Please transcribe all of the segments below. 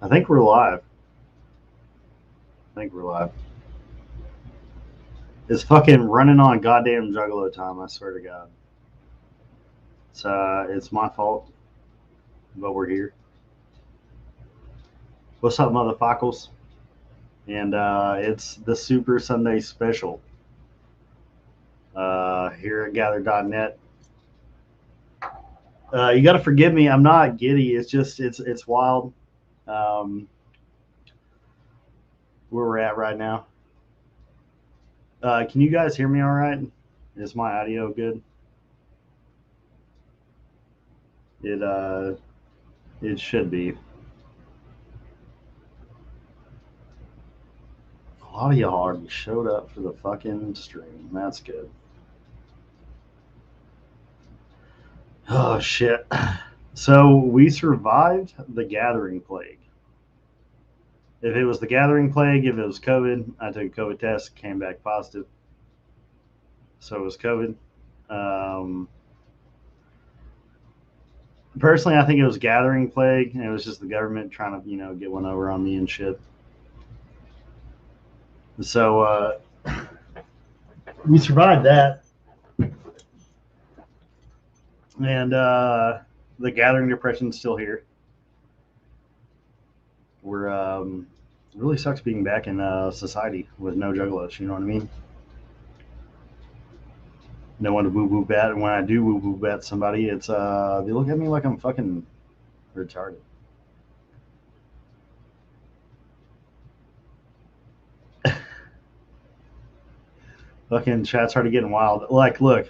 I think we're live. I think we're live. It's fucking running on goddamn Juggalo time, I swear to God. It's my fault, but we're here. What's up, motherfuckers? And it's the Super Sunday special here at Gather.net. You got to forgive me. I'm not giddy. It's just it's wild. Where we're at right now. Can you guys hear me all right? Is my audio good? It should be. A lot of y'all already showed up for the fucking stream. That's good. Oh shit. So we survived the gathering plague. If it was the gathering plague, if it was COVID, I took a COVID test, came back positive. So it was COVID. Personally, I think it was gathering plague, and it was just the government trying to, get one over on me and shit. So we survived that, and the gathering depression's still here. We're it really sucks being back in society with no juggalos. You know what I mean? No one to woo woo bat, and when I do woo woo bat somebody, it's they look at me like I'm fucking retarded. Fucking chat started getting wild. Like, look.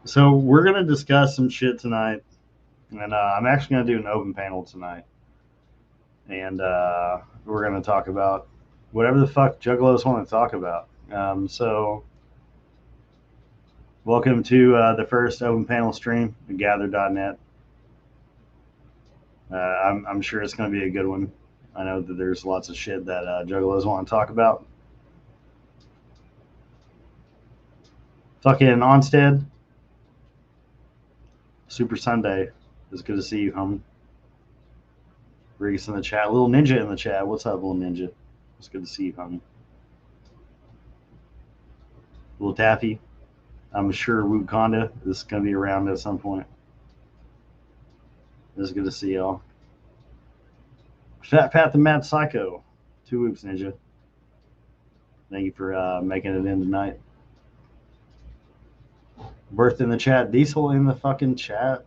So we're gonna discuss some shit tonight, and I'm actually gonna do an open panel tonight, and we're gonna talk about whatever the fuck juggalos want to talk about. So welcome to the first open panel stream at Gather.net. I'm sure it's gonna be a good one. I know that there's lots of shit that juggalos want to talk about. Fucking Onstead. Super Sunday. It's good to see you, homie. Reese in the chat. Little Ninja in the chat. What's up, Little Ninja? It's good to see you, homie. Little Taffy. I'm sure Wakanda is going to be around at some point. It's good to see y'all. Fat Pat the Mad Psycho. 2 whoops, Ninja. Thank you for making it in tonight. Birth in the chat. Diesel in the fucking chat.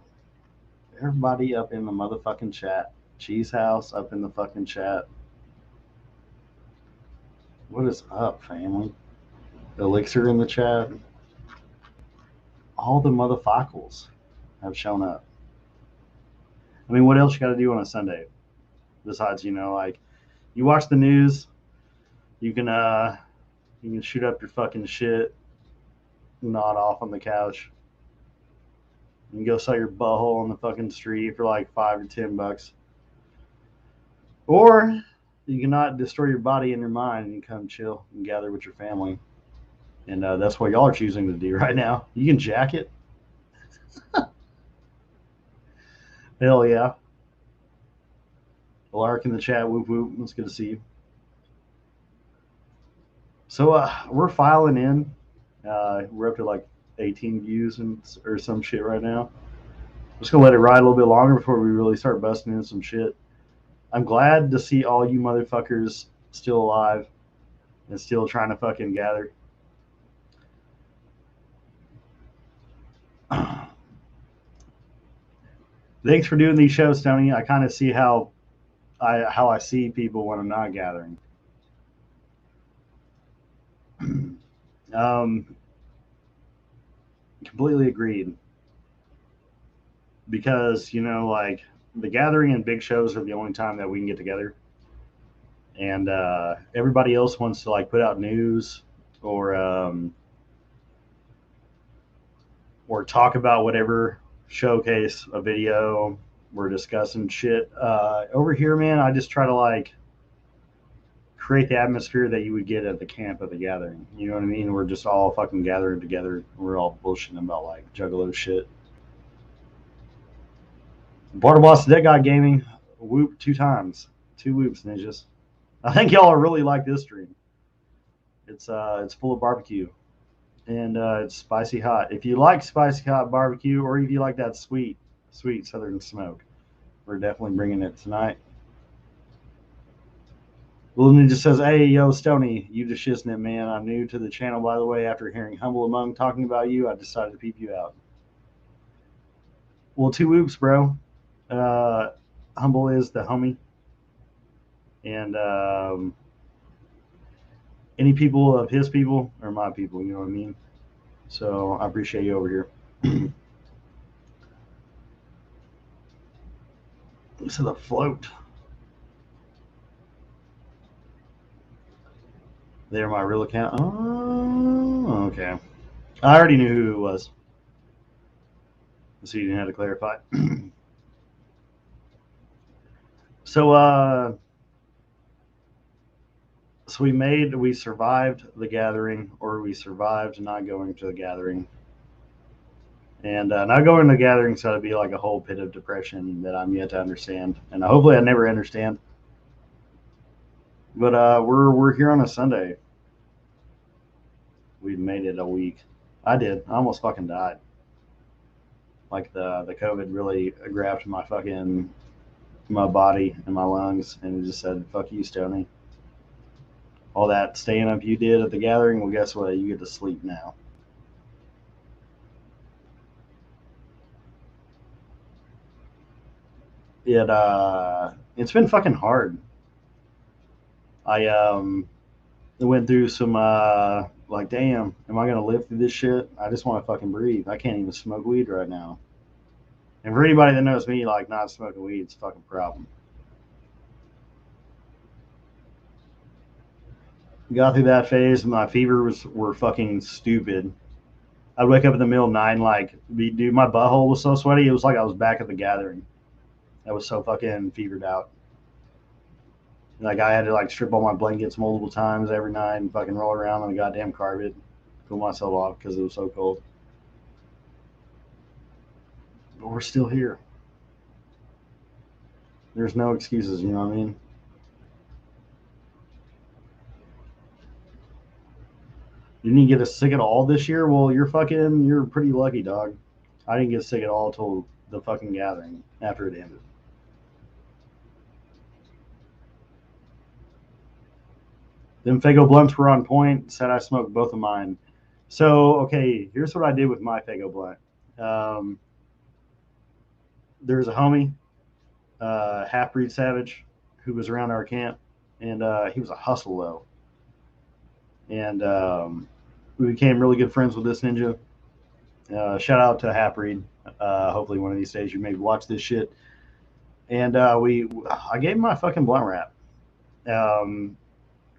Everybody up in the motherfucking chat. Cheese House up in the fucking chat. What is up, family? Elixir in the chat. All the motherfuckers have shown up. I mean, what else you got to do on a Sunday? Besides, like, you watch the news, you can shoot up your fucking shit, nod off on the couch. You can go sell your butthole on the fucking street for like $5 or $10. Or you cannot destroy your body and your mind and come chill and gather with your family. And that's what y'all are choosing to do right now. You can jack it. Hell yeah. Lark in the chat. Whoop whoop. It's good to see you. So we're filing in. We're up to like 18 views or some shit right now. I'm just going to let it ride a little bit longer before we really start busting in some shit. I'm glad to see all you motherfuckers still alive and still trying to fucking gather. Thanks for doing these shows, Tony. I kind of see how I see people when I'm not gathering. Completely agreed. Because, like, the gathering and big shows are the only time that we can get together. And everybody else wants to, like, put out news or talk about whatever, showcase a video, we're discussing shit. Over here, man, I just try to, like, create the atmosphere that you would get at the camp at the gathering. You know what I mean? We're just all fucking gathering together. We're all bullshitting about, like, juggalo shit. Porta-potties, Dead God Gaming. Whoop 2 times. 2 whoops, ninjas. I think y'all will really like this stream. It's full of barbecue, and it's spicy hot. If you like spicy hot barbecue, or if you like that sweet southern smoke, we're definitely bringing it tonight. Little Ninja says, "Hey, yo, Stony, you just shiznit it, man. I'm new to the channel, by the way. After hearing Humble Among talking about you, I decided to peep you out." Well, 2 whoops, bro. Humble is the homie, and any people of his people are my people. You know what I mean? So I appreciate you over here. This is a float. They're my real account. Oh, okay. I already knew who it was, so you didn't have to clarify. So we survived the gathering, or we survived not going to the gathering. And not going to the gathering's got to be like a whole pit of depression that I'm yet to understand, and hopefully I never understand. But we're here on a Sunday. We made it a week. I did. I almost fucking died. Like the COVID really grabbed my body and my lungs, and it just said, "Fuck you, Stoney. All that staying up you did at the gathering, well, guess what? You get to sleep now." It's been fucking hard. I went through some like, damn, am I gonna live through this shit? I just want to fucking breathe. I can't even smoke weed right now. And for anybody that knows me, like, not smoking weed, it's a fucking problem. Got through that phase. My fevers were fucking stupid. I'd wake up in the middle of the night and like, dude, my butthole was so sweaty. It was like I was back at the gathering. I was so fucking fevered out. Like I had to like strip all my blankets multiple times every night and fucking roll around on the goddamn carpet, cool myself off because it was so cold. But we're still here. There's no excuses, you know what I mean? You didn't get sick at all this year? Well, you're pretty lucky, dog. I didn't get sick at all till the fucking gathering after it ended. Them Fago blunts were on point. Said I smoked both of mine. So, okay, here's what I did with my Fago blunt. There's a homie, half-breed savage, who was around our camp, and he was a hustle, though. And we became really good friends with this ninja. Shout out to half-breed. Hopefully one of these days you maybe watch this shit. And I gave him my fucking blunt wrap.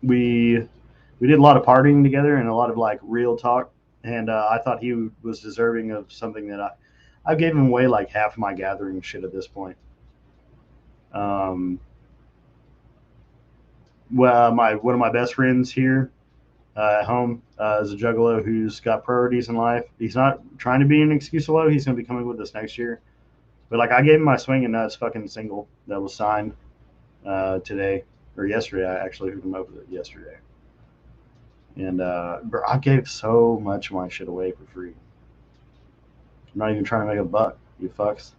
We did a lot of partying together and a lot of like real talk, and I thought he was deserving of something that I gave him away like half of my gathering shit at this point. Well, one of my best friends here at home is a juggalo who's got priorities in life. He's not trying to be an excuse-a-lo. He's going to be coming with us next year. But like I gave him my Swingin' Nuts fucking single that was signed today. Or yesterday. I actually hooked him up with it yesterday. And bro, I gave so much of my shit away for free. I'm not even trying to make a buck, you fucks.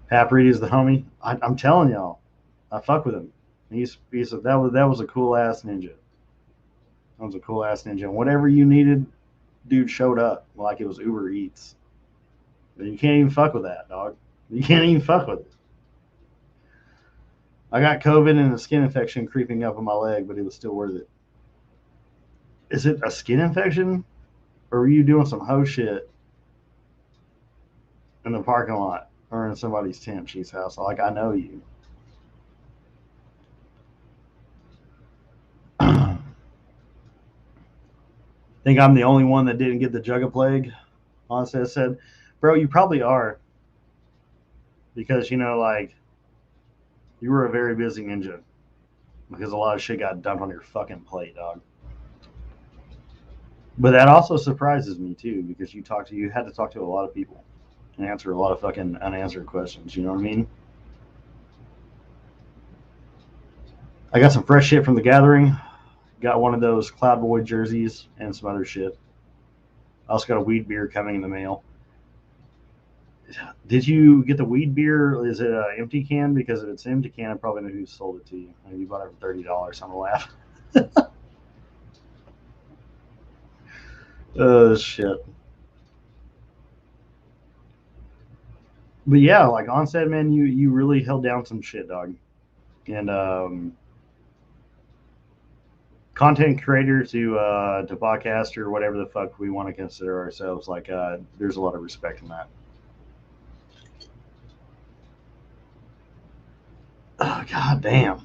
Half-breed is the homie. I'm telling y'all, I fuck with him. That was a cool ass ninja. That was a cool ass ninja. And whatever you needed, dude showed up like it was Uber Eats. But you can't even fuck with that, dog. You can't even fuck with it. I got COVID and a skin infection creeping up on my leg, but it was still worth it. Is it a skin infection? Or were you doing some hoe shit in the parking lot or in somebody's tent, She's house? Like, I know you. Think I'm the only one that didn't get the Jugga plague? Honestly, I said, bro, you probably are. Because, you know, like, you were a very busy ninja. Because a lot of shit got dumped on your fucking plate, dog. But that also surprises me, too, because you had to talk to a lot of people. and answer a lot of fucking unanswered questions. You know what I mean? I got some fresh shit from the gathering. Got one of those Cloud Boy jerseys and some other shit. I also got a weed beer coming in the mail. Did you get the weed beer? Is it an empty can? Because if it's an empty can, I probably know who sold it to you. You bought it for $30. I'm gonna laugh. Oh shit. But yeah, like Onset, man, you really held down some shit, dog. And content creator to podcast or whatever the fuck we want to consider ourselves, like there's a lot of respect in that. Oh, god damn.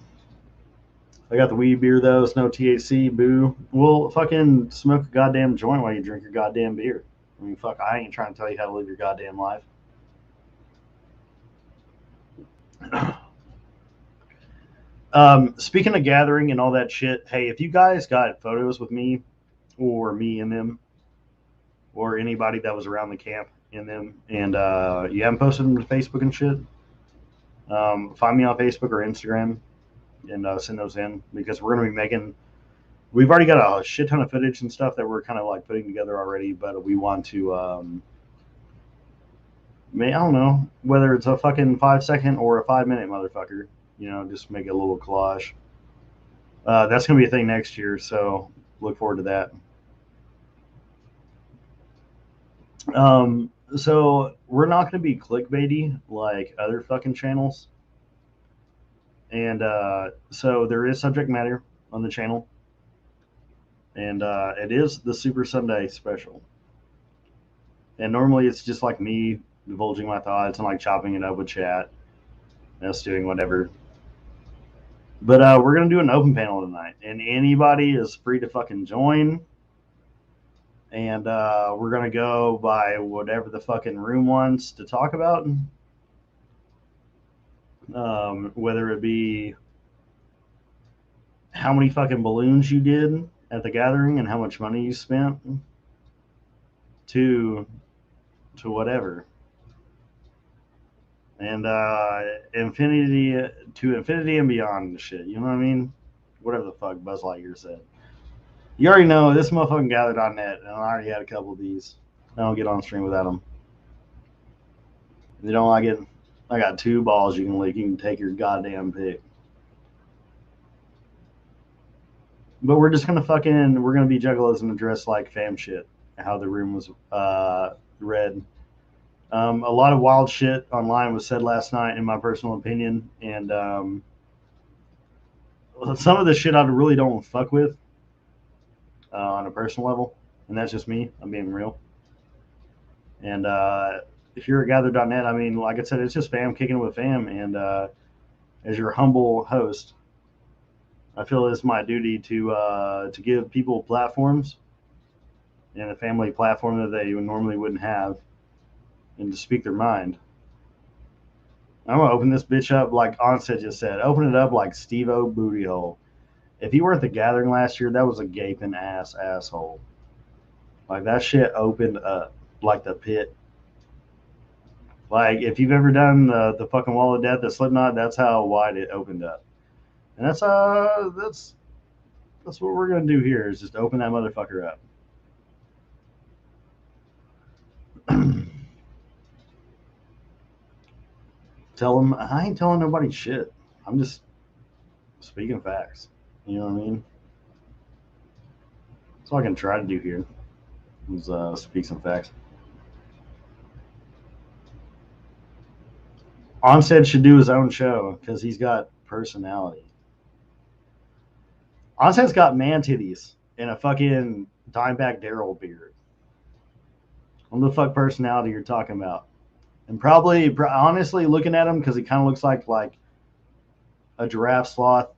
I got the weed beer though. It's no THC. Boo. Well, fucking smoke a goddamn joint while you drink your goddamn beer. I mean, fuck. I ain't trying to tell you how to live your goddamn life. Speaking of gathering and all that shit, hey, if you guys got photos with me or me and them or anybody that was around the camp in them and you haven't posted them to Facebook and shit, find me on Facebook or Instagram and send those in because we're going to be making. We've already got a shit ton of footage and stuff that we're kind of like putting together already, but we want to. I don't know whether it's a fucking 5 second or a 5 minute motherfucker. You know, just make a little collage. That's gonna be a thing next year, so look forward to that. So we're not gonna be clickbaity like other fucking channels, and so there is subject matter on the channel, and it is the Super Sunday special. And normally it's just like me divulging my thoughts and like chopping it up with chat, us doing whatever. But we're gonna do an open panel tonight, and anybody is free to fucking join. And we're gonna go by whatever the fucking room wants to talk about, whether it be how many fucking balloons you did at the gathering and how much money you spent, to whatever, and infinity and beyond and shit. You know what I mean? Whatever the fuck Buzz Lightyear said. You already know this motherfucking Gather.net, and I already had a couple of these. I don't get on stream without them. If you don't like it, I got 2 balls you can lick. You can take your goddamn pick. But we're just gonna we're gonna be juggalos and dress like fam shit. How the room was read. A lot of wild shit online was said last night, in my personal opinion, and some of the shit I really don't fuck with on a personal level, and that's just me. I'm being real. And if you're at Gather.net, I mean, like I said, it's just fam kicking it with fam, and as your humble host, I feel it's my duty to give people platforms and a family platform that they normally wouldn't have, and to speak their mind. I'm gonna open this bitch up like Onset just said. Open it up like Steve-O booty hole. If you were at the gathering last year, that was a gaping asshole. Like that shit opened up like the pit. Like if you've ever done the fucking wall of death at Slipknot, that's how wide it opened up. And that's what we're gonna do here is just open that motherfucker up. Tell them I ain't telling nobody shit. I'm just speaking facts. You know what I mean? That's all I can try to do here is speak some facts. Onstead should do his own show because he's got personality. Onstead's got man titties and a fucking Dimebag Daryl beard. What the fuck personality you're talking about? And probably, honestly, looking at him because he kind of looks like a giraffe sloth,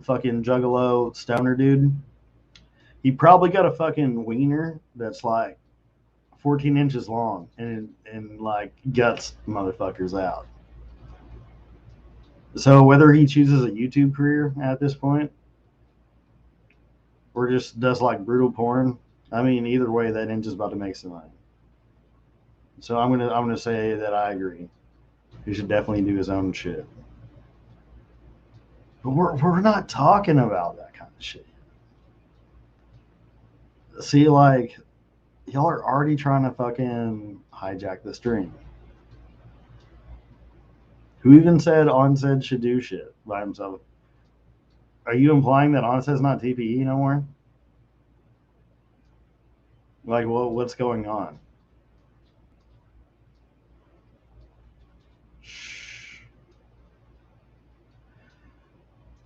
fucking juggalo stoner dude. He probably got a fucking wiener that's like 14 inches long and like guts motherfuckers out. So whether he chooses a YouTube career at this point or just does like brutal porn, I mean, either way, that ninja's about to make some money. So I'm gonna say that I agree. He should definitely do his own shit. But we're not talking about that kind of shit. See, like, y'all are already trying to fucking hijack the stream. Who even said Onset should do shit by himself? Are you implying that Onset's not TPE no more? Like, what's going on? Shh.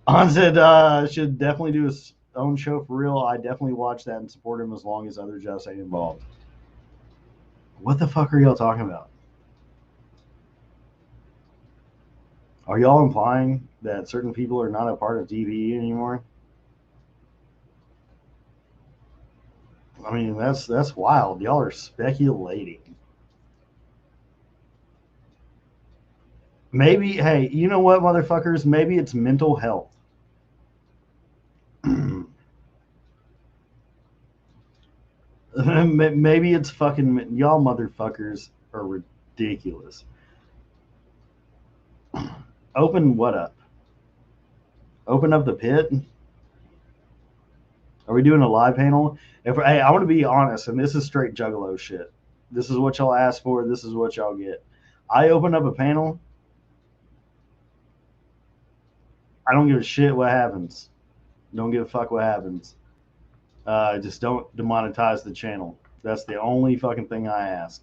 Onset should definitely do his own show for real. I definitely watch that and support him as long as other just ain't involved. What the fuck are y'all talking about? Are y'all implying that certain people are not a part of TPE anymore? I mean, that's wild. Y'all are speculating. Maybe, hey, you know what, motherfuckers? Maybe it's mental health. Maybe it's fucking y'all motherfuckers are ridiculous. Open what up? Open up the pit? Are we doing a live panel? Hey, I want to be honest, and this is straight juggalo shit. This is what y'all ask for. This is what y'all get. I open up a panel. I don't give a shit what happens. Don't give a fuck what happens. Just don't demonetize the channel. That's the only fucking thing I ask.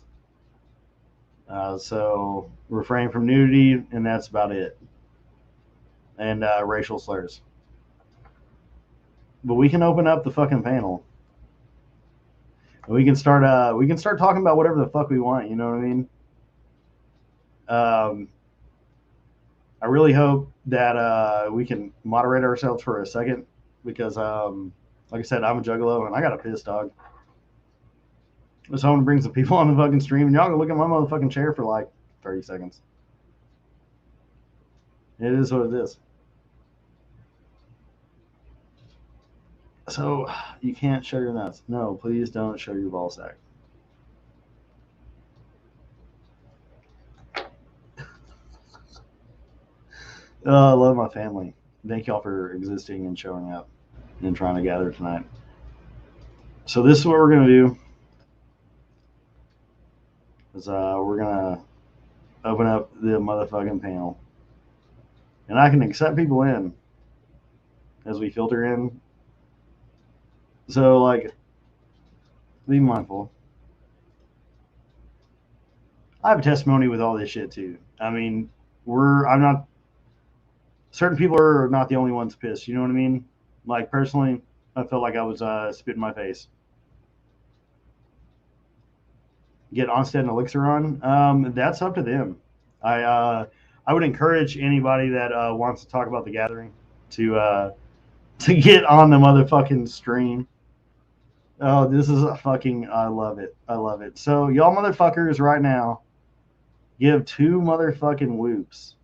So refrain from nudity, and that's about it. And racial slurs. But we can open up the fucking panel. We can start talking about whatever the fuck we want. You know what I mean? I really hope that we can moderate ourselves for a second because, like I said, I'm a juggalo and I got a piss dog. So I'm gonna bring some people on the fucking stream and y'all can look at my motherfucking chair for like 30 seconds. It is what it is. So you can't show your nuts. No, please don't show your ball sack. I love my family. Thank y'all for existing and showing up and trying to gather tonight. So this is what we're gonna do. Is we're gonna open up the motherfucking panel, and I can accept people in as we filter in. So like, be mindful. I have a testimony with all this shit too. I mean, I'm not. Certain people are not the only ones pissed. You know what I mean? Like personally, I felt like I was spitting my face. Get Onstead and Elixir on. That's up to them. I would encourage anybody that wants to talk about the gathering to get on the motherfucking stream. Oh, this is a fucking. I love it. I love it. So y'all motherfuckers right now, give 2 motherfucking whoops.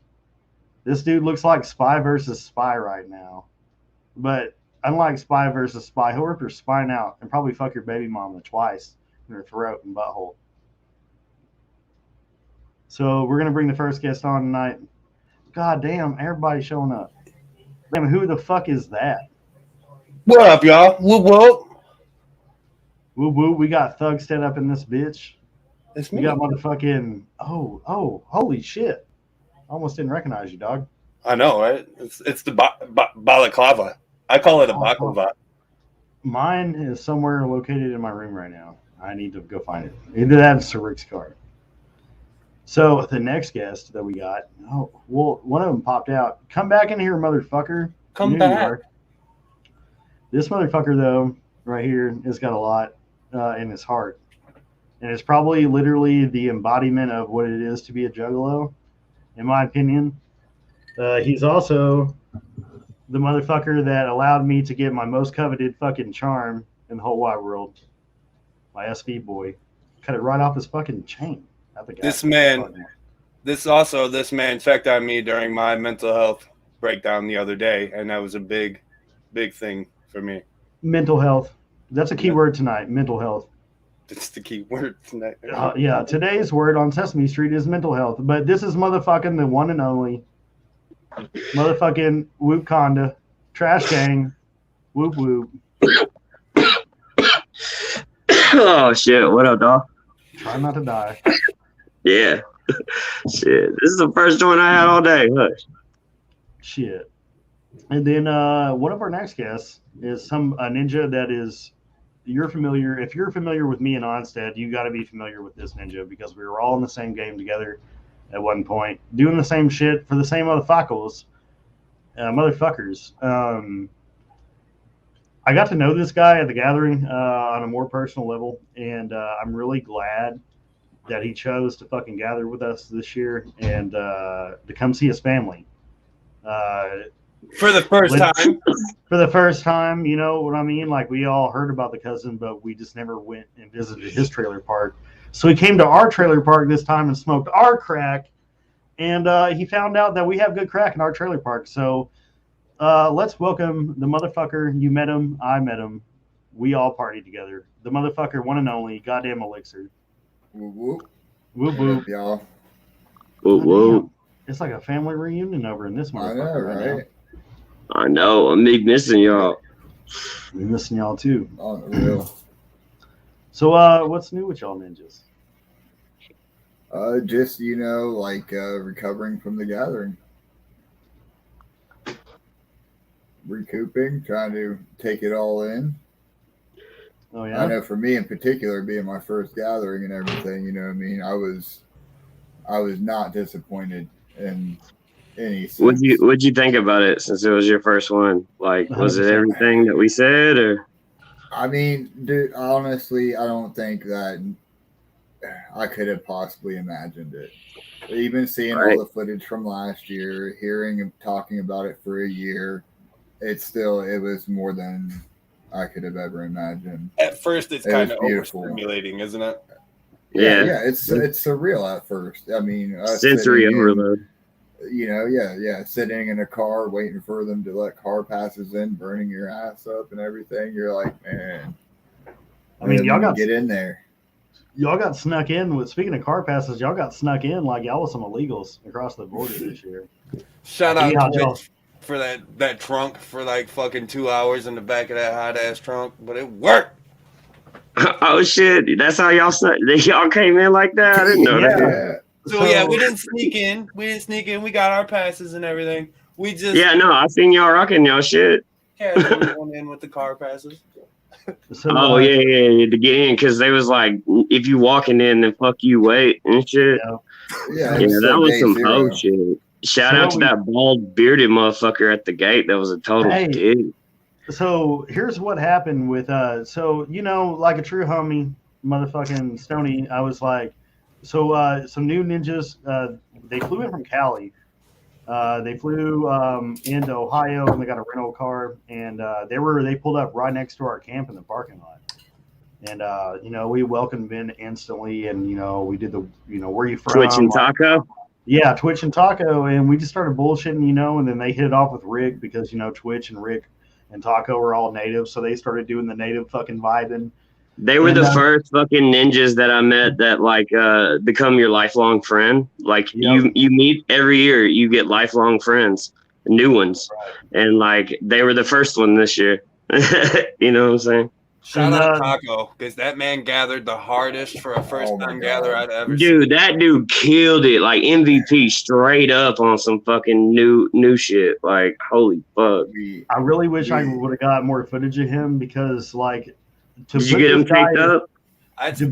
This dude looks like Spy versus Spy right now, but unlike Spy versus Spy, he'll rip your spine out and probably fuck your baby mama twice in her throat and butthole. So we're gonna bring the first guest on tonight. God damn, everybody's showing up. Damn, who the fuck is that? What up, y'all? Whoop whoop. Woo woo, we got Thugstead up in this bitch. It's me. We got motherfucking holy shit. Almost didn't recognize you, dog. I know, right? It's the balaclava. I call it a baklava. Mine is somewhere located in my room right now. I need to go find it. Either that or Rick's card. So the next guest that we got, one of them popped out. Come back in here, motherfucker. Come back. This motherfucker, though, right here, has got a lot in his heart. And it's probably literally the embodiment of what it is to be a juggalo, in my opinion. He's also the motherfucker that allowed me to get my most coveted fucking charm in the whole wide world. My SV boy. Cut it right off his fucking chain. This man checked on me during my mental health breakdown the other day, and that was a big, big thing for me. Mental health. That's a key word tonight, mental health. That's the key word tonight. Yeah, today's word on Sesame Street is mental health, but this is motherfucking the one and only motherfucking Whoopconda Trash Gang. Whoop whoop. Oh shit! What up, dog? Try not to die. Yeah. Shit. This is the first joint I had all day. Hush. Shit. And then one of our next guests is a ninja that is you're familiar. If you're familiar with me and Onstead, you got to be familiar with this ninja because we were all in the same game together at one point, doing the same shit for the same motherfuckers. I got to know this guy at the gathering on a more personal level, and I'm really glad that he chose to fucking gather with us this year and to come see his family. For the first time. For the first time, you know what I mean? Like, we all heard about the cousin, but we just never went and visited his trailer park. So he came to our trailer park this time and smoked our crack, and he found out that we have good crack in our trailer park. So let's welcome the motherfucker. You met him. I met him. We all partied together. The motherfucker, one and only, goddamn Elixir. Whoop whoop. Whoop whoop. Y'all. Whoa, whoa. It's like a family reunion over in this I motherfucker know, right now. right? I know. I'm big missing y'all. We're missing y'all too. On the real. So what's new with y'all ninjas? Just, recovering from the gathering. Recouping, trying to take it all in. Oh yeah. I know for me in particular, being my first gathering and everything, you know what I mean? I was not disappointed in any sense. What'd you think about it since it was your first one? Like, was it 100%. everything that we said, or? I mean, dude, honestly, I don't think that I could have possibly imagined it. Even seeing all the footage from last year, hearing and talking about it for a year, it was more than I could have ever imagined. At first, it's kind of beautiful. overstimulating, isn't it? Yeah, it's surreal at first. I mean, Sensory overload. Sitting in a car waiting for them to let car passes in, burning your ass up and everything. You're like, man. I mean, y'all got get in there. Y'all got snuck in with. Speaking of car passes, y'all got snuck in like y'all was some illegals across the border this year. Shout out to Twitch for that trunk for like fucking 2 hours in the back of that hot ass trunk, but it worked. Oh shit! That's how y'all y'all came in like that. I didn't know that. So we didn't sneak in. We got our passes and everything. We just I seen y'all rocking y'all shit. Casually went in with the car passes. So, to get in because they was like, if you walking in, then fuck you, wait and shit. Yeah, that was some hoe shit. Shout out to that bald bearded motherfucker at the gate. That was a total dick. So here's what happened with like a true homie, motherfucking Stoney. I was like, some new ninjas. They flew in from Cali. They flew into Ohio and they got a rental car, and they pulled up right next to our camp in the parking lot. And we welcomed in instantly, and we did the where you from? Twitch and Taco. Yeah, Twitch and Taco, and we just started bullshitting, and then they hit it off with Rick because Twitch and Rick and Taco were all native, so they started doing the native fucking vibing. They were the first fucking ninjas that I met that become your lifelong friend. Like you meet every year, you get lifelong friends, new ones, and like they were the first one this year. You know what I'm saying? Shout out to Taco, because that man gathered the hardest for a first-time gatherer I'd ever seen. Dude, that dude killed it. Like MVP straight up on some fucking new shit. Like, holy fuck. I really wish I would have got more footage of him because, like, did you get him taped up? To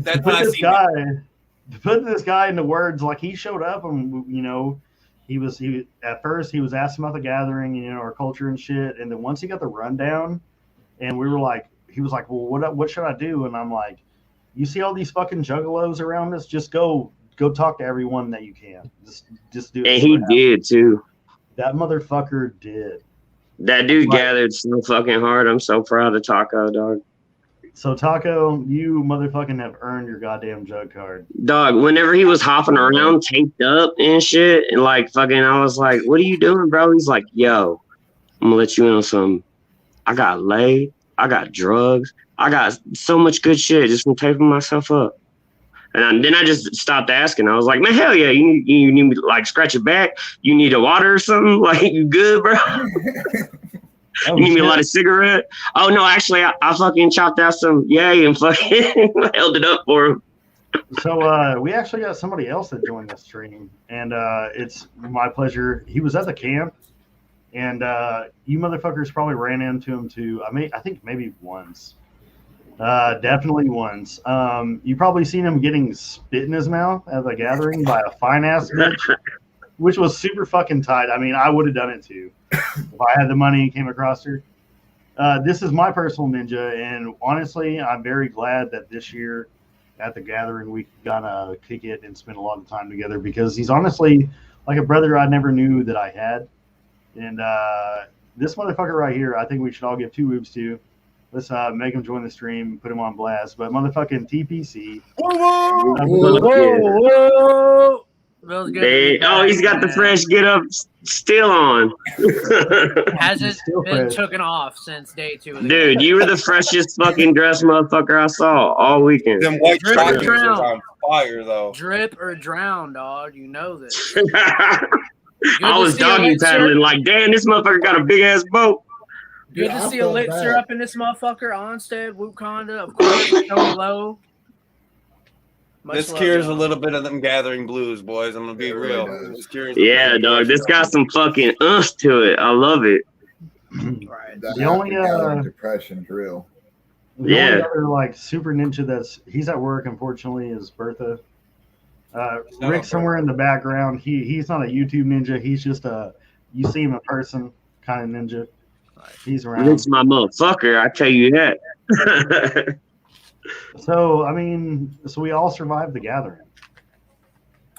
put this guy into words, like he showed up and he at first he was asking about the gathering, our culture and shit, and then once he got the rundown, and we were like, he was like, well, what should I do? And I'm like, you see all these fucking juggalos around us? Just go talk to everyone that you can. Just do it. And he did too. That motherfucker did. That dude gathered so fucking hard. I'm so proud of Taco, dog. So Taco, you motherfucking have earned your goddamn jug card. Dog, whenever he was hopping around taped up and shit, and like fucking, I was like, what are you doing, bro? He's like, yo, I'm gonna let you in on something. I got laid. I got drugs. I got so much good shit just from taping myself up. And then I just stopped asking. I was like, man, hell yeah, you need me to like scratch your back? You need a water or something? Like, you good, bro? You need me to light a cigarette? Oh, no, actually, I fucking chopped out some yay and fucking held it up for him. So we actually got somebody else that joined the stream, and it's my pleasure. He was at the camp, and you motherfuckers probably ran into him too. I think maybe once. Definitely once. You probably seen him getting spit in his mouth at the gathering by a fine ass bitch, which was super fucking tight. I mean, I would have done it too if I had the money and came across her. This is my personal ninja, and honestly, I'm very glad that this year at the gathering we got to kick it and spend a lot of time together, because he's honestly like a brother I never knew that I had. And this motherfucker right here, I think we should all give 2 whoops to. Let's make him join the stream, put him on blast. But motherfucking TPC. Whoa. He's got the fresh get up still on. Hasn't been taken off since day 2. Dude, you were the freshest fucking dressed motherfucker I saw all weekend. Them white stockings are on fire, though. Drip or drown, dog. You know this. I was doggy paddling like, damn, this motherfucker got a big ass boat. Good to see Elixir up in this motherfucker. Onstead, Wakanda, of course, Tony Low. This cures a little bit of them gathering blues, boys. I'm gonna be real. Yeah, dog. This got some fucking to it. I love it. Right. The only depression's real. The only other like super ninja he's at work, unfortunately, is Bertha. Rick somewhere in the background. He's not a YouTube ninja. He's just you see him in person kind of ninja. He's around. Rick's my motherfucker. I tell you that. So we all survived the gathering.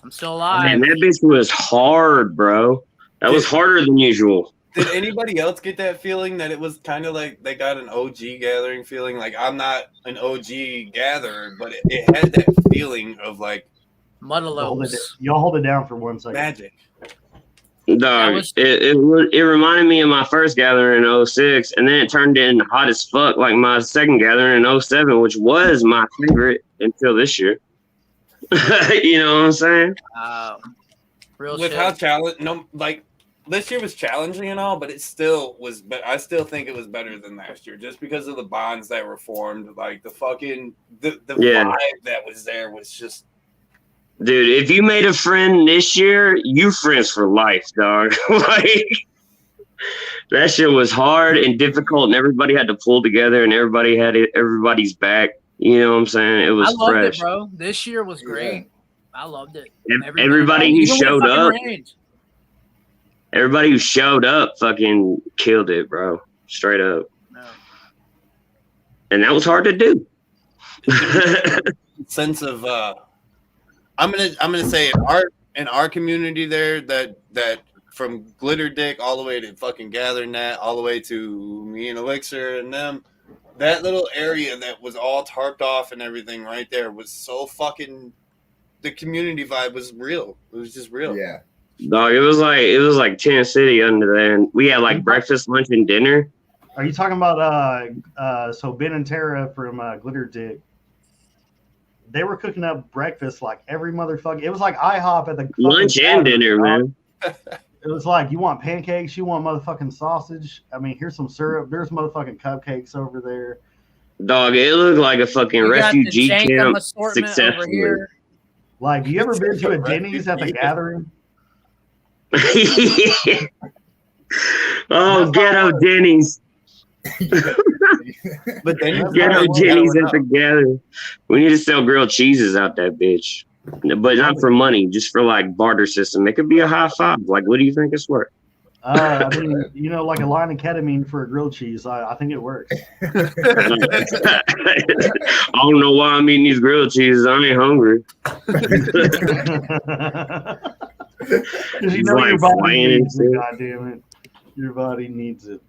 I'm still alive. Man, that bitch was hard, bro. That was harder than usual. Did anybody else get that feeling that it was kind of like they got an OG gathering feeling? Like, I'm not an OG gatherer, but it had that feeling of like Muddalows. Y'all hold it down for 1 second. Magic. Dog, it reminded me of my first gathering in 06, and then it turned in hot as fuck like my second gathering in 07, which was my favorite until this year. You know what I'm saying? Real with shit. how this year was challenging and all, but it still was. But I still think it was better than last year, just because of the bonds that were formed. Like the vibe that was there was just. Dude, if you made a friend this year, you friends for life, dog. Like, that shit was hard and difficult, and everybody had to pull together, and everybody had everybody's back. You know what I'm saying? It was fresh. I loved it, bro. This year was great. Yeah. I loved it. Everybody who showed up, fucking killed it, bro. Straight up. No. And that was hard to do. Sense of I'm gonna say in our community there that from Glitter Dick all the way to fucking Gather.NET all the way to me and Elixir and them, that little area that was all tarped off and everything right there was so fucking, the community vibe was real. It was just real. Yeah. Dog, it was like Tent City under there, and we had like breakfast, lunch, and dinner. Are you talking about so Ben and Tara from Glitter Dick? They were cooking up breakfast like every motherfucker. It was like IHOP at the lunch and dinner, man. It was like, you want pancakes, you want motherfucking sausage. I mean, here's some syrup. There's motherfucking cupcakes over there. Dog, it looked like a fucking refugee camp successfully. Like, you ever been to a Denny's at the gathering? Oh, ghetto Denny's. But then ghetto Denny's at the gathering. We need to sell grilled cheeses out that bitch. But not for money, just for like barter system. It could be a high five. Like, what do you think it's worth? I mean, you know, like a line of ketamine for a grilled cheese. I think it works. I don't know why I'm eating these grilled cheeses. I ain't hungry. Because you know your body needs it, God damn it. Your body needs it.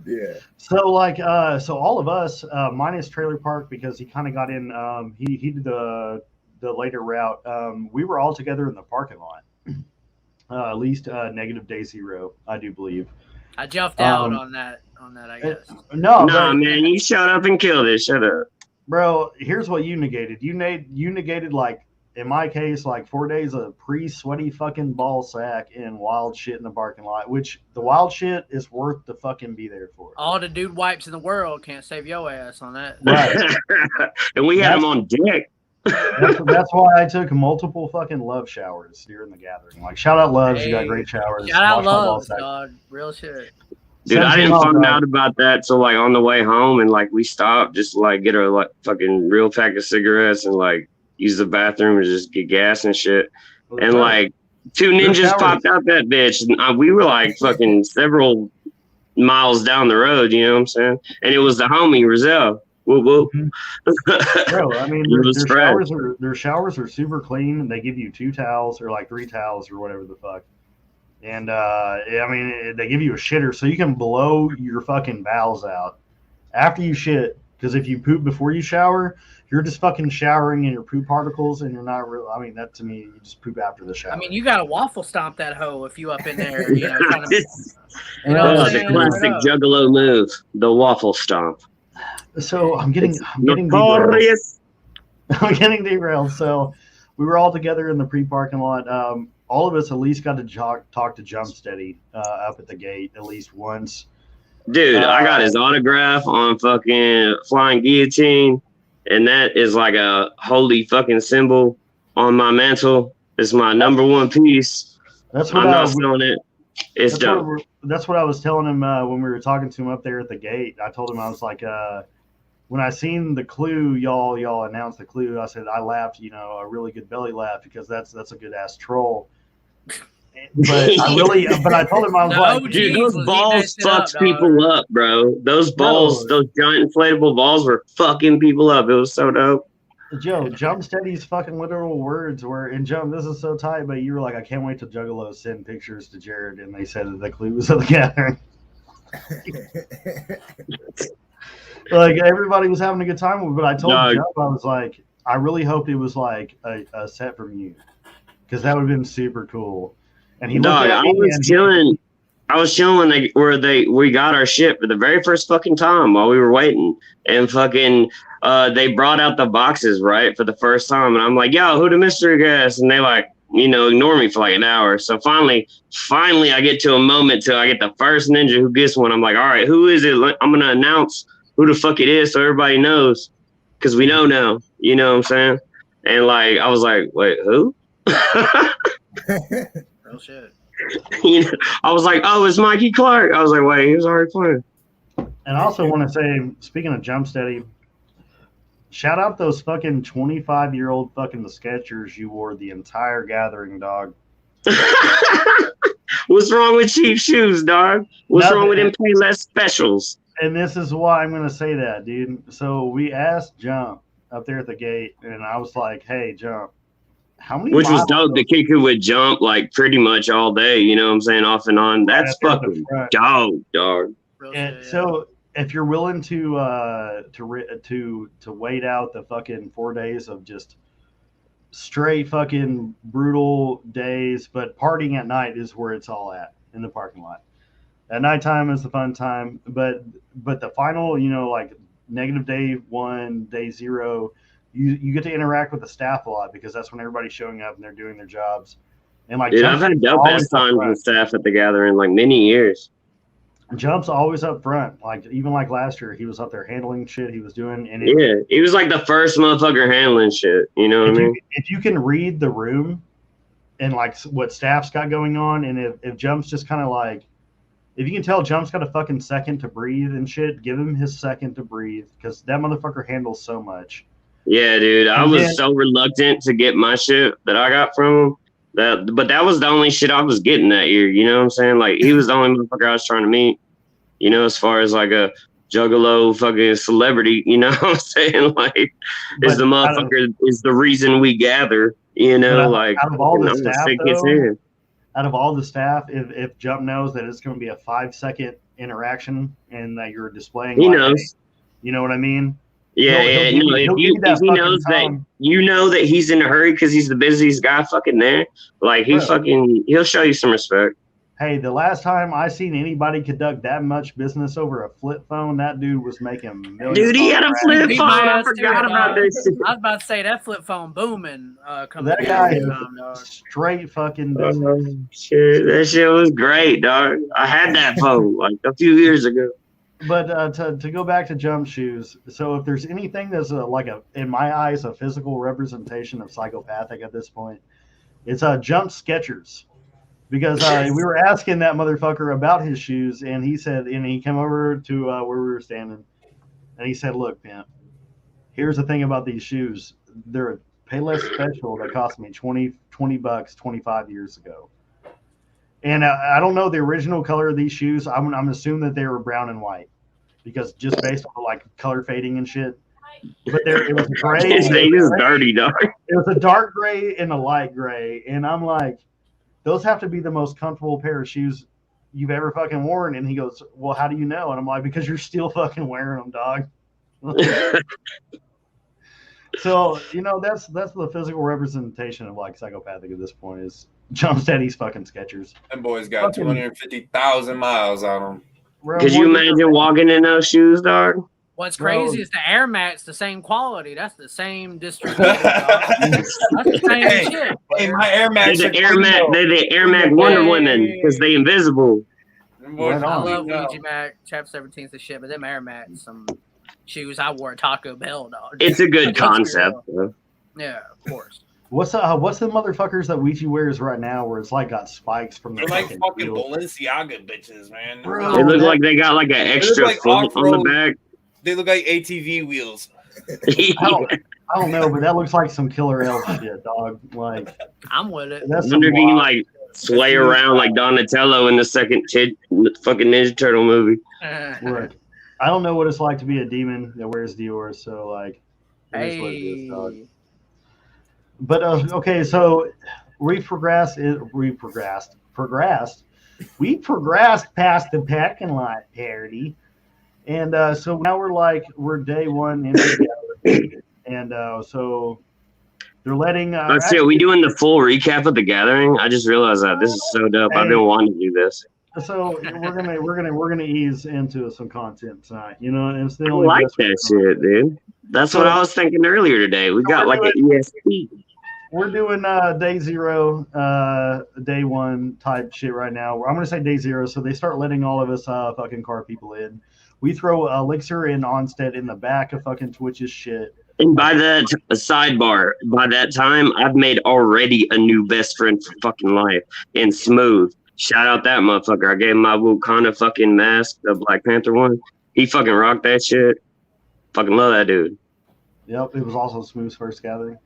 Yeah. So like, so all of us, minus Trailer Park, because he kind of got in. He did the later route. We were all together in the parking lot. At least negative day 0, I do believe. I jumped out on that, I guess. No, man, you shut up and killed it. Shut up. Bro, here's what you negated. You negated, like, in my case, like 4 days of pre-sweaty fucking ball sack and wild shit in the parking lot, which the wild shit is worth the fucking be there for. All the dude wipes in the world can't save your ass on that. Right. And we had him on deck. That's why I took multiple fucking love showers during the gathering. Like, shout out Loves, you got great showers. Shout out Loves, dog. Real shit. Dude, I didn't find out about that till like on the way home, and like we stopped just to like get a like fucking real pack of cigarettes and like use the bathroom and just get gas and shit. And like 2 ninjas popped out that bitch, and we were like fucking several miles down the road. You know what I'm saying? And it was the homie Rizal. Whoop whoop. Bro, I mean, their showers are super clean, and they give you 2 towels or like 3 towels or whatever the fuck. And I mean, they give you a shitter so you can blow your fucking bowels out after you shit. Because if you poop before you shower, you're just fucking showering in your poop particles, and you're not real. I mean, that to me, you just poop after the shower. I mean, you got to waffle stomp that hoe if you up in there. You know, the classic juggalo move, the waffle stomp. So I'm getting derailed. I'm getting derailed. So we were all together in the pre-parking lot. All of us at least got to talk to Jumpsteady up at the gate at least once. Dude, I got his autograph on fucking Flying Guillotine, and that is like a holy fucking symbol on my mantle. It's my number 1 piece. That's what I'm not selling it. It's dope. That's what I was telling him when we were talking to him up there at the gate. I told him, I was like, when I seen the clue, y'all announced the clue, I said I laughed, a really good belly laugh, because that's a good ass troll. But I told him, I was like, dude, those balls fucks people up, bro. Those balls, those giant inflatable balls were fucking people up. It was so dope. Joe, Jumpsteady's fucking literal words were, and Jump, this is so tight, but you were like, I can't wait till Juggalos send pictures to Jared, and they said that the clue was of the gathering. Like, everybody was having a good time, but I told Jump, I was like, I really hoped it was like a set from you, because that would have been super cool. And he I was chilling when we got our shit for the very first fucking time while we were waiting, and fucking they brought out the boxes right for the first time, and I'm like, yo, who the mystery guest? And they like, ignore me for like an hour. So finally I get to a moment till I get the first ninja who gets one. I'm like, all right, who is it? I'm gonna announce who the fuck it is so everybody knows, because we know now. You know what I'm saying? And like I was like, wait, who? Real shit. I was like, oh, it's Mikey Clark. I was like, wait, he was already playing. And I also want to say, speaking of Jumpsteady, shout out those fucking 25-year-old fucking the Skechers you wore the entire gathering, dog. What's wrong with cheap shoes, dog? What's wrong with them Payless specials? And this is why I'm going to say that, dude. So we asked Jump up there at the gate, and I was like, hey, Jump, how many Which was dope. The kicker would jump like pretty much all day, you know what I'm saying, off and on. That's fucking dog. And so if you're willing to wait out the fucking 4 days of just straight fucking brutal days, but partying at night is where it's all at, in the parking lot. At nighttime is the fun time, but the final, like negative day 1, day 0, you get to interact with the staff a lot, because that's when everybody's showing up and they're doing their jobs. And like, dude, I've had dope ass times with staff at the gathering, like many years. Jump's always up front. Like, even like last year, he was up there handling shit he was doing. And he was like the first motherfucker handling shit. You know what I mean? If you can read the room and like what staff's got going on, and if Jump's just kind of like, if you can tell Jump's got a fucking second to breathe and shit, give him his second to breathe, because that motherfucker handles so much. Yeah, dude. I was so reluctant to get my shit that I got from him. But that was the only shit I was getting that year. You know what I'm saying? Like, he was the only motherfucker I was trying to meet, as far as like a juggalo fucking celebrity, you know what I'm saying? Like, is the motherfucker is the reason we gather, like, out of all the staff, out of all the staff, if Jump knows that it's going to be a 5-second interaction and that you're displaying, he knows. You know what I mean? Yeah, if he knows that that he's in a hurry because he's the busiest guy fucking there, like he'll show you some respect. Hey, the last time I seen anybody conduct that much business over a flip phone, that dude was making millions. Dude, he had a flip Beat phone. my I ass forgot too, about dog. this shit. I was about to say that flip phone booming. That guy is straight fucking business. Shit, that shit was great, dog. I had that phone like a few years ago. But to go back to jump shoes, so if there's anything that's in my eyes, a physical representation of psychopathic at this point, it's jump Skechers. Because we were asking that motherfucker about his shoes, and he said, and he came over to where we were standing, and he said, "Look, pimp, here's the thing about these shoes. They're a Payless special that cost me $20 25 years ago. And I don't know the original color of these shoes. I'm assuming that they were brown and white, because just based on like color fading and shit. But it was gray. His name is dirty, dog. It was a dark gray and a light gray, and I'm like, those have to be the most comfortable pair of shoes you've ever fucking worn. And he goes, well, how do you know? And I'm like, because you're still fucking wearing them, dog. So, that's the physical representation of like psychopathic at this point is Jump Steady's fucking Skechers. Them boys got 250,000 miles on them. Could you imagine walking in those shoes, dog? What's crazy is the Air Max, the same quality. That's the same distribution. That's the same shit. Hey, my Air Max. They're the Air Max Wonder Women because they invisible. I love Ouija Mac, Chapter 17's the shit, but them Air Max, some shoes I wore at Taco Bell, dog. It's a good concept, though. Yeah, of course. What's the motherfuckers that Ouija wears right now where it's like got spikes from the They're like fucking Balenciaga bitches, man. Bro, they look like they got like an extra foot on the back. They look like ATV wheels. I don't know, but that looks like some Killer Elf shit, dog. Like, I'm with it. That's wonder if you can like sway around like Donatello in the second fucking Ninja Turtle movie. Right. I don't know what it's like to be a demon that wears Dior, so like, it is what it is, dog. But okay, so we progressed past the parking lot parody. And so now we're day one in together. And so they're letting Let's see, are we doing the full recap of the gathering? I just realized that this is so dope. I've been wanting to do this. So we're gonna ease into some content tonight, and it's the I only like that shit, dude. That's what I was thinking earlier today. We got like an ESP. We're doing day zero, day one type shit right now. I'm gonna say day zero, so they start letting all of us fucking car people in. We throw Elixir and Onstead in the back of fucking Twitch's shit. And by that sidebar, by that time, I've made already a new best friend for fucking life in Smooth. Shout out that motherfucker. I gave him my Wakanda fucking mask, the Black Panther one. He fucking rocked that shit. Fucking love that dude. Yep, it was also Smooth's first gathering.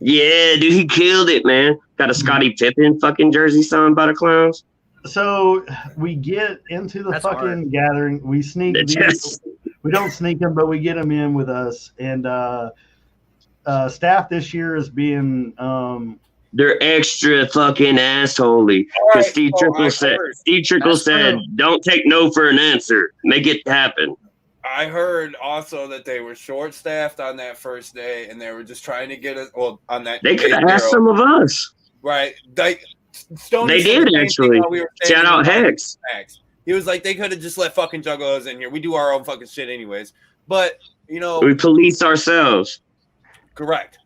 Yeah, dude, he killed it, man. Got a Scottie Pippen fucking jersey signed by the Clowns. So we get into the fucking gathering. We sneak. We don't sneak them, but we get them in with us. And staff this year is being. They're extra fucking assholey. Because Steve Trickle said, "Don't take no for an answer. Make it happen." I heard also that they were short-staffed on that first day, and they were just trying to get us. Well, on that they could have asked some of us. Right. They did actually. Shout out Hex. He was like, they could have just let fucking juggalos in here. We do our own fucking shit anyways. But, we police ourselves. Correct.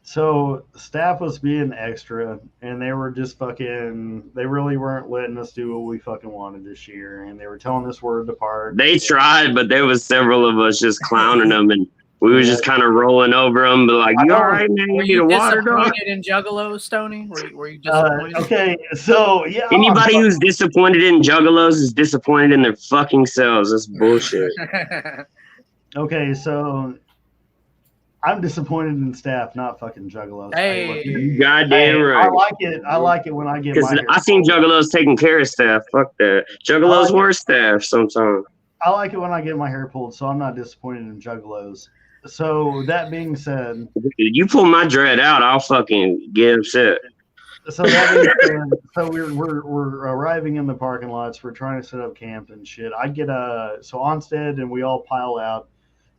So staff was being extra, and they were just fucking. They really weren't letting us do what we fucking wanted this year, and they were telling us where to depart. They tried, but there was several of us just clowning them, and we were just kind of rolling over them, but like, you all right, man? You need a water, dog? In Juggalos, Stoney? Were you disappointed? Okay, so yeah. Anybody who's disappointed in Juggalos is disappointed in their fucking selves. That's bullshit. Okay, so I'm disappointed in staff, not fucking Juggalos. Hey, you goddamn right. I like it when I get. Because I seen Juggalos taking care of staff. Fuck that. Juggalos were staff sometimes. I like it when I get my hair pulled, so I'm not disappointed in Juggalos. So that being said, you pull my dread out, I'll fucking get upset. So that being said, so we're arriving in the parking lots. We're trying to set up camp and shit. I get so Onstead and we all pile out,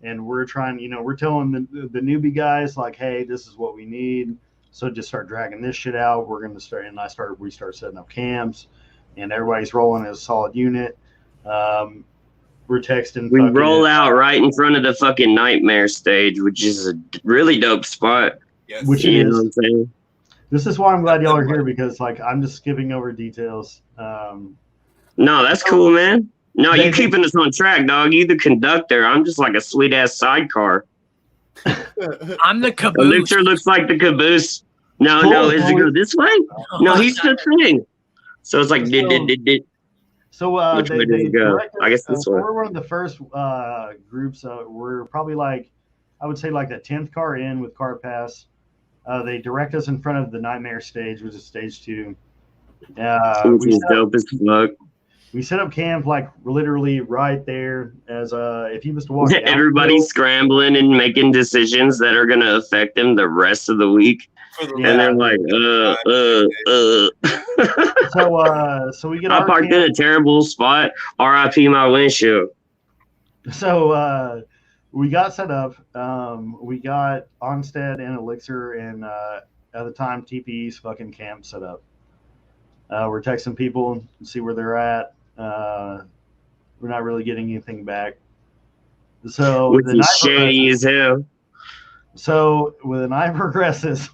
and we're trying. We're telling the newbie guys like, hey, this is what we need. So just start dragging this shit out. We're gonna start, and we start setting up camps, and everybody's rolling as a solid unit. We're texting. We roll out right in front of the fucking Nightmare stage, which is a really dope spot. Yes. Which You it know is. what I'm saying? This is why I'm glad y'all are here, because like I'm just skipping over details. No, that's cool, man. No, They- you keeping us on track, dog. You the conductor. I'm just like a sweet ass sidecar. I'm the caboose. Elixir looks like the caboose. No, is it go this way? No, he's the thing. So it's like So which way does it go? I guess this way. We're one of the first groups. We're probably like, I would say like the 10th car in with car pass. They direct us in front of the Nightmare stage, which is stage 2. Which is dope as fuck. We set up camp like literally right there. As if you was to walk down, everybody's scrambling and making decisions that are gonna affect them the rest of the week. And they're like, So we get. I parked in a terrible spot. RIP my windshield. So we got set up. We got Onstead and Elixir and at the time TPE's fucking camp set up. We're texting people to see where they're at. We're not really getting anything back. So which is shady as hell. So when the night progresses,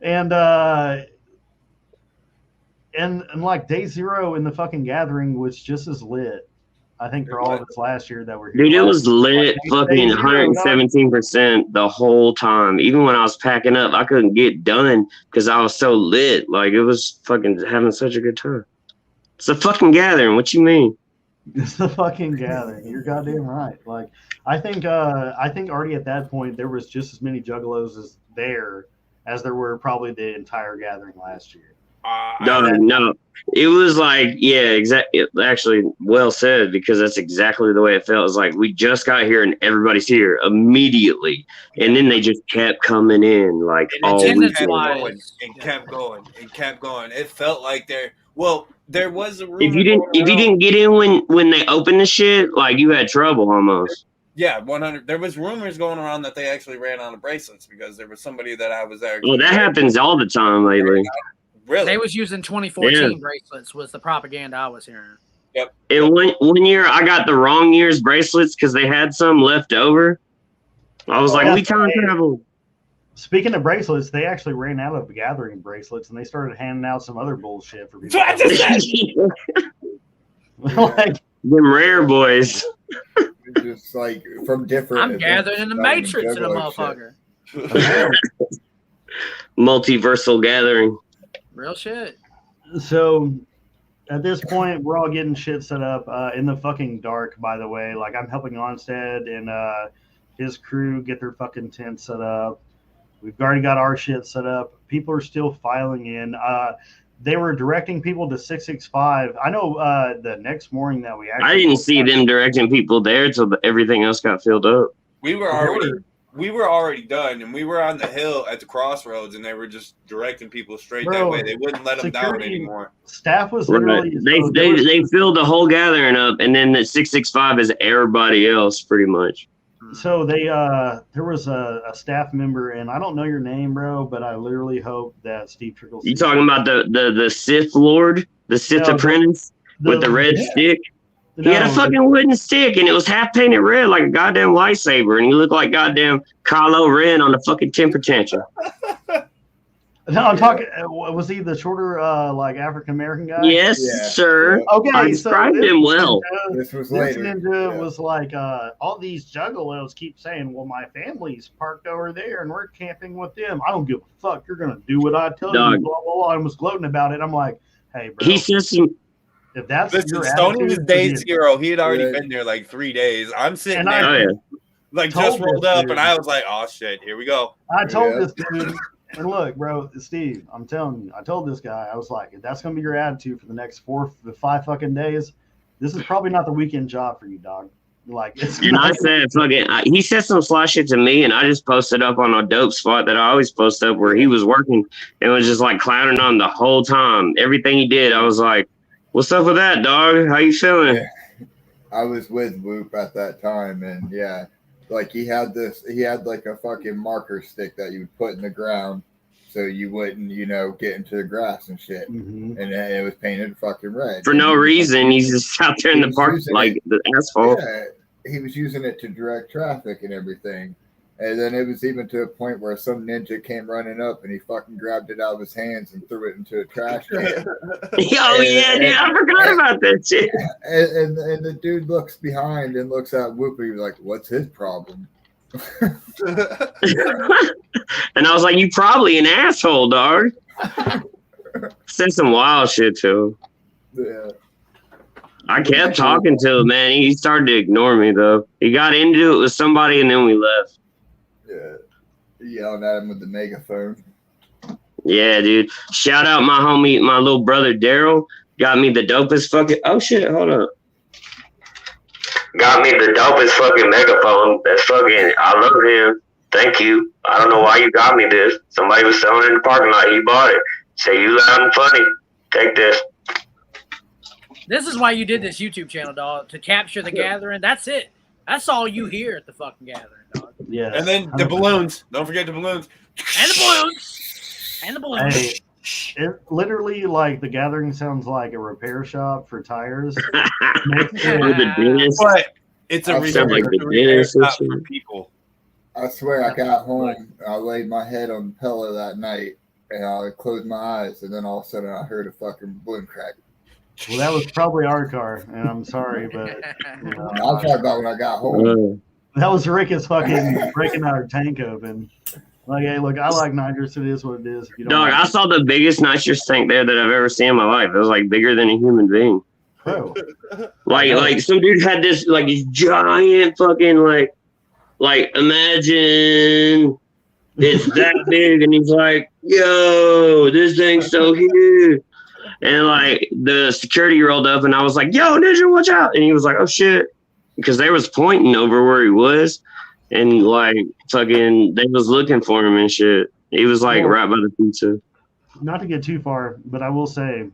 and like day 0 in the fucking gathering was just as lit. I think for all of us last year that were here. Dude, it was lit fucking 117% the whole time. Even when I was packing up, I couldn't get done because I was so lit. Like, it was fucking having such a good time. It's a fucking gathering. What you mean? It's the fucking gathering. You're goddamn right. Like, I think already at that point there was just as many juggalos as there were probably the entire gathering last year. No. It was like, yeah, exactly. Actually, well said, because that's exactly the way it felt. It's like we just got here and everybody's here immediately, and then they just kept coming in like all weekend. Kept going. It felt like there was a rumor. If you didn't get in when they opened the shit, like you had trouble almost. Yeah, 100. There was rumors going around that they actually ran out of bracelets because there was somebody that I was there. Well, that happens all the time lately. Really? They was using 2014 bracelets was the propaganda I was hearing. Yep. And one year I got the wrong year's bracelets because they had some left over. I was like, we time travel. Speaking of bracelets, they actually ran out of gathering bracelets and they started handing out some other bullshit for people. Like them rare boys. Just like from different. I'm gathering in the Matrix in a motherfucker. Multiversal gathering. Real shit. So at this point, we're all getting shit set up in the fucking dark, by the way. Like, I'm helping Onstead and his crew get their fucking tent set up. We've already got our shit set up. People are still filing in. They were directing people to 665. I know the next morning that we actually... I didn't see them directing people there until everything else got filled up. We were already done, and we were on the hill at the crossroads, and they were just directing people straight that way. They wouldn't let them down anymore. Staff was literally... They filled the whole gathering up, and then the 665 is everybody else, pretty much. So there was a staff member, and I don't know your name, bro, but I literally hope that Steve Trickles... You talking about the Sith Lord, the Sith apprentice with the red stick? He had a fucking wooden stick, and it was half painted red like a goddamn lightsaber, and he looked like goddamn Kylo Ren on the fucking temper tantrum. No, I'm talking. Was he the shorter, like African American guy? Yes, sir. Okay, I described him well. This was this later. ninja was like, all these juggalos keep saying, "Well, my family's parked over there, and we're camping with them. I don't give a fuck. You're gonna do what I tell you." Blah blah blah. I was gloating about it. I'm like, "Hey, bro." He says some. If that's Listen, Stoney was day 0. He had already been there like 3 days. I'm sitting there, just rolled up, and I was like, "Oh shit, here we go." I told this dude, and look, bro, Steve, I'm telling you, I told this guy, I was like, if that's gonna be your attitude for the next 4 to 5 fucking days, this is probably not the weekend job for you, dog. Like, it's and I said, fucking, he said some sly shit to me, and I just posted up on a dope spot that I always post up where he was working and was just like clowning on the whole time. Everything he did, I was like, "What's up with that, dog? How you feeling?" Yeah. I was with Whoop at that time, and like he had like a fucking marker stick that you would put in the ground, so you wouldn't, get into the grass and shit. Mm-hmm. And it was painted fucking red. For no reason. He's just out there in the park, like the asphalt. Yeah, he was using it to direct traffic and everything. And then it was even to a point where some ninja came running up and he fucking grabbed it out of his hands and threw it into a trash can. Dude, I forgot about that shit. And the dude looks behind and looks at Whoopi like, what's his problem? And I was like, you probably an asshole, dog. Said some wild shit to him. Yeah. I kept talking to him, man. He started to ignore me, though. He got into it with somebody, and then we left. Yeah. Yelling at him with the megaphone. Yeah, dude. Shout out my homie, my little brother, Daryl. Got me the dopest fucking... Oh, shit. Hold up. Got me the dopest fucking megaphone. That's fucking... I love him. Thank you. I don't know why you got me this. Somebody was selling it in the parking lot. He bought it. Say you loud and funny. Take this. This is why you did this YouTube channel, dog, to capture the gathering. That's it. That's all you hear at the fucking gathering, dog. Yeah. And then the balloons. Don't forget the balloons. And the balloons. And the balloons. Hey, it literally, like, the gathering sounds like a repair shop for tires. But it's a sound like the repair shop dentist. for people. I swear I got home. I laid my head on the pillow that night and I closed my eyes. And then all of a sudden I heard a fucking balloon crack. Well, that was probably our car, and I'm sorry, but I'll talk about when I got home. that was Rick's fucking breaking our tank open. Like, hey, look, I like nitrous. It is what it is. If you don't Dog, like I saw the biggest nitrous tank there that I've ever seen in my life. It was like bigger than a human being. Oh. Like some dude had this like this giant fucking like imagine it's that big, and he's like, yo, this thing's so huge. And like the security rolled up, and I was like, "Yo, Ninja, watch out!" And he was like, "Oh shit," because they was pointing over where he was, and like fucking, they was looking for him and shit. He was like right by the pizza. Not to get too far, but I will say,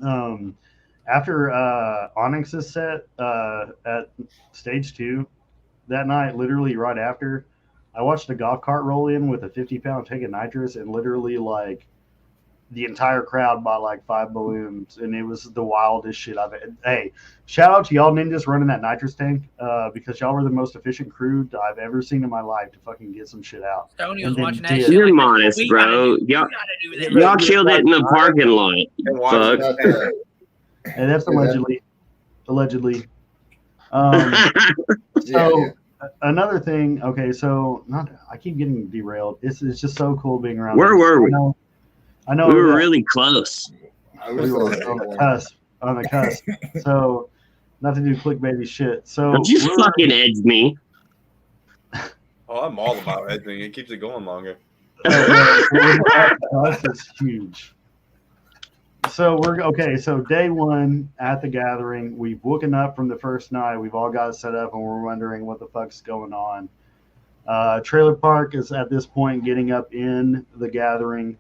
after Onyx's set at stage 2 that night, literally right after, I watched a golf cart roll in with a 50-pound tank of nitrous, and literally like. The entire crowd bought like 5 balloons, and it was the wildest shit I've had. Hey, shout out to y'all ninjas running that nitrous tank, because y'all were the most efficient crew I've ever seen in my life to fucking get some shit out. Stoney was watching that shit. You're modest, bro. Y'all killed it in the parking lot. Fuck. And that's allegedly. Another thing. Okay, so I keep getting derailed. It's just so cool being around. Where were we? I know we were really close. We were on the cusp. So, not to do clickbaity shit. So, don't you fucking edge me. Oh, I'm all about edging. It keeps it going longer. That's huge. So So day 1 at the gathering, we've woken up from the first night. We've all got set up, and we're wondering what the fuck's going on. Trailer Park is at this point getting up in the gathering.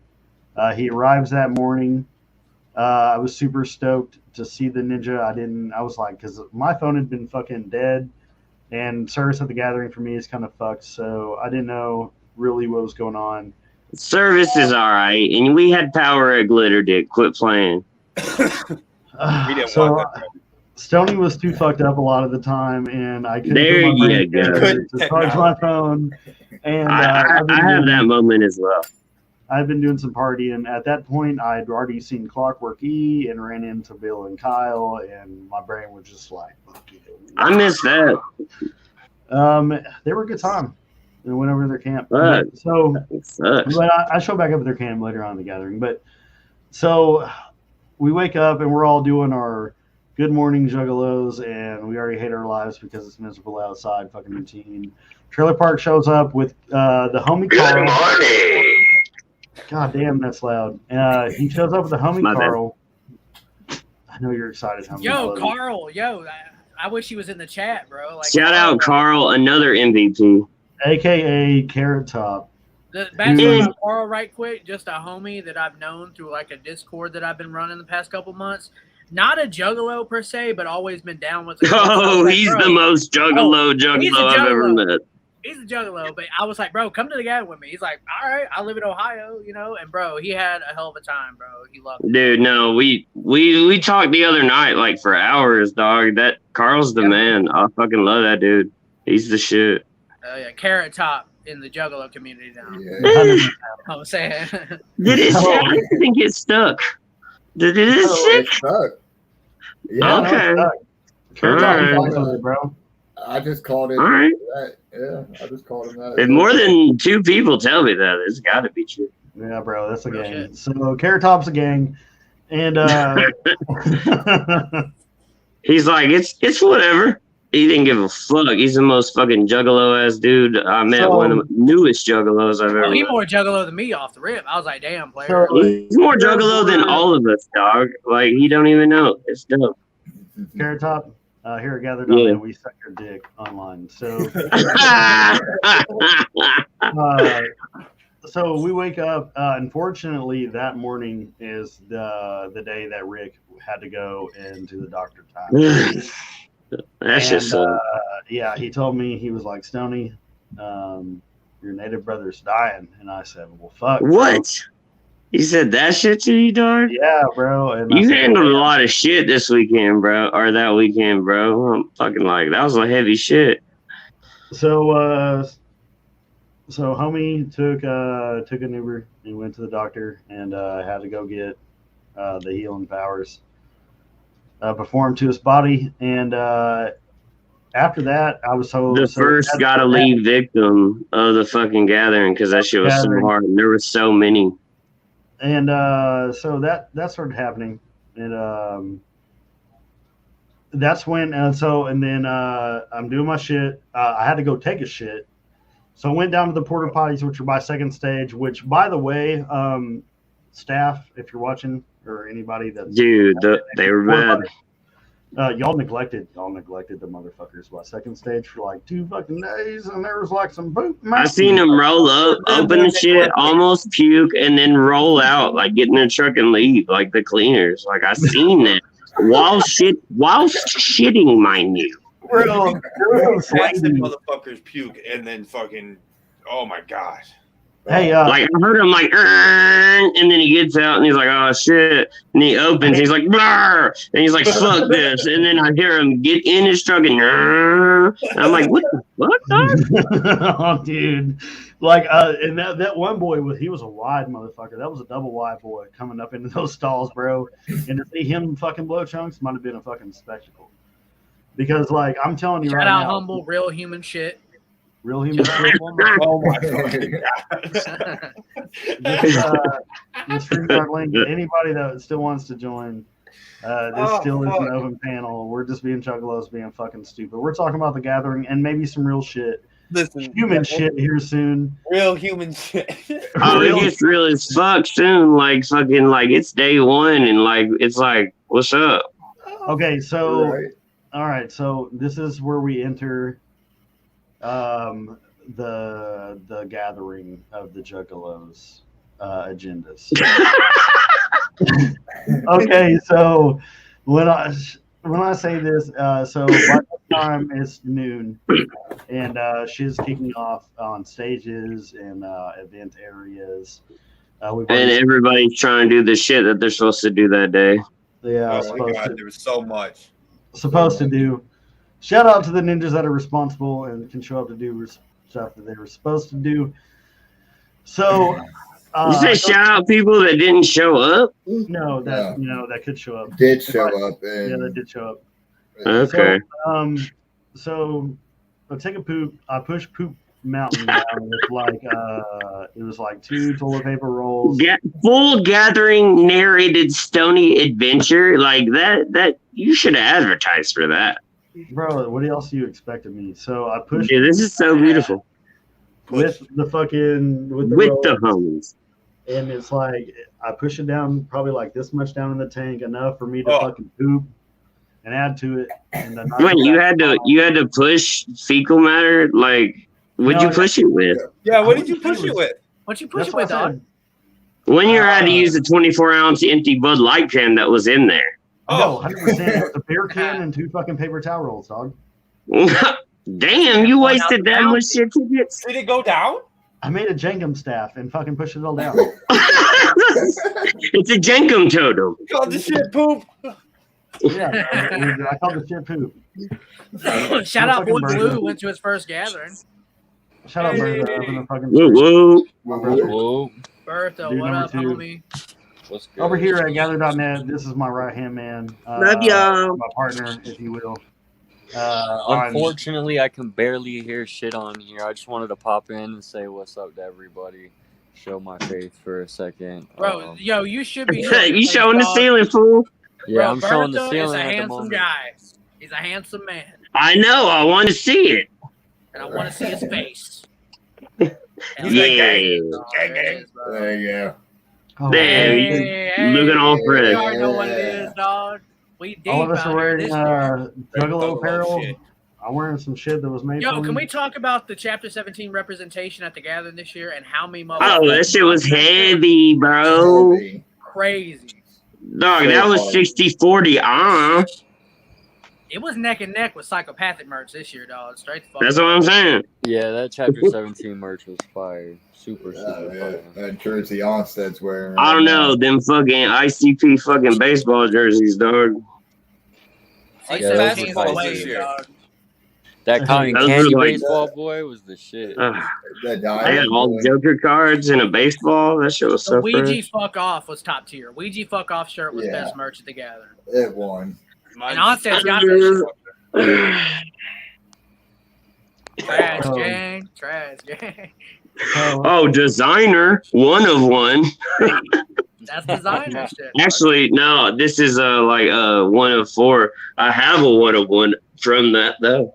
He arrives that morning. I was super stoked to see the ninja. I was like, because my phone had been fucking dead, and service at the gathering for me is kind of fucked. So I didn't know really what was going on. Service is all right, and we had power at Glitter Dick. Quit playing. We didn't want that. Stoney was too fucked up a lot of the time, and I couldn't to charge my phone. And I have that moment as well. I've been doing some partying. At that point, I'd already seen Clockwork E and ran into Bill and Kyle, and my brain was just like, fuck you. I missed that. They were a good time. They went over to their camp. But I show back up at their camp later on in the gathering. But so we wake up, and we're all doing our good morning juggalos, and we already hate our lives because it's miserable outside, fucking routine. Trailer Park shows up with the homie Carl. Good morning. God damn, that's loud. He shows up with the homie Carl. I know you're excited. Homie. Yo, Carl. Yo, I wish he was in the chat, bro. Like, shout out Carl, another MVP. AKA Carrot Top. Back to Carl right quick, just a homie that I've known through like a Discord that I've been running the past couple months. Not a juggalo per se, but always been down with it. Oh, he's the most juggalo I've ever met. He's a juggalo, but I was like, bro, come to the gathering with me. He's like, all right, I live in Ohio, you know. And bro, he had a hell of a time, bro. He loved it. Dude, no, we talked the other night like for hours, dog. That Carl's the man. I fucking love that dude. He's the shit. Yeah, Carrot Top in the juggalo community now. Yeah. I was saying. Did it? I think it stuck. Did it stick? It stuck. Yeah. Okay. Carrot All Top right. fucks with it, bro. I just called it All right. that. Yeah, I just called him that. If more than 2 people tell me that, it's got to be true. Yeah, bro, that's a Real gang. shit. So Carrot Top's a gang, and He's like, it's whatever. He didn't give a fuck. He's the most fucking juggalo ass dude I met. So- One of the newest juggalos I've ever Oh, he met. more juggalo than me off the rip. I was like, damn, player. So- He's more juggalo than all of us, dog. Like, he don't even know. It's dope. Carrot Top, here at Gather.NETWORK, Yeah. we suck your dick online. So, so we wake up. Unfortunately, that morning is the day that Rick had to go into the doctor time. That's just Yeah, he told me, he was like, Stoney, your native brother's dying, and I said, well, fuck. bro. what? He said that shit to you, dog? Yeah, bro. And I You said, handled a lot of shit this weekend, bro, or that weekend, bro. I'm fucking like, that was a heavy shit. So, so homie took an Uber and went to the doctor and had to go get the healing powers performed to his body. And after that, I was told The first gotta leave victim of the fucking gathering because that shit was so Gathering. hard. And there were so many. And so that started happening, and that's when. And then I'm doing my shit. I had to go take a shit, so I went down to the Porta-potties, which are by second stage. Which, by the way, staff, if you're watching, or anybody that's Dude, they were bad. y'all neglected the motherfuckers by second stage for like 2 fucking days, and there was like some boot. I seen them roll up, open the shit, almost puke, and then roll out, like get in their truck and leave, like the cleaners. Like I seen that whilst shitting, mind you. Bro, Massive motherfuckers puke and then fucking. Oh my god. hey, Like I heard him like, "Err," and then he gets out and he's like, oh shit, and he opens, he's like, "Brr," and he's like, fuck this, and then I hear him get in his truck and, "Err," and I'm like, what the fuck, dog? oh, dude, like, and that one boy he was a wide motherfucker. That was a double wide boy coming up into those stalls, bro. And to see him fucking blow chunks might have been a fucking spectacle. Because, like, I'm telling you Shout right out now, humble, real human shit. real human shit. Oh my fucking god. This free card link. Anybody that still wants to join, this still is an open panel. We're just being juggalos, being fucking stupid. We're talking about the gathering and maybe some real shit. Listen, Human shit here soon. real human shit. Oh, it gets real as fuck soon. Like fucking, like it's day one, and like it's like, what's up? Okay, so Right. all right, so this is where we enter the gathering of the juggalos agendas. Okay, so when I say this, so by this time it's noon, and she's kicking off on stages and event areas. We've And already, everybody's trying to do the shit that they're supposed to do that day. yeah, Oh my god, there was so much. supposed to do. Shout out to the ninjas that are responsible and can show up to do stuff that they were supposed to do. So, You say shout out people that didn't show up? no, that Yeah. that could show up. Did show up. And Yeah, that did show up. Okay. So I take a poop. I push poop mountain down with like it was like 2 toilet paper rolls. Full gathering narrated Stony adventure like that. You should have advertised for that. Bro, what else do you expect of me? So I pushed Dude, this is so beautiful. with the fucking With rolls, the homies. and it's like I push it down probably like this much down in the tank, enough for me to Oh. fucking poop and add to it. And then Wait, you had to push fecal matter? Like, what'd No, you push it with? Yeah, what did you push it with? What you push That's it what with, I dog? said. When you had to use a 24-ounce empty Bud Light can that was in there. No, 100%. It was a beer can and 2 fucking paper towel rolls, dog. Damn, you wasted that much shit tickets. Did it go down? I made a Jenkum staff and fucking pushed it all down. It's a Jenkum totem. You called the shit poop. Yeah, I called the shit poop. Shout out Boy Fucking Blue Bertha. went to his first gathering. Shout out Hey. Bertha. Fucking Woo woo. Whoa. Bertha, Dude what number up, two. homie? What's good? Over here at Gather.net, this is my right hand man. Love y'all. My partner, if you will. On- Unfortunately, I can barely hear shit on here. I just wanted to pop in and say what's up to everybody. Show my face for a second. Bro, yo, you should be. You showing the ceiling, fool? Yeah, Bro, I'm showing the Bertha ceiling is a at the handsome moment. guy. He's a handsome man, I know. I want to see it. and I want to see his face. Yeah. There it is, bro. There you go. Oh, Damn, Hey, looking all You fresh. already know what it is, dog. We deep all of us out are here wearing this year. Juggalo apparel. Shit. I'm wearing some shit that was made Yo, for can me. we talk about the Chapter 17 representation at the gathering this year and how many Oh, that shit was heavy, bro. Heavy. crazy. Dog, that was 60-40. It was neck and neck with psychopathic merch this year, dog. Straight the fuck That's up. what I'm saying. Yeah, that chapter 17 merch was fire. Super Yeah, fire. that jersey Onstead's wearing. I don't know. Them fucking ICP fucking baseball jerseys, dog. Like Yeah, the those basketball were this crazy. year. That cotton Those candy were like- baseball boy was the shit. Ugh. That I had diamond all boy. Joker cards and a baseball. That shit was The so Ouija fresh. fuck off was top tier. Ouija fuck off shirt was Yeah. best merch at the gathering. It won. And Onstead's got this shit. Trash Oh. gang. Trash gang. Oh, designer, one of one. That's designer shit. Actually, no, this is like one of four. I have a one of one from that though.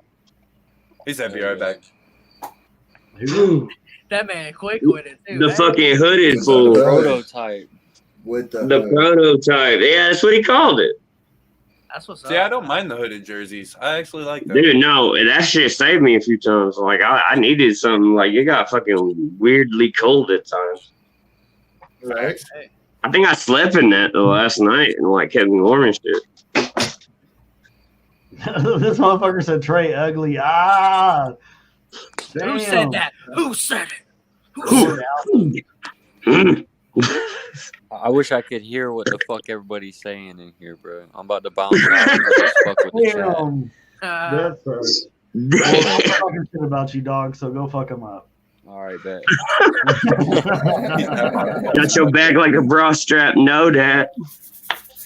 He said, "Be right back." That man quick with it, too. The man. fucking hooded fool. Prototype. With the, The hood. prototype. Yeah, that's what he called it. That's what's See, I up. don't mind the hooded jerseys. I actually like them. Dude, no, that shit saved me a few times. Like, I needed something. Like, it got fucking weirdly cold at times. Right? I think I slept in that the last night and, like, kept me warm and shit. This motherfucker said Trey ugly. Ah. Who said Damn. that? Who said it? Who said it? Mm. I wish I could hear what the fuck everybody's saying in here, bro. I'm about to bounce out and just fuck with the chat. Damn. That sucks. Well, Damn. I'm talking shit about you, dog, so go fuck him up. All right, bet. Got your back like a bra strap. Know that.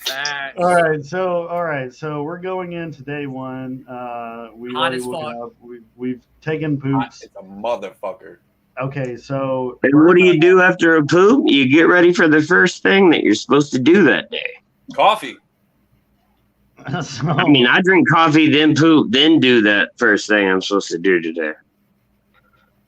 Facts. All right, so we're going into day one. We Hot already as woken fuck. up. We've taken poops. It's a motherfucker. Okay, so And what do you do after a poop? You get ready for the first thing that you're supposed to do that day. Coffee. so, I mean, I drink coffee, then poop, then do that first thing I'm supposed to do today.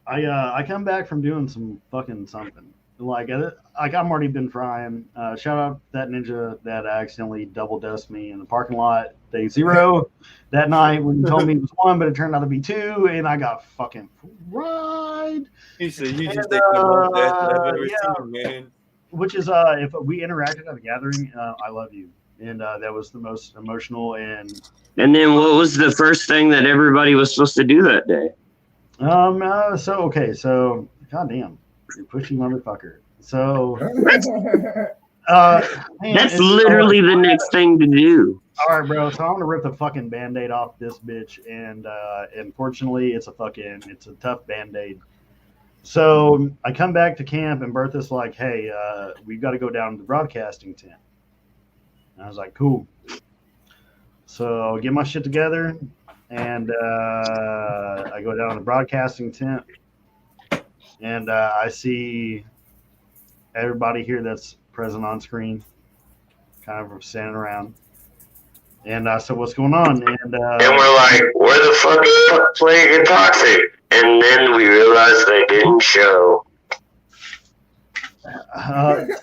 I come back from doing some fucking something. Like I'm already been frying. Shout out that ninja that accidentally double dust me in the parking lot day 0 that night when you told me it was 1, but it turned out to be 2, and I got fucking fried. He said, "You just And, take the most death I've ever yeah. seen, man." Which is if we interacted at a gathering, I love you, and that was the most emotional. And And then what was the first thing that everybody was supposed to do that day? so goddamn, you pushy motherfucker. So man, That's it's- literally the next thing to do. All right, bro. So I'm gonna rip the fucking band-aid off this bitch, and unfortunately, it's a tough band-aid. So I come back to camp, and Bertha's like, "Hey, we've got to go down to the broadcasting tent." And I was like, "Cool." So I get my shit together, and I go down to the broadcasting tent, and I see everybody here that's present on screen, kind of standing around. And I said, "What's going on?" And we're like, where the fuck is Plague and Toxic? And then we realized they didn't show.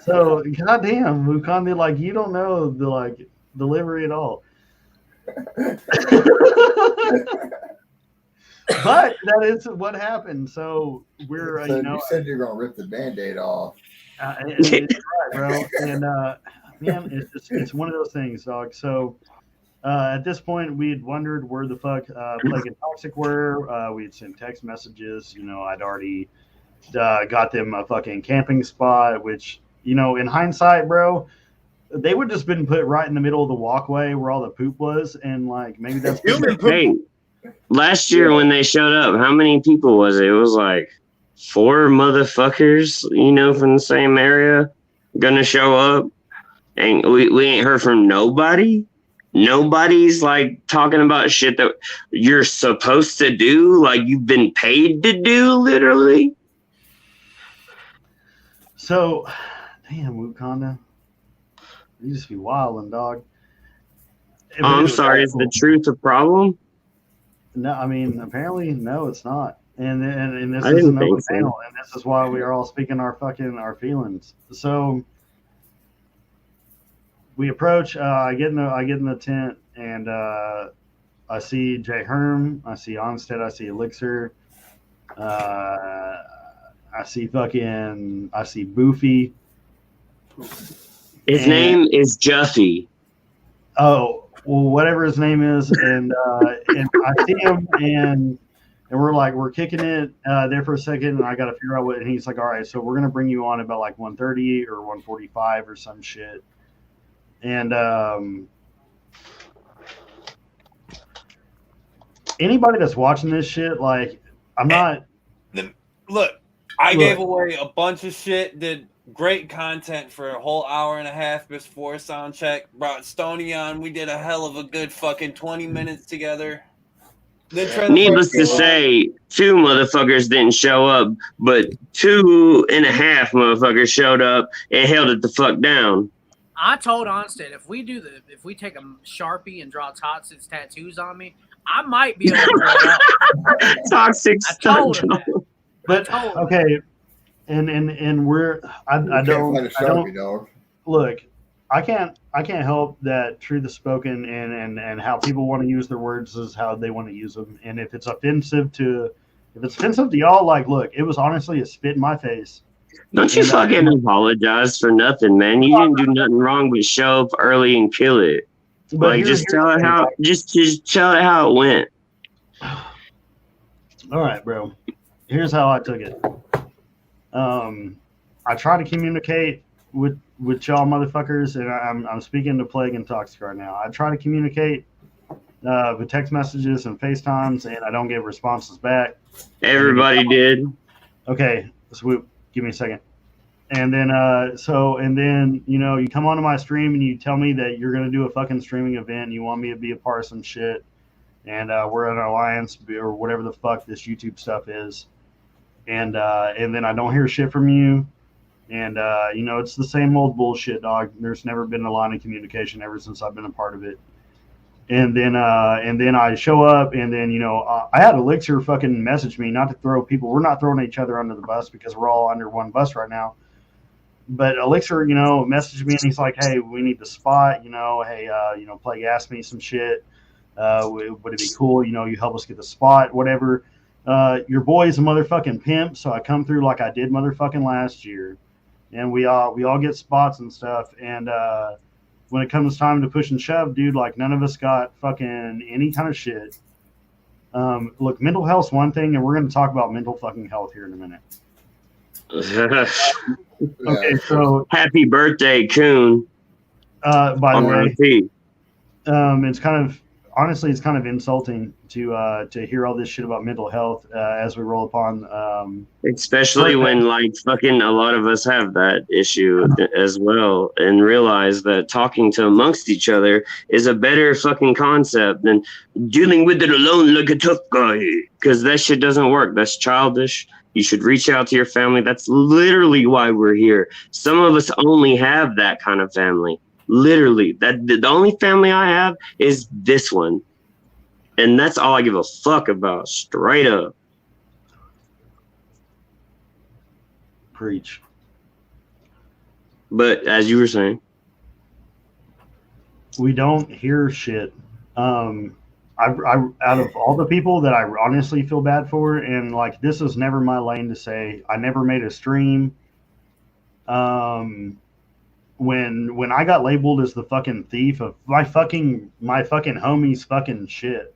so goddamn, Mukande, like you don't know the delivery at all. But that is what happened. So we're So you said you're gonna rip the band-aid off. it's right, bro. And man, it's one of those things, dog. So At this point, we had wondered where the fuck Plague and Toxic were. We had sent text messages. I'd already got them a fucking camping spot, which, in hindsight, bro, they would just been put right in the middle of the walkway where all the poop was. And, like, maybe that's... Hey, last year when they showed up, how many people was it? It was like 4 motherfuckers, from the same area gonna show up. And we ain't heard from nobody. Nobody's like talking about shit that you're supposed to do, like you've been paid to do, literally. So, damn, Wakanda, you just be wilding, dog. I'm sorry, is the truth a problem? No, I mean, apparently, no, it's not. And this I is didn't an open think so. panel, and this is why we are all speaking our feelings. So we approach. I get in the tent, and I see Jay Herm, I see Onstead, I see Elixir, I see Boofy. His name is Juffy. Oh, well, whatever his name is, and I see him, and we're kicking it there for a second, and I got to figure out what. And he's like, "All right, so we're gonna bring you on about like 1:30 or 1:45 or some shit." And anybody that's watching this shit, like, I'm not. Look, I gave away a bunch of shit. Did great content for a whole hour and a half before sound check. Brought Stoney on. We did a hell of a good fucking 20 minutes together. Needless to say, 2 motherfuckers didn't show up, but 2.5 motherfuckers showed up and held it the fuck down. I told Onstead if we take a Sharpie and draw Toxic's tattoos on me, I might be able to draw it up. Toxic I told him that. But okay, and we're I don't dog. Look. I can't help that truth is spoken, and how people want to use their words is how they want to use them. And if it's offensive to y'all, like, look, it was honestly a spit in my face. Don't you fucking apologize for nothing, man. You didn't do nothing wrong but show up early and kill it. But like, just tell it how it went. All right, bro. Here's how I took it. I try to communicate with y'all motherfuckers, and I'm speaking to Plague and Toxic right now. I try to communicate with text messages and FaceTimes, and I don't get responses back. Everybody did. Okay, Swoop, give me a second. And then you come onto my stream and you tell me that you're gonna do a fucking streaming event and you want me to be a part of some shit, and we're in an alliance or whatever the fuck this YouTube stuff is, and then I don't hear shit from you. And, it's the same old bullshit, dog. There's never been a line of communication ever since I've been a part of it. And then I show up, and then, I had Elixir fucking message me, not to throw people. We're not throwing each other under the bus because we're all under one bus right now. But Elixir, messaged me, and he's like, hey, we need the spot. Hey, Plague asked me some shit. Would it be cool? You help us get the spot, whatever. Your boy's a motherfucking pimp, so I come through like I did motherfucking last year. And we all get spots and stuff. And when it comes time to push and shove, dude, like none of us got fucking any kind of shit. Look, mental health's one thing, and we're going to talk about mental fucking health here in a minute. Okay, so happy birthday, Coon. By the way, it's kind of insulting to hear all this shit about mental health as we roll upon. Especially when like fucking a lot of us have that issue as well, and realize that talking to amongst each other is a better fucking concept than dealing with it alone like a tough guy. Because that shit doesn't work. That's childish. You should reach out to your family. That's literally why we're here. Some of us only have that kind of family. Literally, the only family I have is this one, and that's all I give a fuck about. Straight up. Preach. But as you were saying, we don't hear shit. I out of all the people that I honestly feel bad for, and like this is never my lane to say. I never made a stream. when I got labeled as the fucking thief of my fucking homie's fucking shit.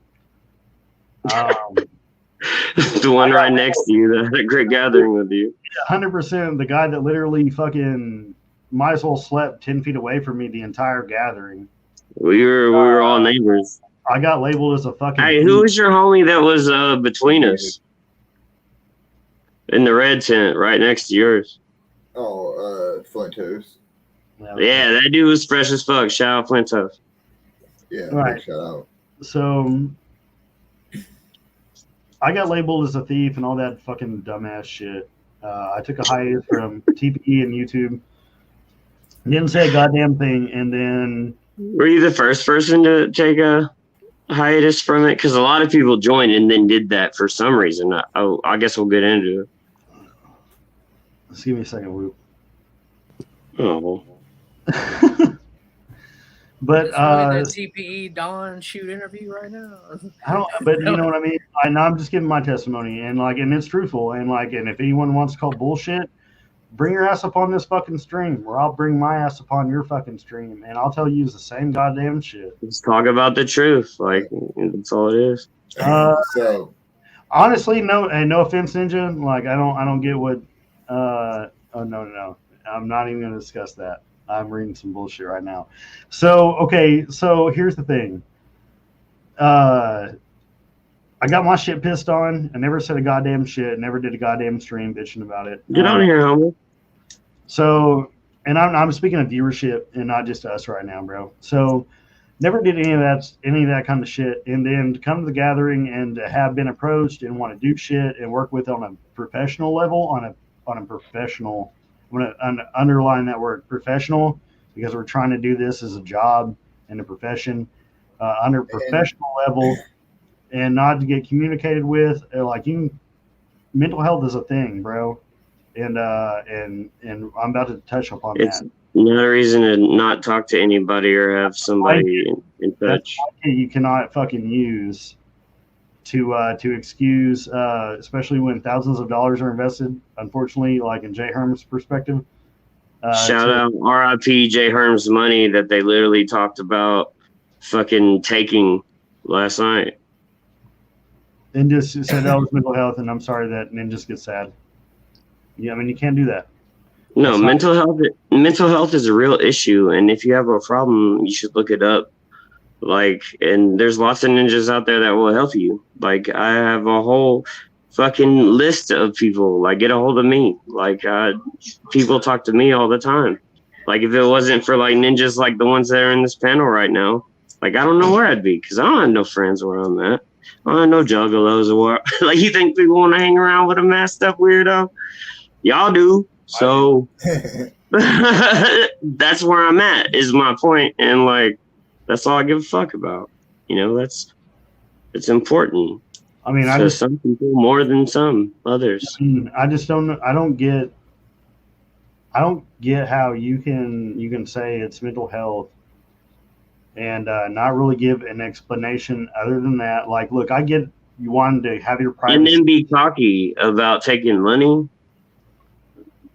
The one right next to you that had a great gathering with you. 100%. The guy that literally fucking might as well slept 10 feet away from me the entire gathering. We were all neighbors. I got labeled as a fucking Hey, thief. who was your homie that was between us? In the red tent right next to yours. Oh, Flint Toast. Yeah, that dude was fresh as fuck. Shout out Flint Toast. Yeah, Right. shout out. So I got labeled as a thief and all that fucking dumbass shit. I took a hiatus from TPE and YouTube. Didn't say a goddamn thing, and then Were you the first person to take a hiatus from it? Because a lot of people joined and then did that for some reason. I guess we'll get into it. just give me a second, Whoop. Oh, But It's really the TPE Don shoot interview right now. I don't. But you know what I mean. I'm just giving my testimony, and it's truthful, and if anyone wants to call bullshit, bring your ass up on this fucking stream, or I'll bring my ass upon your fucking stream, and I'll tell you the same goddamn shit. let's talk about the truth. Like, that's all it is. So Honestly, no, and no offense, Ninja. Like, I don't get what. Oh no, I'm not even gonna discuss that. I'm reading some bullshit right now. So okay, so here's the thing. I got my shit pissed on. I never said a goddamn shit. Never did a goddamn stream bitching about it. Get on here, homie. So, and I'm speaking of viewership and not just us right now, bro. So, never did any of that kind of shit. And then to come to the gathering and to have been approached and want to do shit and work with on a professional level, on a professional. I'm going to underline that word professional, because we're trying to do this as a job and a profession under a professional level, and not to get communicated with. Mental health is a thing, bro. And I'm about to touch upon It's that. not a reason to not talk to anybody or have somebody in touch. You cannot fucking use to excuse, especially when thousands of dollars are invested. Unfortunately, like in Jay Herm's perspective. Shout out RIP Jay Herm's money that they literally talked about fucking taking last night. And just said that was mental health, and I'm sorry that Ninjas get sad. Yeah, I mean, you can't do that. No, mental health is a real issue, and if you have a problem, you should look it up. Like, and there's lots of ninjas out there that will help you. Like, I have a whole fucking list of people. Like, get a hold of me. Like, people talk to me all the time. Like, if it wasn't for like ninjas like the ones that are in this panel right now, like, I don't know where I'd be, because I don't have no friends where I'm at. I don't have no juggalos or what. Like, you think people want to hang around with a masked up weirdo? Y'all do. So that's where I'm at, is my point. And like, that's all I give a fuck about. You know, it's important. I mean, so some people more than some others. I just don't. I don't get how you can say it's mental health and not really give an explanation other than that. Like, look, I get you wanted to have your privacy, and then be cocky about taking money.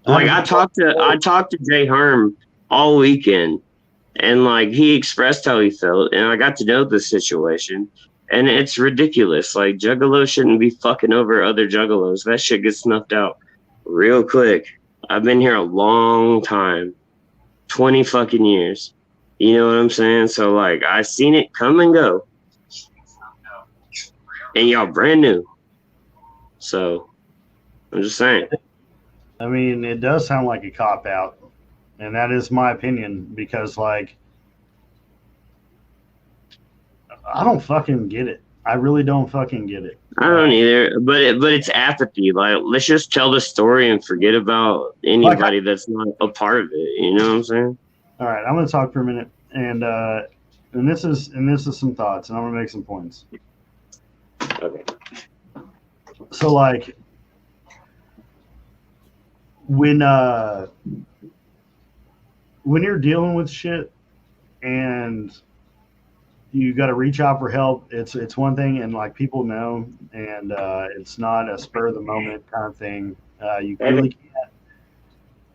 Like, I talked to Jay Herm all weekend, and like, he expressed how he felt, and I got to know the situation, and it's ridiculous. Like, juggalos shouldn't be fucking over other juggalos. That shit gets snuffed out real quick. I've been here a long time, 20 fucking years. You know what I'm saying? So like, I seen it come and go, and y'all brand new. So I'm just saying. I mean, it does sound like a cop-out, and that is my opinion, because, like, I don't fucking get it. I really don't fucking get it. I don't either, but it's apathy. Like, let's just tell the story and forget about anybody that's not a part of it. You know what I'm saying? All right, I'm going to talk for a minute, and this is some thoughts, and I'm going to make some points. Okay. So, like, when you're dealing with shit and you got to reach out for help, it's one thing, and like, people know, and it's not a spur of the moment kind of thing. You really can't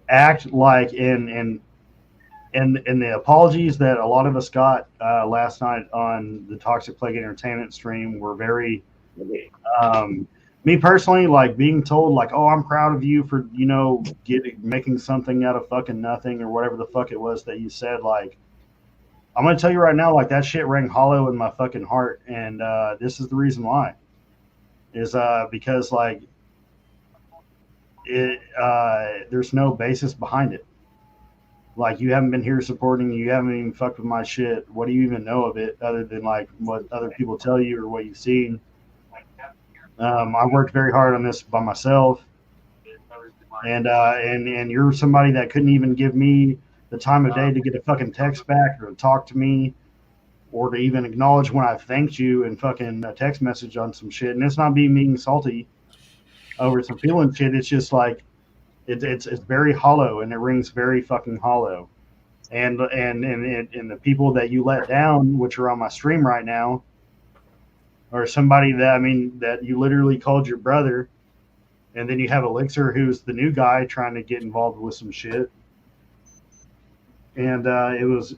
act like, and and the apologies that a lot of us got last night on the Toxic Plague Entertainment stream were very, me personally, like being told like, oh, I'm proud of you for, you know, making something out of fucking nothing or whatever the fuck it was that you said. Like, I'm going to tell you right now, like that shit rang hollow in my fucking heart. And this is the reason why is because like there's no basis behind it. Like, you haven't been here supporting, you haven't even fucked with my shit. What do you even know of it other than like what other people tell you or what you've seen? I worked very hard on this by myself, and you're somebody that couldn't even give me the time of day to get a fucking text back or to talk to me or to even acknowledge when I thanked you and fucking a text message on some shit. And it's not being salty over some feeling shit. It's just like it's very hollow and it rings very fucking hollow. And the people that you let down, which are on my stream right now, or somebody that you literally called your brother, and then you have Elixir, who's the new guy trying to get involved with some shit, and it was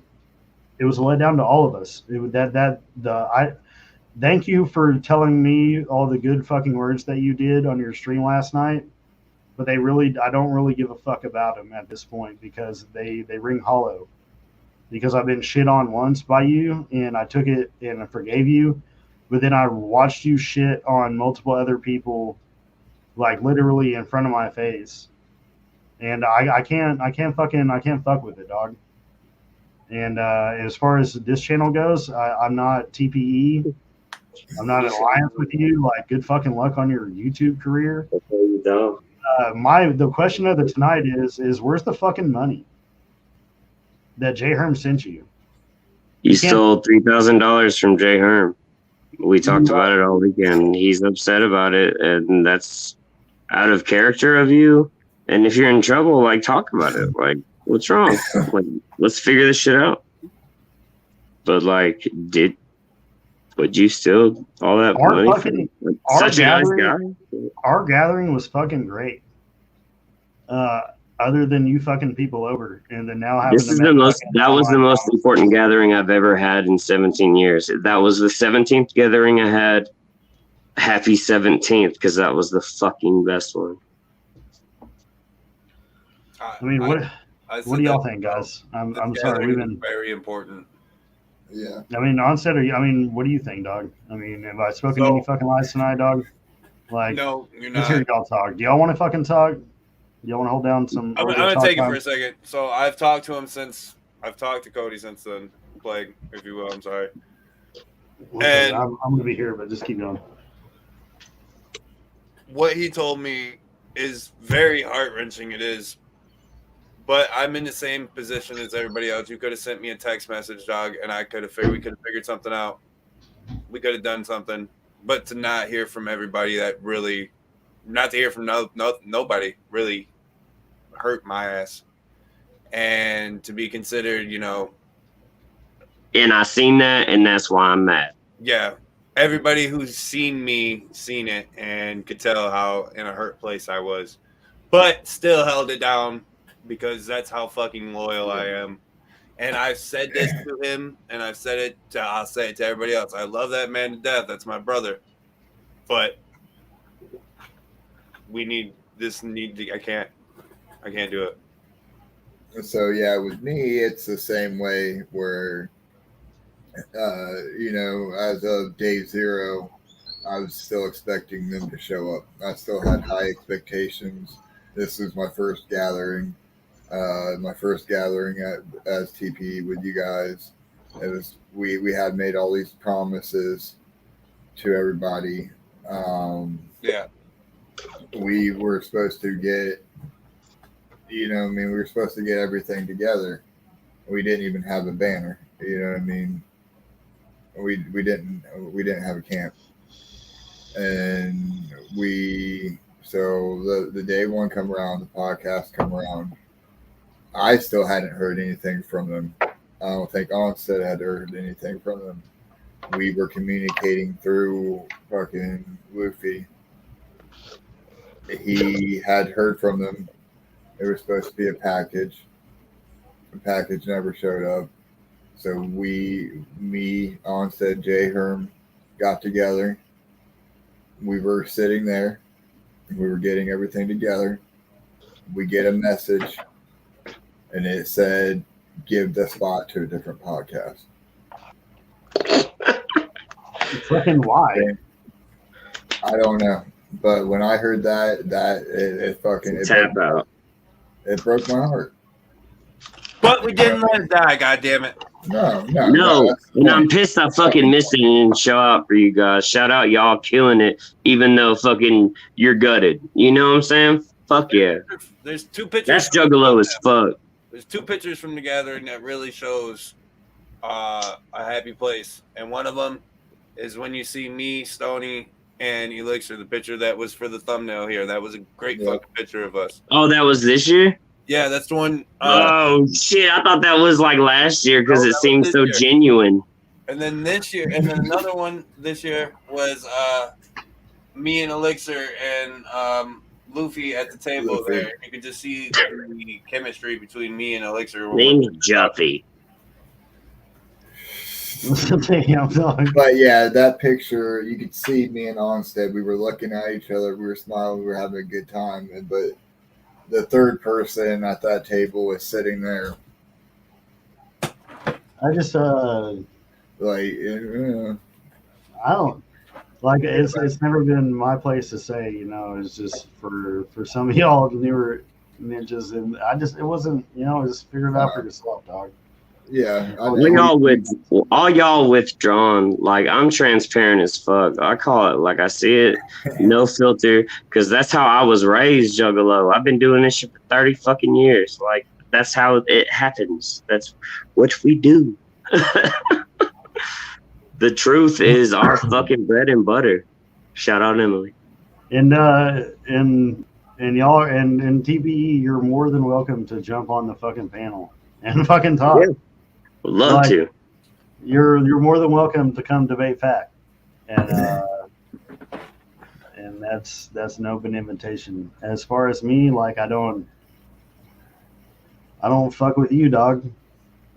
a letdown to all of us. I thank you for telling me all the good fucking words that you did on your stream last night, but I don't really give a fuck about them at this point because they ring hollow. Because I've been shit on once by you, and I took it and I forgave you. But then I watched you shit on multiple other people, like literally in front of my face, and I can't fuck with it, dog. And as far as this channel goes, I'm not TPE. I'm not in alliance with you. Like, good fucking luck on your YouTube career. The question of the tonight is where's the fucking money that J Herm sent you? You stole $3,000 from J Herm. We talked about it all weekend. He's upset about it, and that's out of character of you. And if you're in trouble, like, talk about it. Like, what's wrong? Like, let's figure this shit out. But like, would you steal all that money from such a nice guy? Our gathering was fucking great. Other than you fucking people over, and then now having that was the most important gathering I've ever had in 17 years. That was the 17th gathering I had. Happy 17th, because that was the fucking best one. I mean, what do y'all think, guys? I'm sorry, we've been very important. Yeah. I mean, onset, what do you think, dog? I mean, have I spoken any fucking lies tonight, dog? Like, no, you're let's not. hear y'all talk. Do y'all want to fucking talk? Y'all want to hold down some? I'm gonna take it for a second. So I've talked to Cody since then. Plague, if you will. I'm sorry. Okay, and I'm gonna be here, but just keep going. What he told me is very heart wrenching. It is, but I'm in the same position as everybody else. You could have sent me a text message, dog, and we could have figured something out. We could have done something, but to not hear from everybody not to hear from nobody really hurt my ass. And to be considered, And I seen that, and that's why I'm mad. Yeah. Everybody who's seen it and could tell how in a hurt place I was. But still held it down because that's how fucking loyal I am. And I've said this to him, and I'll say it to everybody else. I love that man to death. That's my brother. But I can't do it. So yeah, with me, it's the same way where, as of day 0, I was still expecting them to show up. I still had high expectations. This was my first gathering, as TP with you guys. It was we had made all these promises to everybody. Yeah. We were supposed to get, we were supposed to get everything together. We didn't even have a banner. You know what I mean? We didn't have a camp, and the day one come around, the podcast come around. I still hadn't heard anything from them. I don't think Onset had heard anything from them. We were communicating through fucking Luffy. He had heard from them. It was supposed to be a package. The package never showed up. So me, Onstead, Jay Herm got together. We were sitting there. We were getting everything together. We get a message, and it said, "Give the spot to a different podcast." Fucking why? And I don't know, but when I heard that it fucking Tap out. It broke my heart. But we didn't let it die. God damn it! No. And I'm pissed I fucking missed it and didn't show out for you guys. Shout out, y'all killing it, even though fucking you're gutted. You know what I'm saying? Fuck yeah. There's two pictures. That's juggalo as fuck. There's two pictures from the gathering that really shows a happy place, and one of them is when you see me, Stony, and Elixir. The picture that was for the thumbnail here. That was a great fucking picture of us. Oh, that was this year? Yeah, that's the one. Oh shit! I thought that was like last year because it seemed so year. genuine. And then this year, and then another one this year was me and Elixir and Luffy at the table there. You could just see the chemistry between me and Elixir. Name's Juffy. Damn, dog. But yeah, that picture, you could see me and Onstead. We were looking at each other. We were smiling. We were having a good time. But the third person at that table was sitting there. I just Like, I don't like it's never been my place to say, you know, it's just for some of y'all the newer ninjas, and it wasn't, you know, just figure it out for yourself, dog. yeah. All y'all withdrawn. Like, I'm transparent as fuck. I call it like I see it, no filter, because that's how I was raised, Juggalo. I've been doing this shit for 30 fucking years. Like, that's how it happens. That's what we do. The truth is our fucking bread and butter. Shout out Emily. And y'all and TBE, you're more than welcome to jump on the fucking panel and fucking talk. Yeah. Would love to. You're more than welcome to come debate fact. And and that's an open invitation. As far as me, like I don't fuck with you, dog.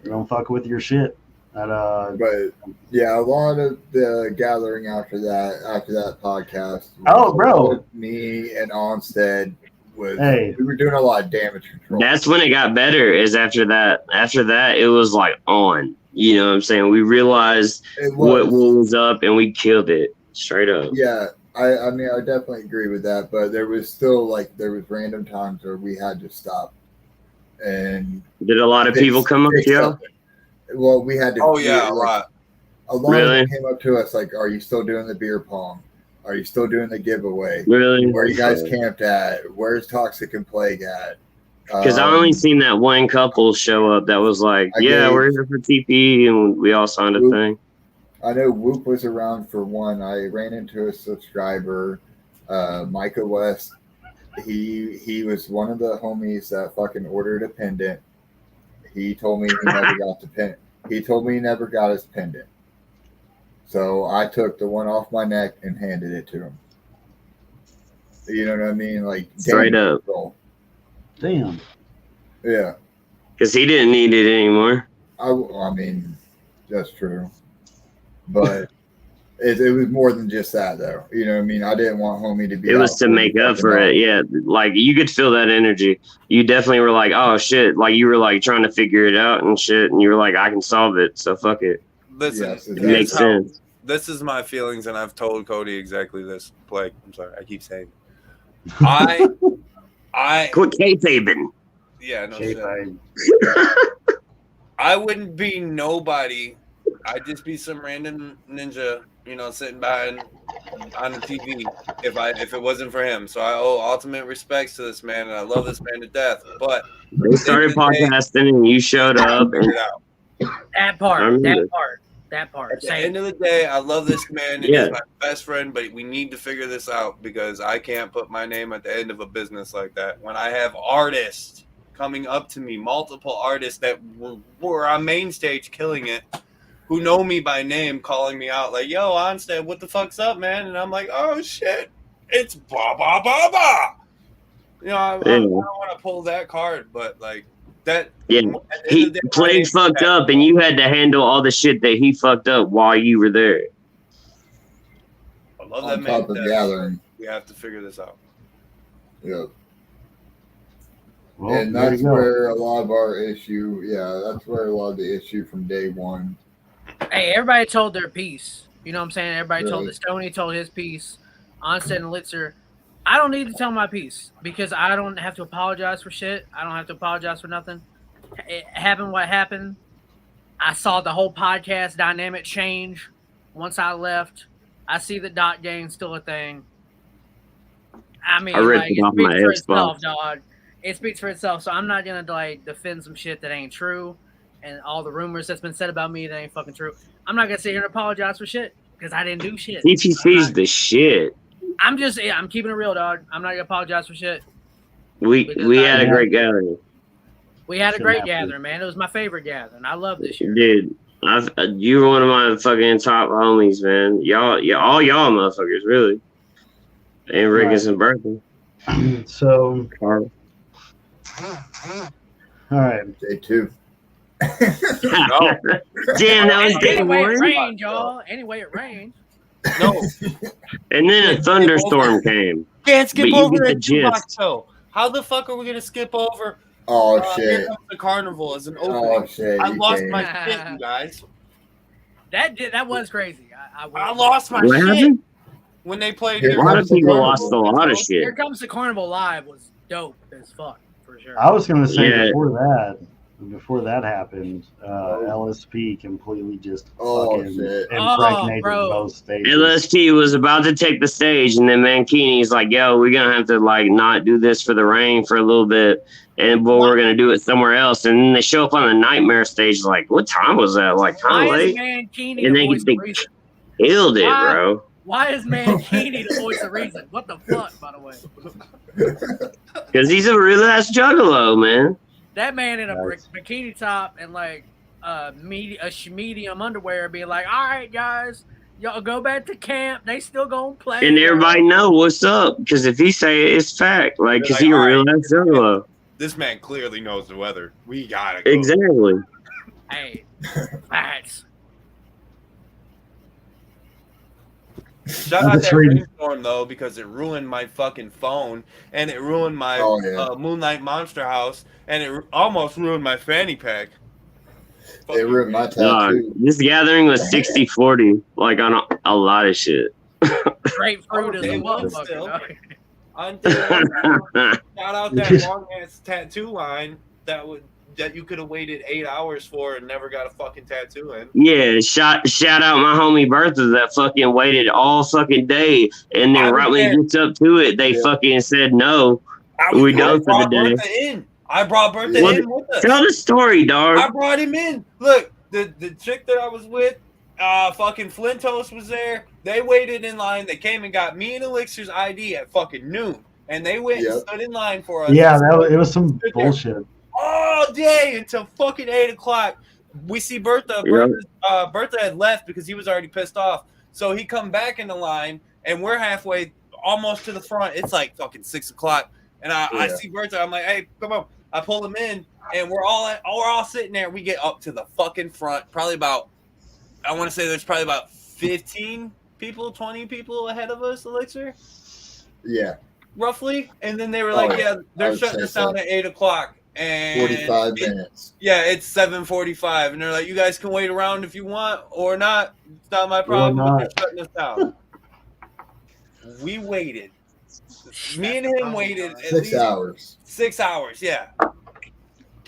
I don't fuck with your shit. But yeah, a lot of the gathering after that podcast. Bro, me and Onstead we were doing a lot of damage control. That's when it got better. Is after that. After that, it was like on. You know what I'm saying? We realized what was up, and we killed it straight up. Yeah, I mean, I definitely agree with that. But there was still there was random times where we had to stop. And did a lot of people come up to you? Well, we had to. Oh yeah, a lot. A lot of them came up to us like, "Are you still doing the beer pong? Are you still doing the giveaway? Really? Where you guys camped at? Where's Toxic and Plague at?" Because I only seen that one couple show up that was like, we're here for TP, and we all signed a thing. I know Whoop was around for one. I ran into a subscriber, Micah West. He was one of the homies that fucking ordered a pendant. He told me he never got the pendant. He told me he never got his pendant. So I took the one off my neck and handed it to him. You know what I mean? Like straight up. Control. Damn. Yeah. Because he didn't need it anymore. I mean, that's true. But it was more than just that, though. You know what I mean? I didn't want homie to be. It was to make up for it. Yeah. Like, you could feel that energy. You definitely were like, oh, shit. Like, you were, like, trying to figure it out and shit. And you were like, I can solve it. So, fuck it. Listen, yes, it makes sense. This is my feelings, and I've told Cody exactly this. Plague. I'm sorry. I keep saying it. I quit kayfabing. Yeah, no shit. I wouldn't be nobody. I'd just be some random ninja, you know, sitting behind on the TV if it wasn't for him. So I owe ultimate respects to this man, and I love this man to death. But they started podcasting, and you showed up. And that part. At the end of the day, I love this man, and he's my best friend, but we need to figure this out because I can't put my name at the end of a business like that. When I have artists coming up to me, multiple artists that were on main stage killing it, who know me by name, calling me out like, yo, Onstead, what the fuck's up, man? And I'm like, oh, shit, it's blah, blah, blah, blah. You know, I don't want to pull that card, but, like, That Yeah, at the end he of the day, my Plague name is fucked Pat. up, and you had to handle all the shit that he fucked up while you were there. I love On that man. top of Gathering. We have to figure this out. Yep. Well, And there that's you go. where a lot of our issue, that's where a lot of the issue from day one. Hey, everybody told their piece. You know what I'm saying? Everybody told Right. the Stoney told his piece. Onset and Litzer. I don't need to tell my piece because I don't have to apologize for shit. I don't have to apologize for nothing. It happened what happened. I saw the whole podcast dynamic change once I left. I see that dot game's still a thing. I mean, I ripped like, it it off my speaks for itself, Xbox. dog. It speaks for itself. So I'm not gonna like defend some shit that ain't true, and all the rumors that's been said about me that ain't fucking true. I'm not gonna sit here and apologize for shit because I didn't do shit. TTC's the shit. I'm keeping it real, dog. I'm not gonna apologize for shit. We had a great gathering, We had a Shouldn't great have to. gathering, man. It was my favorite gathering. I love this year. dude. You were one of my fucking top homies, man. All y'all motherfuckers, really. And Riggins and Bertha. So, Carl. all right. Day two. Damn, that was day Anyway, it one. rained, y'all. Anyway, it rained. No, And then a thunderstorm came. can't skip But you over get the that jukebox gist. show. How the fuck are we gonna skip over? Oh, Here shit. comes the Carnival as an opening. Oh, shit. I you lost can't. my shit, you guys. That was crazy. I lost my What shit happened? when they played. Here A lot of comes the people Carnival. lost a lot of Here shit. Comes the Carnival Live was dope as fuck for sure. I was going to say Yeah. before that happened, LSP completely just Oh, fucking shit. impregnated bro. both stages. LST was about to take the stage, and then Mankini's like, "Yo, we're gonna have to like not do this for the rain for a little bit, but we're gonna do it somewhere else." And then they show up on the Nightmare stage. Like, what time was that? Like, kind Why of is late. Mankini And the they voice they of reason? killed it, Why? bro. Why is Mankini the voice of reason? What the fuck, by the way? Because he's a real ass juggalo, man. That man in a Nice. bikini top and like medium underwear being like, all right, guys, y'all go back to camp. They still gonna play. And everybody know what's up. Because if he say it, it's fact. Like, because They're he a like, real "All ass juggalo. This man clearly knows the weather. We gotta go." Exactly. Hey, facts. Shout I'm out just that reading. rainstorm though, because it ruined my fucking phone and it ruined my Oh, yeah. Moonlight Monster House and it almost ruined my fanny pack. They ruined my Dog, tattoo. this gathering was 60-40, like on a lot of shit. Grapefruit is a Day one motherfucker. still. dog. Shout out that long ass tattoo line that you could have waited 8 hours for and never got a fucking tattoo in. Yeah, shout out my homie Bertha that fucking waited all fucking day, and then I right was when there. he gets up to it, they Yeah. fucking said no. I We done for the brought day. Bertha in. I brought Bertha Well, in with us. Tell the story, I dog. brought him in. Look, the chick that I was with, fucking Flintos was there. They waited in line. They came and got me and Elixir's ID at fucking noon. And they went and Yep. stood in line for us. Yeah, it was some bullshit. All day until fucking 8 o'clock. We see Bertha. Yep. Bertha had left because he was already pissed off. So he come back in the line, and we're halfway, almost to the front. It's like fucking 6 o'clock, and I Yeah. see Bertha. I'm like, hey, come on. I pull him in, and we're all sitting there. We get up to the fucking front. Probably about, I want to say there's probably about 15 people, 20 people ahead of us, Elixir, Yeah. roughly. And then they were Oh, like, yeah. yeah, I they're would shutting say us down so. at 8 o'clock. And 45 minutes. Yeah, it's 7:45, and they're like, "You guys can wait around if you want or not. It's not my problem. But they're shutting us down." We waited. Me and him waited at 6 least hours. 6 hours. Yeah,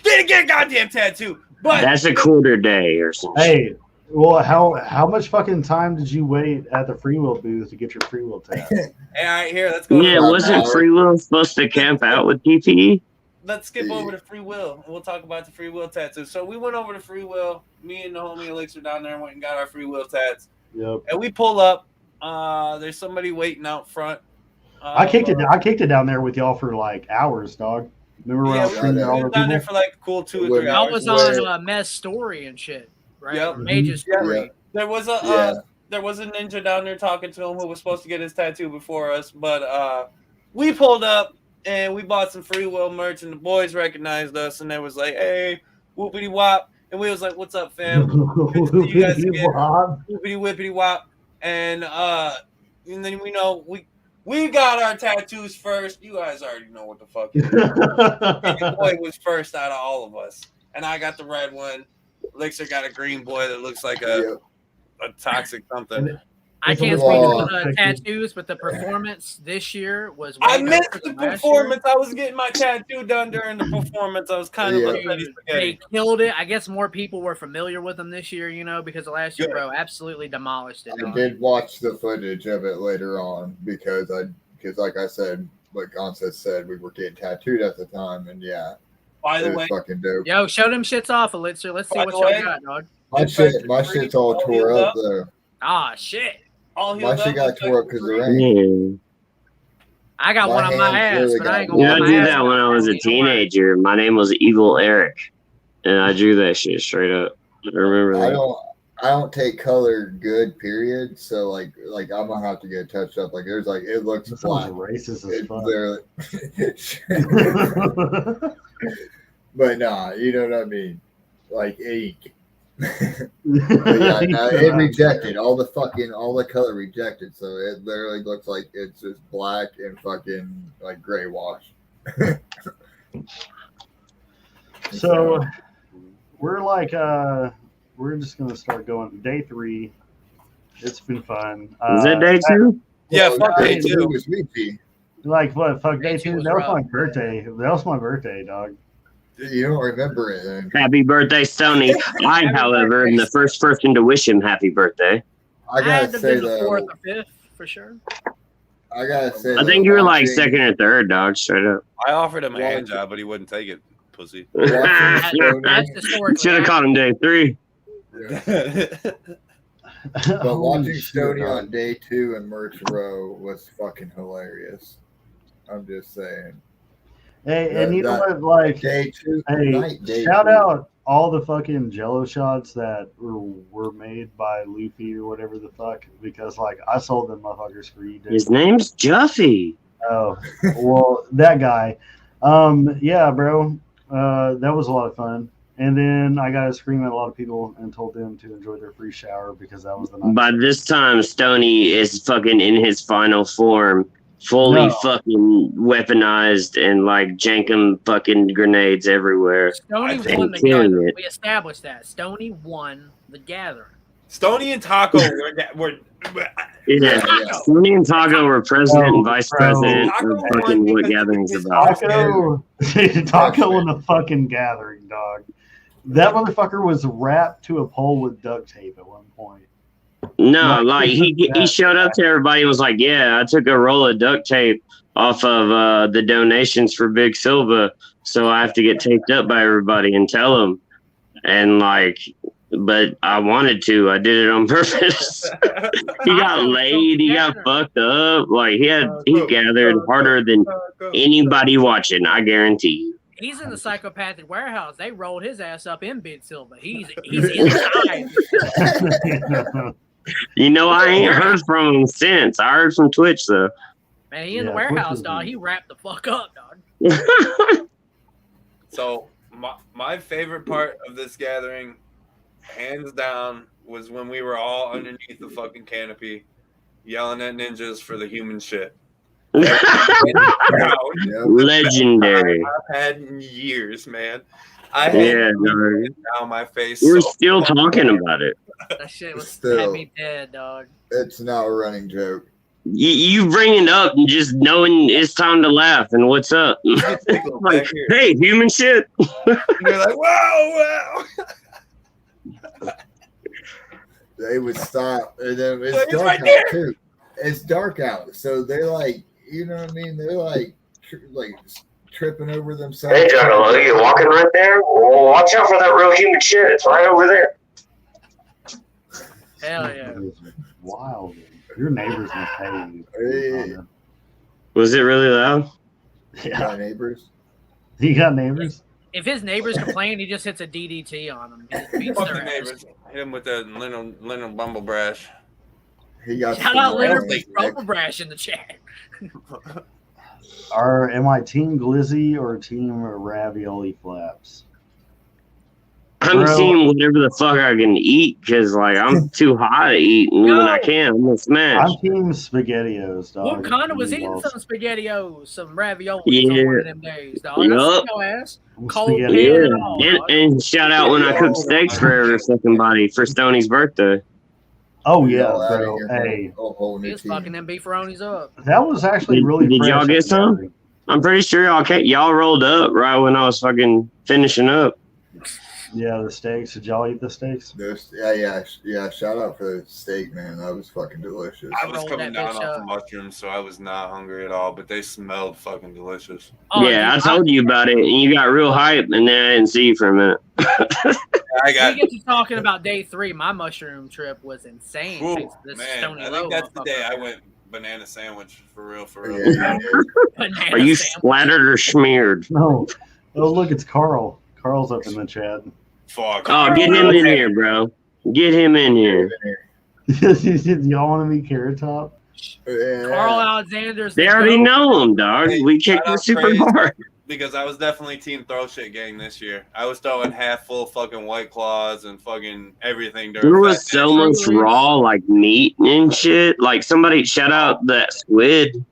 didn't get a goddamn tattoo. But That's a quarter day or something. Hey, well, how much fucking time did you wait at the free will booth to get your free will test? all right, here, let's go. Yeah, to wasn't hour. Free Will supposed to camp out with TPE? Let's skip over to Free Will, and we'll talk about the Free Will tattoo. So we went over to Free Will. Me and the homie Elixir down there went and got our Free Will tats. Yep. And we pull up. There's somebody waiting out front. I kicked it down there with y'all for like hours, dog. Remember when I was we screaming at all were the down there people? for like a cool 2 or 3 I hours. was Where- on Mess Story and shit, right? Yep. Mage's Story. Yeah. There was a Yeah. there was a ninja down there talking to him who was supposed to get his tattoo before us, but we pulled up and we bought some Free Will merch, and the boys recognized us, and they was like, "Hey, whoopity wop," and we was like, "What's up, fam? Good to see you guys again. Whoopity whippity wop." And then we got our tattoos first. You guys already know what the fuck it is. And your boy was first out of all of us, and I got the red one. Elixir got a green boy that looks like a toxic something. I can't speak to the tattoos, but the performance this year was. I missed the performance. I was getting my tattoo done during the performance. I was kind of spaghetti. They killed it. I guess more people were familiar with them this year, because of last year, bro, absolutely demolished it. I did watch the footage of it later on because like I said, like Gonza said, we were getting tattooed at the time, and by the way, fucking dope. Yo, show them shits off, Elixir. Let's see what y'all got, dog. My shit's all tore up though. Ah, shit. My shit got tore up because of the rain. I got one on my ass, but I ain't gonna. I did that when I was a teenager. My name was Evil Eric, and I drew that shit straight up. I remember that. I don't take color good, period. So like I'm gonna have to get touched up. Like there's it looks black. Racist as fuck. But nah, you know what I mean? Like ink. It rejected all the color rejected, so it literally looks like it's just black and fucking like gray wash. So we're just gonna start going day 3. It's been fun. Is that day 2? Yeah, fuck day 2. Like what? Fuck day 2. That was my birthday. That was my birthday, dog. You don't remember it then. Happy birthday, Stoney. I, however, am the first person to wish him happy birthday. I gotta say the 4th or 5th for sure. I gotta say, I think you were like 2nd or 3rd, dog. Straight up. I offered him a hand job, but he wouldn't take it. Pussy. Should have caught him day 3. But watching Stoney on day 2 and Merch Row was fucking hilarious. I'm just saying. Hey, and you know what? Like, day 2, shout out all the fucking Jello shots that were made by Luffy or whatever the fuck, because like I sold them motherfuckers for you. His name's Juffy. Oh, well, that guy. Yeah, bro. That was a lot of fun. And then I got to scream at a lot of people and told them to enjoy their free shower because that was the night. By this time, Stoney is fucking in his final form, fully fucking weaponized and like jankum fucking grenades everywhere. Stoney won the gathering. We established that. Stoney won the gathering. Stoney and Taco were Stoney and Taco were president and vice president of fucking what gathering's about. Taco won the fucking gathering, dog. That motherfucker was wrapped to a pole with duct tape at one point. No, like he showed up to everybody and was like, "Yeah, I took a roll of duct tape off of the donations for Big Silva, so I have to get taped up by everybody and tell them." And like, but I wanted to. I did it on purpose. He got laid. He got fucked up. Like he gathered harder than anybody watching. I guarantee you. He's in the psychopathic warehouse. They rolled his ass up in Big Silva. He's inside. You know, I ain't heard from him since. I heard from Twitch though. Man, he in the warehouse, dog. He wrapped the fuck up, dog. So my favorite part of this gathering, hands down, was when we were all underneath the fucking canopy, yelling at ninjas for the human shit. Legendary. I've had in years, man. I had down my face. We're still talking about it. That shit had me dead, dog. It's now a running joke. You bring it up and just knowing it's time to laugh and what's up. Like, hey, human shit. You're like, wow. They would stop, and then it's like, dark right out there. too. It's dark out, so they're like, you know what I mean? They're like tripping over themselves. Hey, Juggalo, you walking right there? Well, watch out for that real human shit. It's right over there. Hell yeah. Wild. Your neighbors must hate you. Was it really loud? Yeah. Neighbors. You got neighbors? If his neighbors complain, he just hits a DDT on them. He just beats Fuck their the neighbors. Hit him with that Leonard Bumblebrash. He got shout out Leonard Bumblebrash in the chat. Am I team glizzy or team ravioli flaps? I'm Bro. seeing whatever the fuck I can eat because, like, I'm too high to eat, and when I can, I'm gonna smash. I'm team SpaghettiOs, dog. What kind of was eating some SpaghettiOs, some raviolis on one of them days, dog? I see your ass. Cold pan and all. And shout out when I cook steaks for every fucking body for Stoney's birthday. Oh yeah, bro. Hey, he's fucking them beefaronis up. That was actually really. Did y'all get some? I'm pretty sure y'all rolled up right when I was fucking finishing up. Yeah, the steaks. Did y'all eat the steaks? Yeah. Shout out for the steak, man. That was fucking delicious. I was coming down off the mushrooms, so I was not hungry at all. But they smelled fucking delicious. Oh, yeah, I told you about it, and you got real hype, and then I didn't see you for a minute. We get to talking about day 3. My mushroom trip was insane. Ooh, man, I think that's the day I went banana sandwich for real. Yeah. Are you splattered or smeared? No. Oh, look, it's Carl. Carl's up in the chat. Fuck. Oh, get him in here, bro. Get him in here. Y'all want to meet Carrot Top? Carl Alexander's. They already know him, dog. Hey, we kicked him super hard. Because I was definitely team throw shit gang this year. I was throwing half full fucking White Claws and fucking everything. There was so much raw like meat and shit. Like somebody shout out that squid.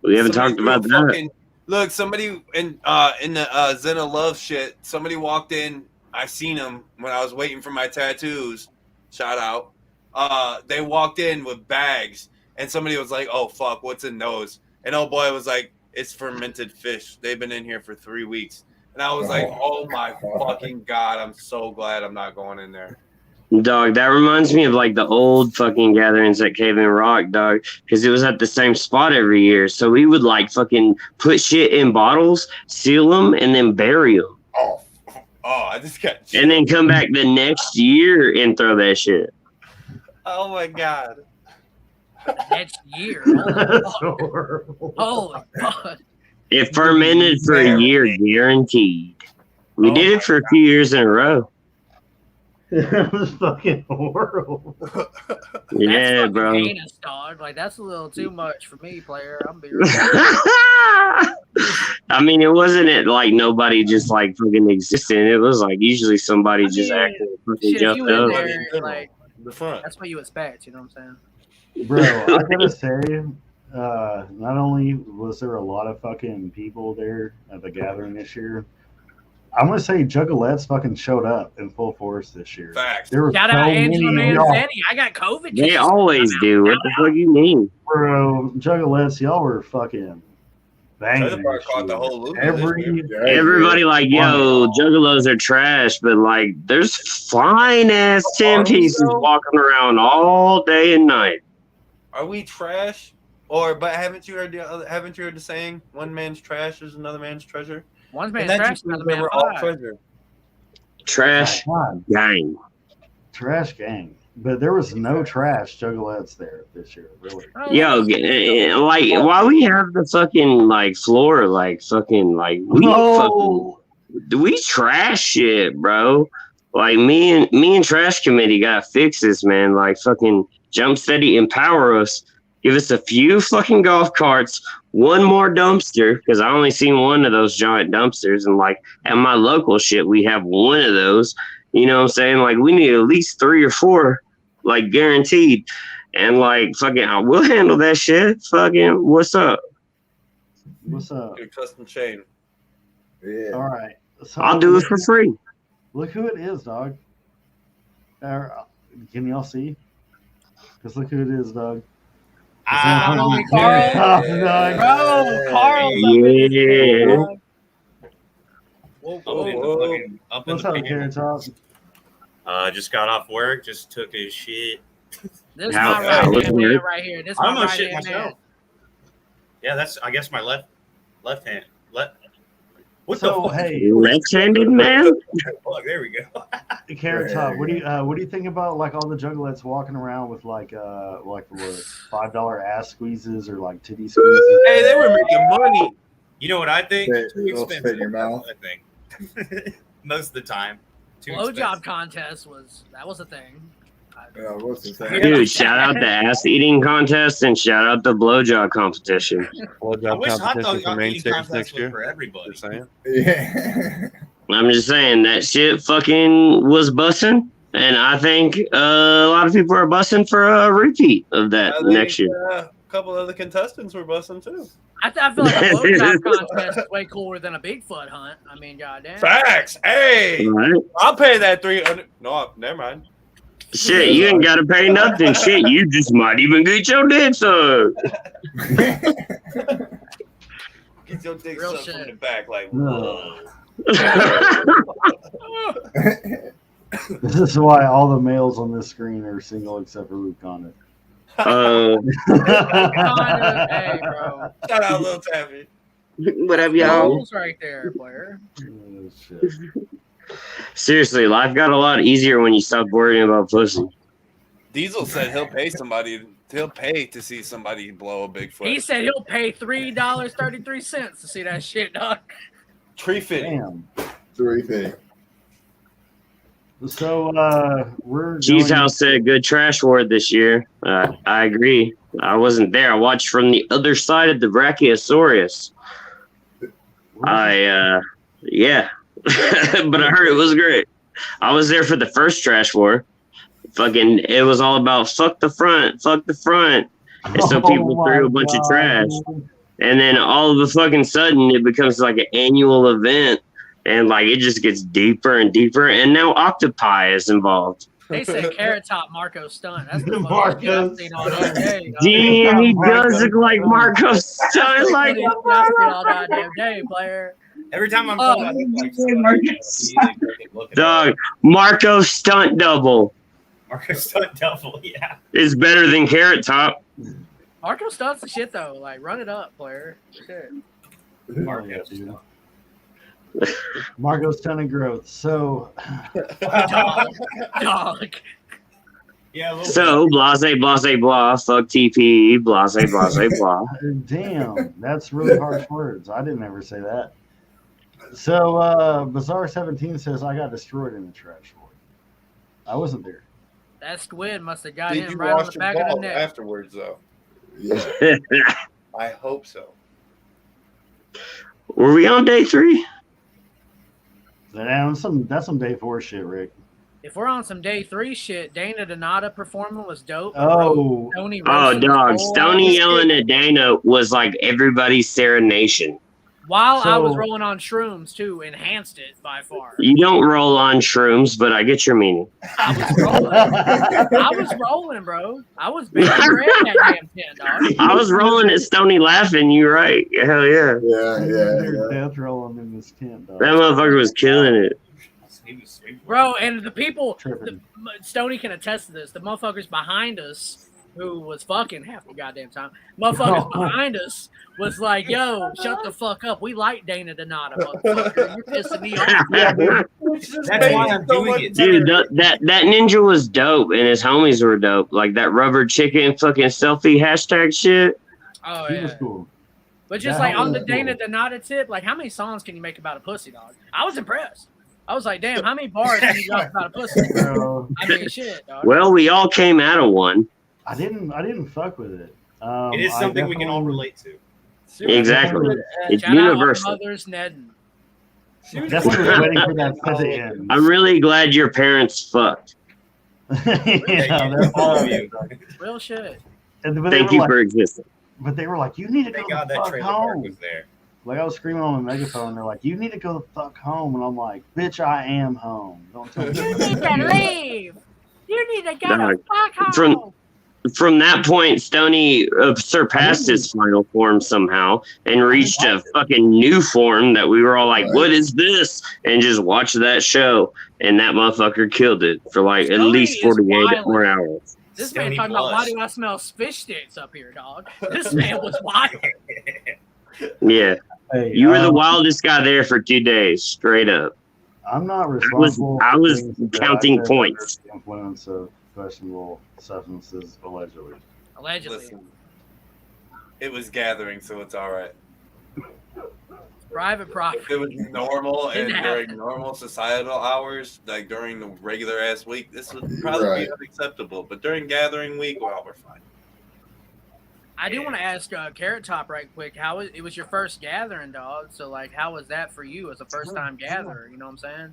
We haven't talked about that. Look, somebody in the Zen of Love shit, somebody walked in. I seen him when I was waiting for my tattoos. Shout out. They walked in with bags, and somebody was like, "Oh fuck, what's in those?" And old boy was like, "It's fermented fish. They've been in here for 3 weeks." And I was like, "Oh my fucking god! I'm so glad I'm not going in there." Dog, that reminds me of like the old fucking gatherings at Cave and Rock, dog, because it was at the same spot every year. So we would like fucking put shit in bottles, seal them, and then bury them. Oh, I just got. And then come back the next year and throw that shit. Oh my god. Next year. That's horrible. Oh god. It fermented for a year, guaranteed. We did it for a few years in a row. That was fucking horrible. Yeah, that's bro. Heinous, dog. Like that's a little too much for me, player. I'm being real. I mean, it wasn't like nobody just like fucking existed. It was like usually somebody just acting fucking jumped up. There, like, that's what you expect. You know what I'm saying? Bro, I gotta say, not only was there a lot of fucking people there at the gathering this year, I'm gonna say Juggalettes fucking showed up in full force this year. Facts. There were Shout out Angela Manzetti. I got COVID. They always do. What the fuck you mean? Bro, Juggalettes, y'all were fucking banging. Caught the whole loop. Everybody like, yo, Juggalos are trash, but like, there's fine ass 10 pieces walking around all day and night. Are we trash? But haven't you heard the saying? One man's trash is another man's treasure. One man's trash, another man's treasure. Trash gang. Trash gang. But there was no trash Juggalettes there this year, really. Yo, like, why we have the fucking like floor, like fucking like we trash shit, bro. Like me and trash committee got fixes, man. Like fucking Jump Steady empower us. Give us a few fucking golf carts, one more dumpster, because I only seen one of those giant dumpsters. And like at my local shit, we have one of those. You know what I'm saying? Like we need at least 3 or 4, like guaranteed. And like fucking, we'll handle that shit. Fucking, what's up? What's up? Your custom chain. Yeah. All right. So I'll do it for free. Look who it is, dog. Can y'all see? Because look who it is, dog. Carl. Bro, Carl. Yeah. What's up, Carrot Top? Just got off work. Just took a shit. This is my right-hand man right here. This is my right-hand man. Yeah, that's, I guess, my left hand. What so, the fuck? Hey, left-handed man? Look, there we go. Carrot Top, what do you think about like all the Juggalettes walking around with like what, $5 ass squeezes or like titty squeezes? Hey, they were making money. You know what I think? Too expensive. Spit in your mouth. I think most of the time. Blowjob contest was a thing. What's his name? Dude, shout out the ass eating contest and shout out the blowjob competition. I Blowjob wish hot competition dog for main eating stage contest next was year. for everybody. Just saying. Yeah. I'm just saying that shit fucking was busting, and I think a lot of people are busting for a repeat of that next year. A couple of the contestants were busting too. I feel like a blowjob contest is way cooler than a Bigfoot hunt. I mean, goddamn. Facts. Hey, Right? I'll pay that 300. No, never mind. Shit, you ain't gotta pay nothing. Shit, you just might even get your dick sucked. Get your dick Real sucked from shit. the back, like. No. This is why all the males on this screen are single except for Luke Condon. Hey, bro. Shout out, Lil Taffy. What up, y'all? Rules right there, player. Oh, shit. Seriously, life got a lot easier when you stopped worrying about pussy. Diesel said he'll pay somebody. He'll pay to see somebody blow a Bigfoot. He said he'll pay $3.33 to see that shit, dog. Tree fitting. Damn. 350. So we're Cheese going- House said good trash word this year. I agree. I wasn't there. I watched from the other side of the Brachiosaurus. Yeah. But I heard it was great. I was there for the first trash war. Fucking, it was all about fuck the front. And so people threw a bunch of trash. And then all of a fucking sudden, it becomes like an annual event. And like it just gets deeper and deeper. And now octopi is involved. They said Carrot Top Marco Stunt. That's the most Marco I've seen all damn day. dog. Damn, he does look like Marco Stunt. That's Like, the most I've seen all goddamn day, player. Every time I'm Oh. told, I think like dog, Marco Stunt double Marcus Stunt Devil, yeah. is better than Carrot Top. Marco Stunt's the shit though. Like, run it up, player. Shit. Marcus. Marco's ton of growth. So Dog. Yeah, a little So, blase, blah, fuck TP, blase, blah. damn, that's really harsh words. I didn't ever say that. So Bizarre 17 says I got destroyed in the trash war. I wasn't there. That squid must have got Did him you right on wash the your back of the balls neck. afterwards, though? Yeah. I hope so. Were we on day 3? That's some day 4 shit, Rick. If we're on some day 3 shit, Dana Donata performing was dope. Oh, Stoney Oh, roasted his dog, whole Stoney ass. yelling at Dana was like everybody's serenation. While I was So- rolling on shrooms too, enhanced it by far. You don't roll on shrooms, but I get your meaning. I was rolling. I was rolling, bro. I was baking bread in that damn tent, dog. I was rolling at Stoney laughing, you right. Hell yeah. they're death rolling in this tent, dog. That motherfucker was killing it. He was sweet. Bro, and the people, Tripping. Stoney can attest to this. The motherfuckers behind us, who was fucking half the goddamn time, motherfuckers behind us was like, "Yo, shut the fuck up. We like Dana Donata, motherfucker. You're pissing me off." That's why I'm doing it. Dude, that ninja was dope, and his homies were dope. Like that rubber chicken fucking selfie hashtag shit. Oh He was yeah. cool. But just That like on was the Dana cool. Donata tip, like how many songs can you make about a pussy, dog? I was impressed. I was like, damn, how many bars can you drop about a pussy? So I mean, shit, dog. Well, we all came out of one. I didn't fuck with it. It is I something we can all definitely- relate to. Exactly. It's Shout out our universal. mothers, Nedden. Definitely was waiting for that to the end. I'm really glad your parents fucked. Yeah, that's all of you. Real shit. And, but, Thank they you were for like, existing. but they were like, you need to go Thank the God that fuck trailer park home. was there. Like I was screaming on the megaphone. They're like, you need to go the fuck home. And I'm like, bitch, I am home. Don't tell me. You need to leave. You need to go Dog, to fuck from- home. From that point, Stoney surpassed his final form somehow and reached a fucking new form that we were all like, what is this? And just watched that show. And that motherfucker killed it for like at Stoney least is 48 wild. more hours. This man Stoney talking about, why blush. do I smell fish sticks up here, dog? This man was wild. Yeah. Hey, You were the wildest guy there for 2 days, straight up. I'm not responsible. I for was things that counting I said points. under the influence of questionable substances, allegedly. Allegedly. Listen, it was gathering, so it's all right. Private property. If it was normal and Didn't during happen. normal societal hours, like during the regular ass week, this would probably be unacceptable. But during gathering week, well, we're fine. I do want to ask Carrot Top right quick. It was your first gathering, dog? So like, how was that for you as a first time gatherer? You know what I'm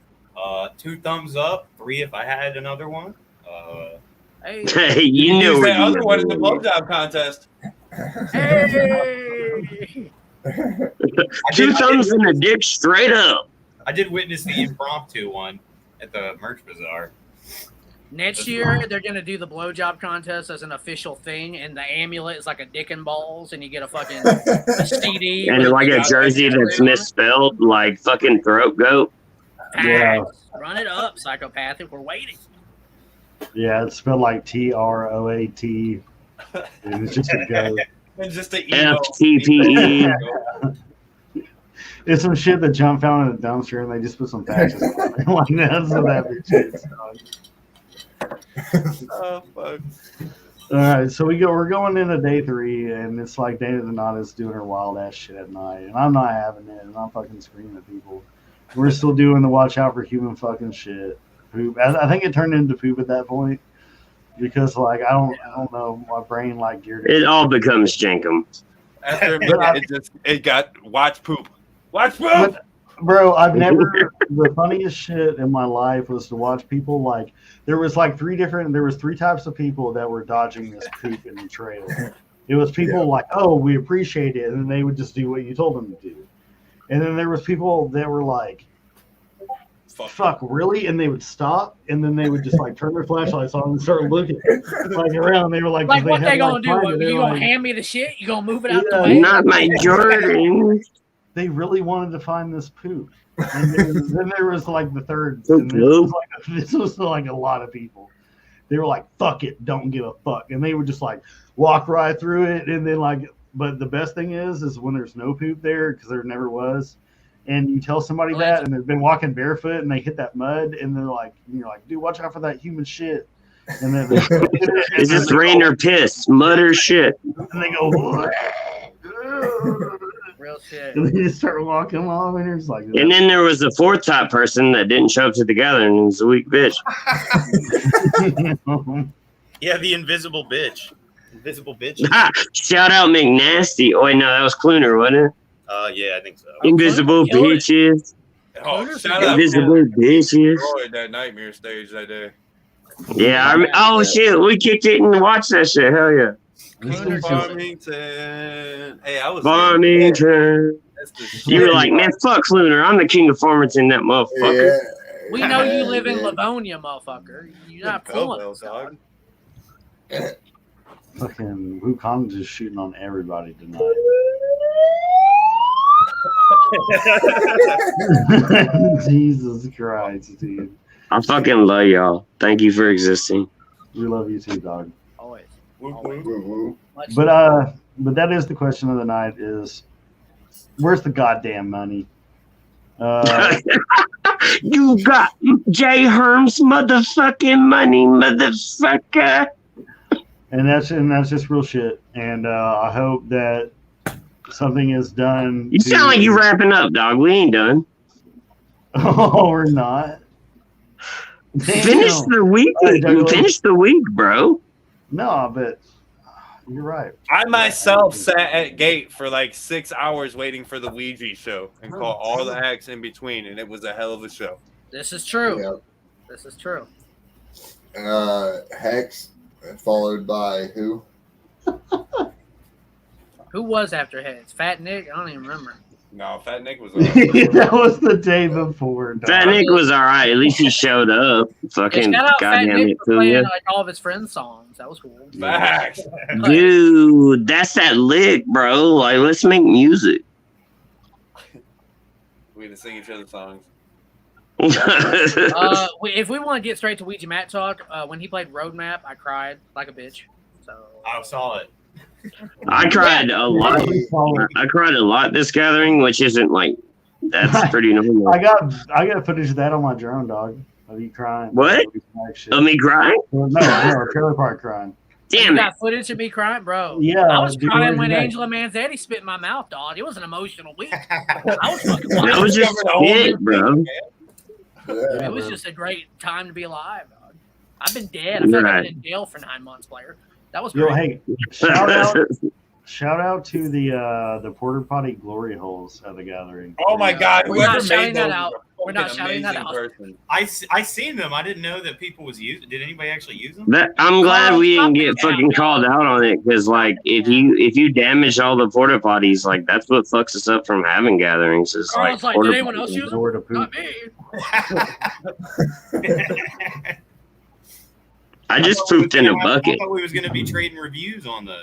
saying? 2 thumbs up, 3 if I had another one. Hey, Hey, you knew that other one in the blowjob contest. hey. 2 thumbs in the dick straight up. I did witness the impromptu one at the merch bazaar. Next year, they're going to do the blowjob contest as an official thing, and the amulet is like a dick and balls, and you get a fucking CD. And like a jersey that's misspelled, like fucking throat goat. Yeah. Run it up, psychopathic. We're waiting. Yeah, it's spelled like TROAT. It's just a goat. And just the FTPE. It's some shit that John found in a dumpster, and they just put some patches on it. Like, that's what that bitch is, dog. Oh fuck! All right, so we're going into day 3, and it's like Dana the Knot is doing her wild ass shit at night, and I'm not having it, and I'm fucking screaming at people. We're still doing the watch out for human fucking shit. Poop. I think it turned into poop at that point because like I don't know, my brain like geared. It all becomes jankum. After a minute, it got watch poop. Watch poop. Bro, I've never. The funniest shit in my life was to watch people like there was 3 types of people that were dodging this poop in the trail. It was people like, oh, we appreciate it, and then they would just do what you told them to do. And then there was people that were like, fuck, really? And they would stop, and then they would just like turn their flashlights on and start looking like around. They were like, what they gonna do? You gonna hand me the shit? You gonna move it out the way? Not my Jordan. They really wanted to find this poop. And then there was like the third. And this was like a lot of people. They were like, fuck it, don't give a fuck. And they would just like walk right through it. And then like, but the best thing is when there's no poop there, because there never was. And you tell somebody that, and they've been walking barefoot, and they hit that mud, and they're like, you're like, dude, watch out for that human shit. And then is this rain or piss, mud or shit? And they go, real shit. and they just start walking along, and it's like. And then there was the 4th type person that didn't show up to the gathering. And was a weak bitch. Yeah, the invisible bitch. Invisible bitch. Shout out McNasty. Oh wait, no, that was Cluner, wasn't it? Yeah, I think so. Invisible bitches. Oh, shout out Invisible bitches. Roy, that nightmare stage that day. Yeah, oh shit, we kicked it and watched that shit. Hell yeah. Farmington. Hey, I was Farmington. You were like, man, fuck Cluner. I'm the king of Farmington, that motherfucker. Yeah. We know you live in Livonia, motherfucker. You're not fooling us, dog. Fucking Wukong just shooting on everybody tonight. Jesus Christ, dude. I fucking love y'all. Thank you for existing. We love you too, dog. Always. But that is the question of the night: is where's the goddamn money? You got J. Herm's motherfucking money, motherfucker. And that's just real shit. And I hope that something is done. You sound like you wrapping up, dog. We ain't done. Oh, we're not. Finish the week. Finish the week, bro. No, but you're right. I myself sat at gate for like 6 hours waiting for the Ouija show and caught all the acts in between, and it was a hell of a show. This is true. Yep. This is true. Hex, followed by who? Who was after Heads? Fat Nick? I don't even remember. No, Fat Nick was. That was the day before. Dog. Fat Nick was all right. At least he showed up. Fucking shout out Fat goddamn Nick it, for playing Tulia. like all of his friends' songs. That was cool. Facts. Dude, that's that lick, bro. Like, let's make music. We had to sing each other's songs. If we want to get straight to Ouija Matt talk, when he played Roadmap, I cried like a bitch. So I saw it. I cried a lot. I cried a lot this gathering, which isn't like that's pretty normal. I got footage of that on my drone, dog. Of you crying. What? Of me crying? No, trailer park crying. Damn You it. got footage of me crying, bro. Yeah, I was dude, crying where's when that? Angela Manzetti spit in my mouth, dog. It was an emotional week. I was fucking That wild. was just it, bro. Yeah. It was just a great time to be alive, dog. I've been dead. I feel like I've been in jail for 9 months, player. That was Yo, great. hey, shout out to the Porta-potty glory holes at the gathering. Oh my God! We're not Whoever shouting made that those out. is a We're not fucking shouting that amazing out. person. I seen them. I didn't know that people was using. Did anybody actually use them? I'm glad Carl, we stop didn't the get count, fucking dog. called out on it, because like if you damage all the porta potties, like that's what fucks us up from having gatherings. Is Carl's like, porta did anyone else potties. use them? Nowhere to poop. Not me. I just thought we pooped was in a gonna have- bucket. I thought we was going to be trading reviews on the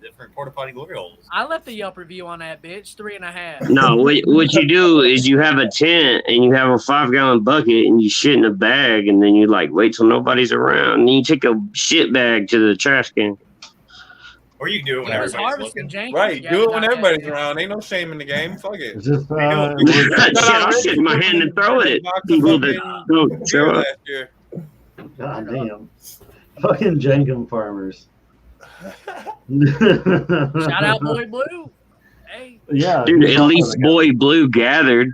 different porta potty glory holes. I left a Yelp review on that bitch, 3.5. No, what you do is you have a tent and you have a 5-gallon bucket and you shit in a bag, and then you like wait till nobody's around, and then you take a shit bag to the trash can. Or you can do it when It was everybody's harvesting looking. Jenkins. Right, Yeah, do it when not everybody's that. around. Ain't no shame in the game. Fuck it. It's just Shit, I'll shit in my hand and throw it at people that don't show up. Last year. God damn. Fucking Jenkin farmers. Shout out Boy Blue. Hey, Yeah. Dude, at least Boy Blue gathered.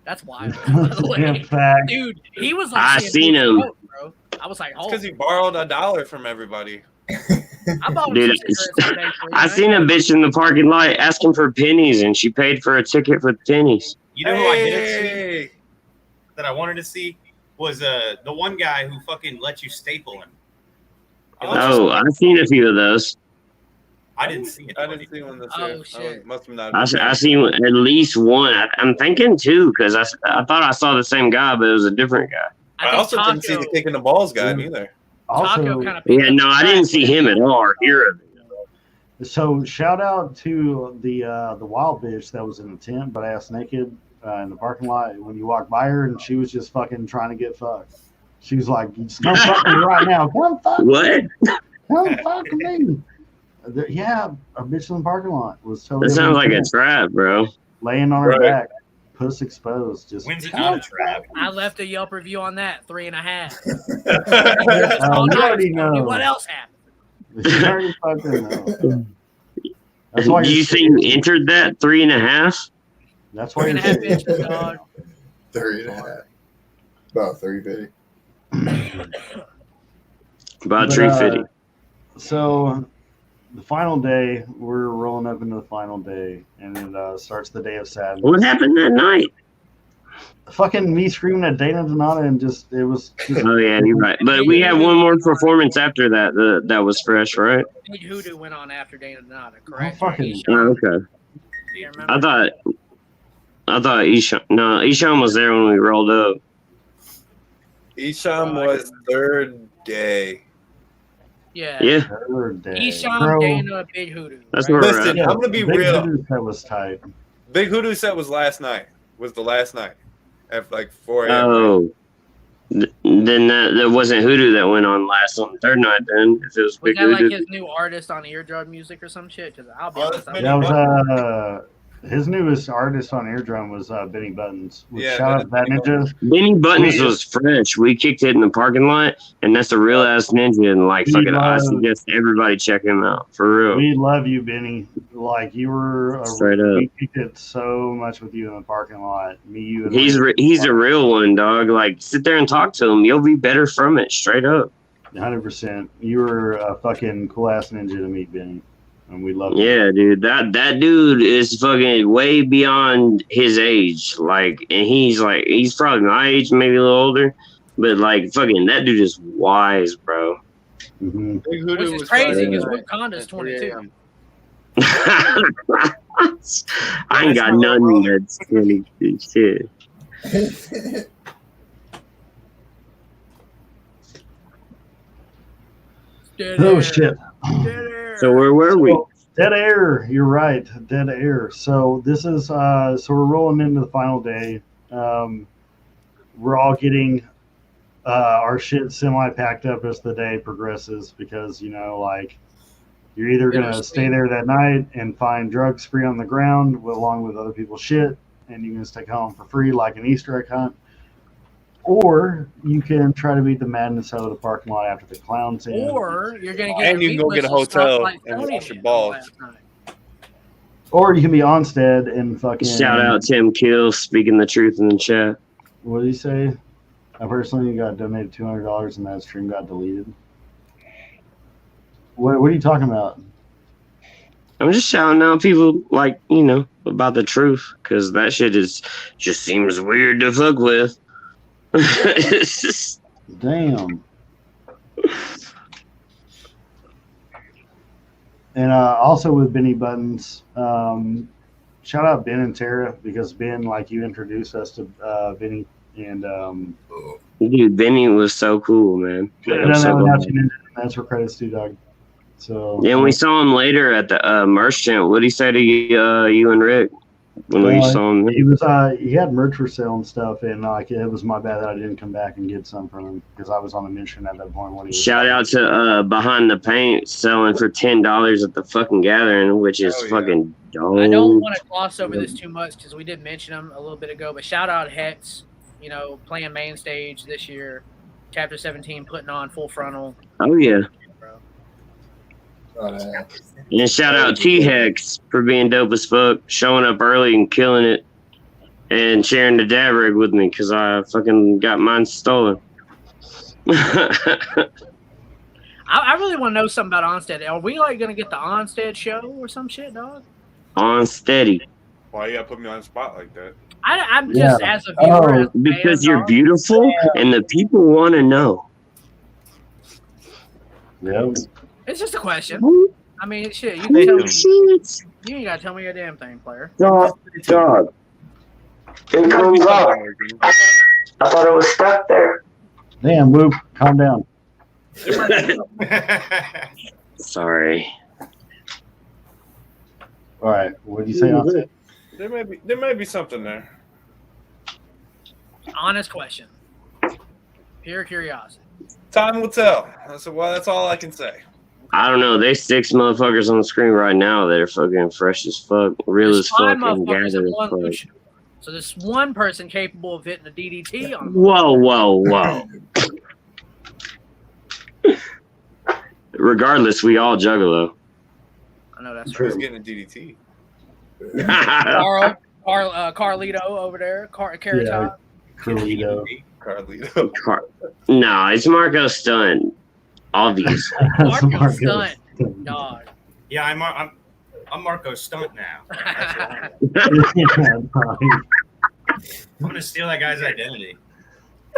that's wild. By the Damn way. fact. Dude, he was like, I seeing seen big him. smoke, bro. I was like, It's oh, because he borrowed $1 from everybody. I bought him Dude, some cigarettes today, I seen a bitch in the parking lot asking for pennies, and she paid for a ticket for pennies. You know who I didn't see Hey! that I wanted to see was the one guy who fucking let you staple him. Oh, I've seen a few of those. I didn't see it. I didn't see one this Oh, year. shit. Must have not. I seen at least one. I'm thinking two, because I thought I saw the same guy, but it was a different guy. I think also didn't see the kicking the balls guy either. Taco Also, kind of Yeah, no, I didn't see him at all or hear of it. so shout out to the wild bitch that was in the tent, but ass naked in the parking lot when you walked by her, and she was just fucking trying to get fucked. She was like, "Just come fuck me right now. Come fuck me. What? Come fuck me." Yeah, a bitch in the parking lot was totally That sounds like a trap, bro. laying on her Right. back, puss exposed. Just When's it not a trap? I left a Yelp review on that, 3.5. You already know. What else happened? You already fucking know. That's why Do you say you entered that 3.5? That's why you're 3.5 bitches, dog. 3.5. About 350. About But, 350. So the final day, we're rolling up into the final day, and it starts the day of sadness. What happened that night? Fucking me screaming at Dana Donata, and it was just, Oh yeah, you're right. But we had one more performance after that. That was fresh, right? Big Hoodoo went on after Dana Donata, oh, correct? fucking, Oh, okay. Do you remember? I thought Isham was there when we rolled up. Isham was third day. Yeah. Yeah, third day. Isham, Bro, Dana, Big Hoodoo. that's right? where we're Listen, at. I'm gonna be Big real. Hoodoo set was tight. Big Hoodoo set was last night. Was the last night at like 4 a.m. Oh, then that wasn't Hoodoo that went on the third night. Then if it was Was Big that like Hoodoo, his new artist on Eardrum Music or some shit? Because I'll be Oh, honest, that's I That don't was his newest artist on Eardrum was Benny Buttons. Yeah, Shout out to that Benny ninja. Benny Buttons was fresh. We kicked it in the parking lot, and that's a real ass ninja. And like, We fucking, I love- suggest everybody check him out for real. We love you, Benny. Like you were, Straight up. we kicked it so much with you in the parking lot. Me, you, and He's a real one, dog. Like, sit there and talk to him. You'll be better from it, straight up. 100%. You were a fucking cool ass ninja to meet, Benny, and we love you. Yeah, dude. That dude is fucking way beyond his age. Like, and he's probably my age, maybe a little older. But like, fucking, that dude is wise, bro. Mm-hmm. Big Hoodoo Which is was crazy Friday because night Wakanda's at 3 22. a.m. I ain't got nothing that's really shit. Dead Oh air. shit. Dead air. So where were we? Dead air. You're right. Dead air. So this is so we're rolling into the final day. We're all getting our shit semi packed up as the day progresses because like you're either gonna stay there that night and find drugs free on the ground along with other people's shit, and you can just take home for free like an Easter egg hunt, Or you can try to beat the madness out of the parking lot after the clowns in. Or you're gonna get And you can go get a hotel and wash your balls. Or you can be Onstead and fucking. Shout out Tim Kill speaking the truth in the chat. What did he say? I personally got donated $200 and that stream got deleted. What are you talking about? I'm just shouting out people like, you know, about the truth, because that shit just seems weird to fuck with. It's just... Damn. And also with Benny Buttons, shout out Ben and Tara, because Ben, like, you introduced us to Benny, and dude, Benny was so cool, man. That's where credits to, dog. So yeah, and we saw him later at the merch tent. What did he say to you and Rick when we saw him? He had merch for sale and stuff, and like it was my bad that I didn't come back and get some from him because I was on a mission at that point. When he was Shout out to Behind the Paint selling for $10 at the fucking Gathering, which is fucking dope. I don't want to gloss over this too much because we did mention him a little bit ago, but shout out Hex, you know, playing main stage this year, Chapter 17 putting on Full Frontal. Oh yeah. And shout out T-Hex for being dope as fuck, showing up early and killing it, and sharing the dab rig with me because I fucking got mine stolen. I really want to know something about Onstead. Are we like gonna get the Onstead show or some shit, dog? On steady. Why you gotta put me on the spot like that? I'm just as a viewer. As a because fan, you're dog. beautiful and the people want to know. Yep. It's just a question. I mean, shit. You, Hey, can tell me, shit. you ain't gotta tell me a damn thing, player. Dog. It comes up. I thought it was stuck there. Damn, Luke, calm down. Sorry. All right, what did you say, Onstead? There might be something there. Honest question. Pure curiosity. Time will tell. That's all I can say. I don't know. There's 6 motherfuckers on the screen right now that are fucking fresh as fuck, real There's as fuck, 5 and motherfuckers gathered and as 1 fuck. Lucian. So there's one person capable of hitting a DDT on. Whoa. Regardless, we all juggalo. I know that's Who's right. getting a DDT? Carlito over there. Carrot Top. Carlito. Carlito. No, it's Marco Stunt. Obvious. Marco Stunt. Dog. Yeah, I'm Marco's stunt now. That's right. I'm gonna steal that guy's identity.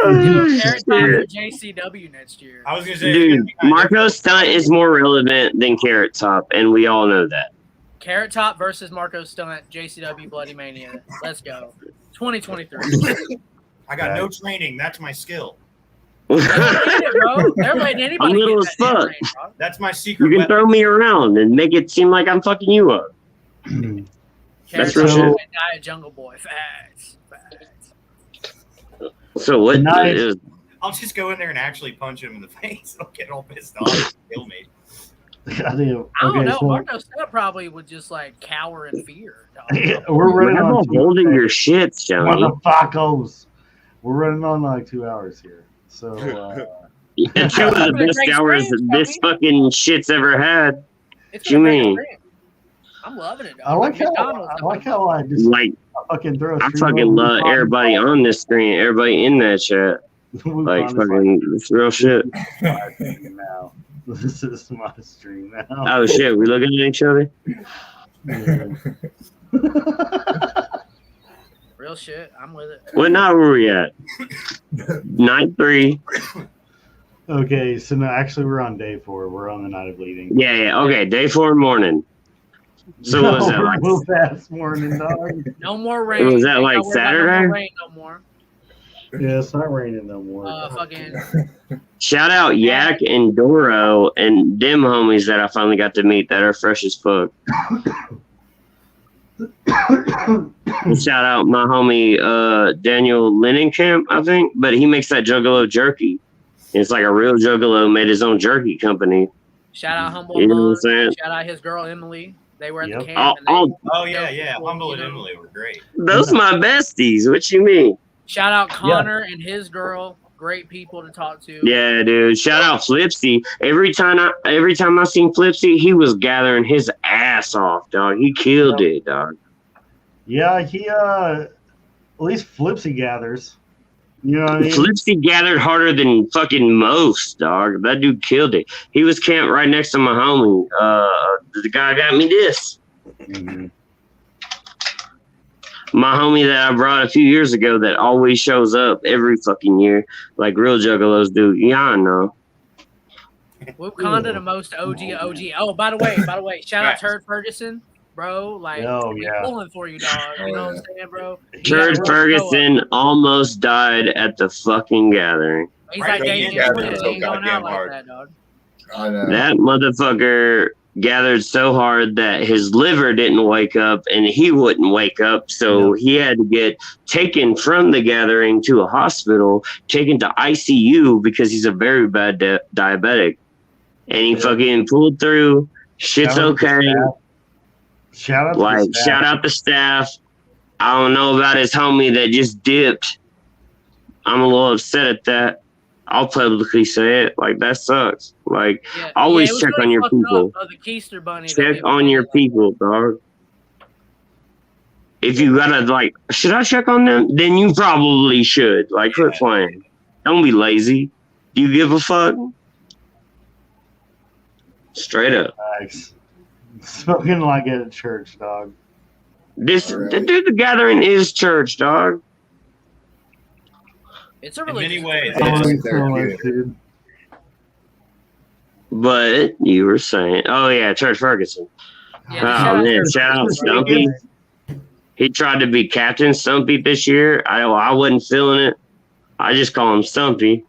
Carrot Top for JCW next year. I was gonna say, Dude, Marco Stunt is more relevant than Carrot Top, and we all know that. Carrot Top versus Marco Stunt, JCW Bloody Mania. Let's go. 2023. I got no training. That's my skill. They're letting anybody I'm little get as that fuck. train, bro. That's my You secret can weapon. throw me around and make it seem like I'm fucking you up. Carrot That's Top real shit. and Diet Jungle Boy. Facts. So what Tonight- is I'll just go in there and actually punch him in the face. I'll get all pissed off and kill me. Goddamn. I don't Okay, know. so Marco Stunt probably would just like cower in fear. Dog. we're running I'm on not holding your shit, Johnny? motherfuckers. We're running on like 2 hours here. So 2 of the best Great hours experience, that this fucking shit's ever had. It's What you been a great mean? experience. I'm loving it. Dog. I like how I just Like, fucking throw a I stream fucking over love everybody on this screen, everybody in that chat. Luke Like, on is fucking, it's real shit. my stream now. This is my stream now. Oh shit, we looking at each other? Yeah. Real shit. I'm with it. What night were we at? Night 3. Okay, so no, actually we're on day 4. We're on the night of bleeding. Yeah. Okay, day 4 morning. So what was that, we're like? real fast morning, dog. No more rain. Was that Ain't like gotta worry about Saturday? No more rain no more. Yeah, it's not raining no more. Fucking. Shout out Yak and Doro and them homies that I finally got to meet that are fresh as fuck. And shout out my homie Daniel Linenkamp, I think, but he makes that Juggalo jerky. It's like a real Juggalo made his own jerky company. Shout out Humble You know what I'm Bun. saying? Shout out his girl Emily. They were at the Yep. camp. And they, Oh yeah. Humble and Emily were great. Those my besties. What you mean? Shout out Connor and his girl. Great people to talk to. Yeah, dude. Shout out Flipsy. Every time I seen Flipsy, he was gathering his ass off, dog. He killed it, dog. Yeah, he at least Flipsy gathers. You know what I mean? Flipsy gathered harder than fucking most, dog. That dude killed it. He was camped right next to my homie. The guy got me this. Mm-hmm. My homie that I brought a few years ago that always shows up every fucking year, like real juggalos do. Yeah, I know. Wakanda the most OG. Oh, by the way, shout out Turd Ferguson, bro. Like, pulling for you, dog. You know what I'm saying, bro? Turd Ferguson almost died at the fucking gathering. He's like, ain't going out like that, dog. I know. That motherfucker gathered so hard that his liver didn't wake up and he wouldn't wake up, so he had to get taken from the gathering to a hospital, taken to ICU because he's a very bad diabetic, and he fucking pulled through. Shit's okay. Shout out the staff. I don't know about his homie that just dipped. I'm a little upset at that. I'll publicly say it. Like, that sucks. Like, always check on your people. The Keister bunny. Check on your people, dog. If you gotta, like, should I check on them? Then you probably should. Like, quit playing. Don't be lazy. Do you give a fuck? Straight up. Nice. Spoken like at a church, dog. The gathering is church, dog. It's a in many religious ways. Dude. But you were saying, oh yeah, Church Ferguson. Yeah, Oh man, shout out Stumpy. He tried to be Captain Stumpy this year. I wasn't feeling it. I just call him Stumpy.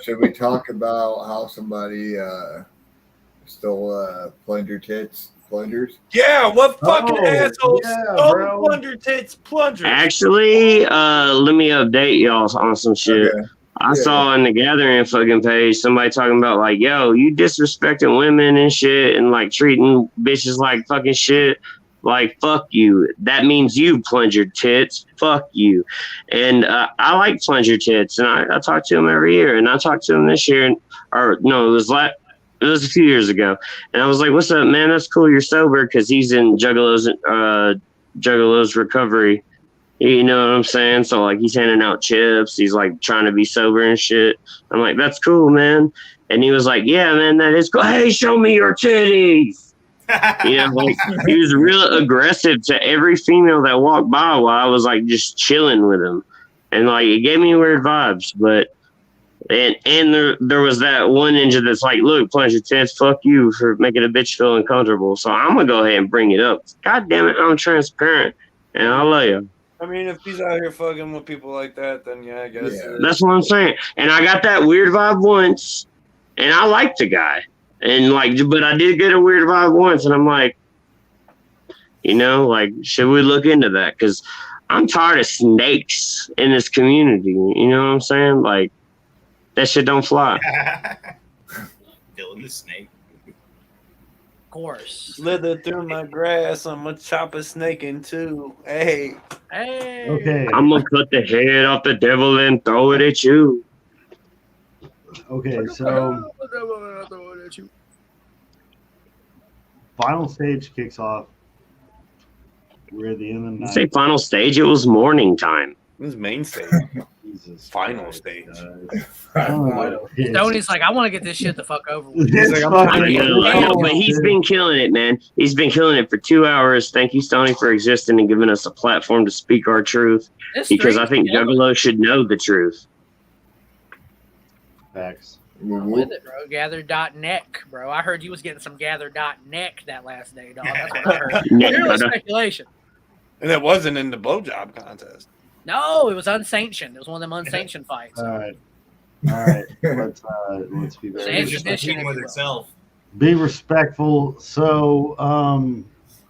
Should we talk about how somebody stole plunger tits? Plungers? Yeah, what fucking assholes bro. plunger tits plungers? Actually, let me update y'all on some shit. Okay. I saw on the gathering fucking page somebody talking about like, yo, you disrespecting women and shit and like treating bitches like fucking shit. Like, fuck you. That means you, plunger tits. Fuck you. And I like plunger tits, and I talk to him every year, and I talked to him this year, it was a few years ago. And I was like, what's up, man? That's cool. You're sober, because he's in Juggalo's recovery. You know what I'm saying? So, like, he's handing out chips. He's, like, trying to be sober and shit. I'm like, that's cool, man. And he was like, yeah, man, that is cool. Hey, show me your titties. You know, like, he was real aggressive to every female that walked by while I was, like, just chilling with him. And, like, it gave me weird vibes, but... And there was that one ninja that's like, look, plunger tits, fuck you for making a bitch feel uncomfortable. So I'm gonna go ahead and bring it up. God damn it, I'm transparent, and I love you. I mean, if he's out here fucking with people like that, then yeah, I guess. Yeah. That's what I'm saying. And I got that weird vibe once, and I liked the guy. And like, but I did get a weird vibe once, and I'm like, you know, like, should we look into that? Because I'm tired of snakes in this community. You know what I'm saying? Like, that shit don't fly. Dylan the snake. Of course. Slither through my grass. I'm gonna chop a snake in two. Hey. Okay. I'm gonna cut the head off the devil and throw it at you. Okay, so final stage kicks off. We're at the end of the You night. say final stage? It was morning time. This is main stage. Jesus Final Christ, stage. Stoney's like, I want to get this shit the fuck over with. It's like, I'm fucking trying to I know, but he's been killing it, man. He's been killing it for 2 hours. Thank you, Stoney, for existing and giving us a platform to speak our truth. This Because I stream, think Juggalo should know the truth. Facts. I'm with it, bro. Gather.net, bro. I heard you was getting some Gather.net that last day, dog. That's what I heard. Purely speculation. And it wasn't in the blowjob contest. No, it was unsanctioned. It was one of them unsanctioned fights. All right. Let's be very It's just competing with itself. be respectful. So,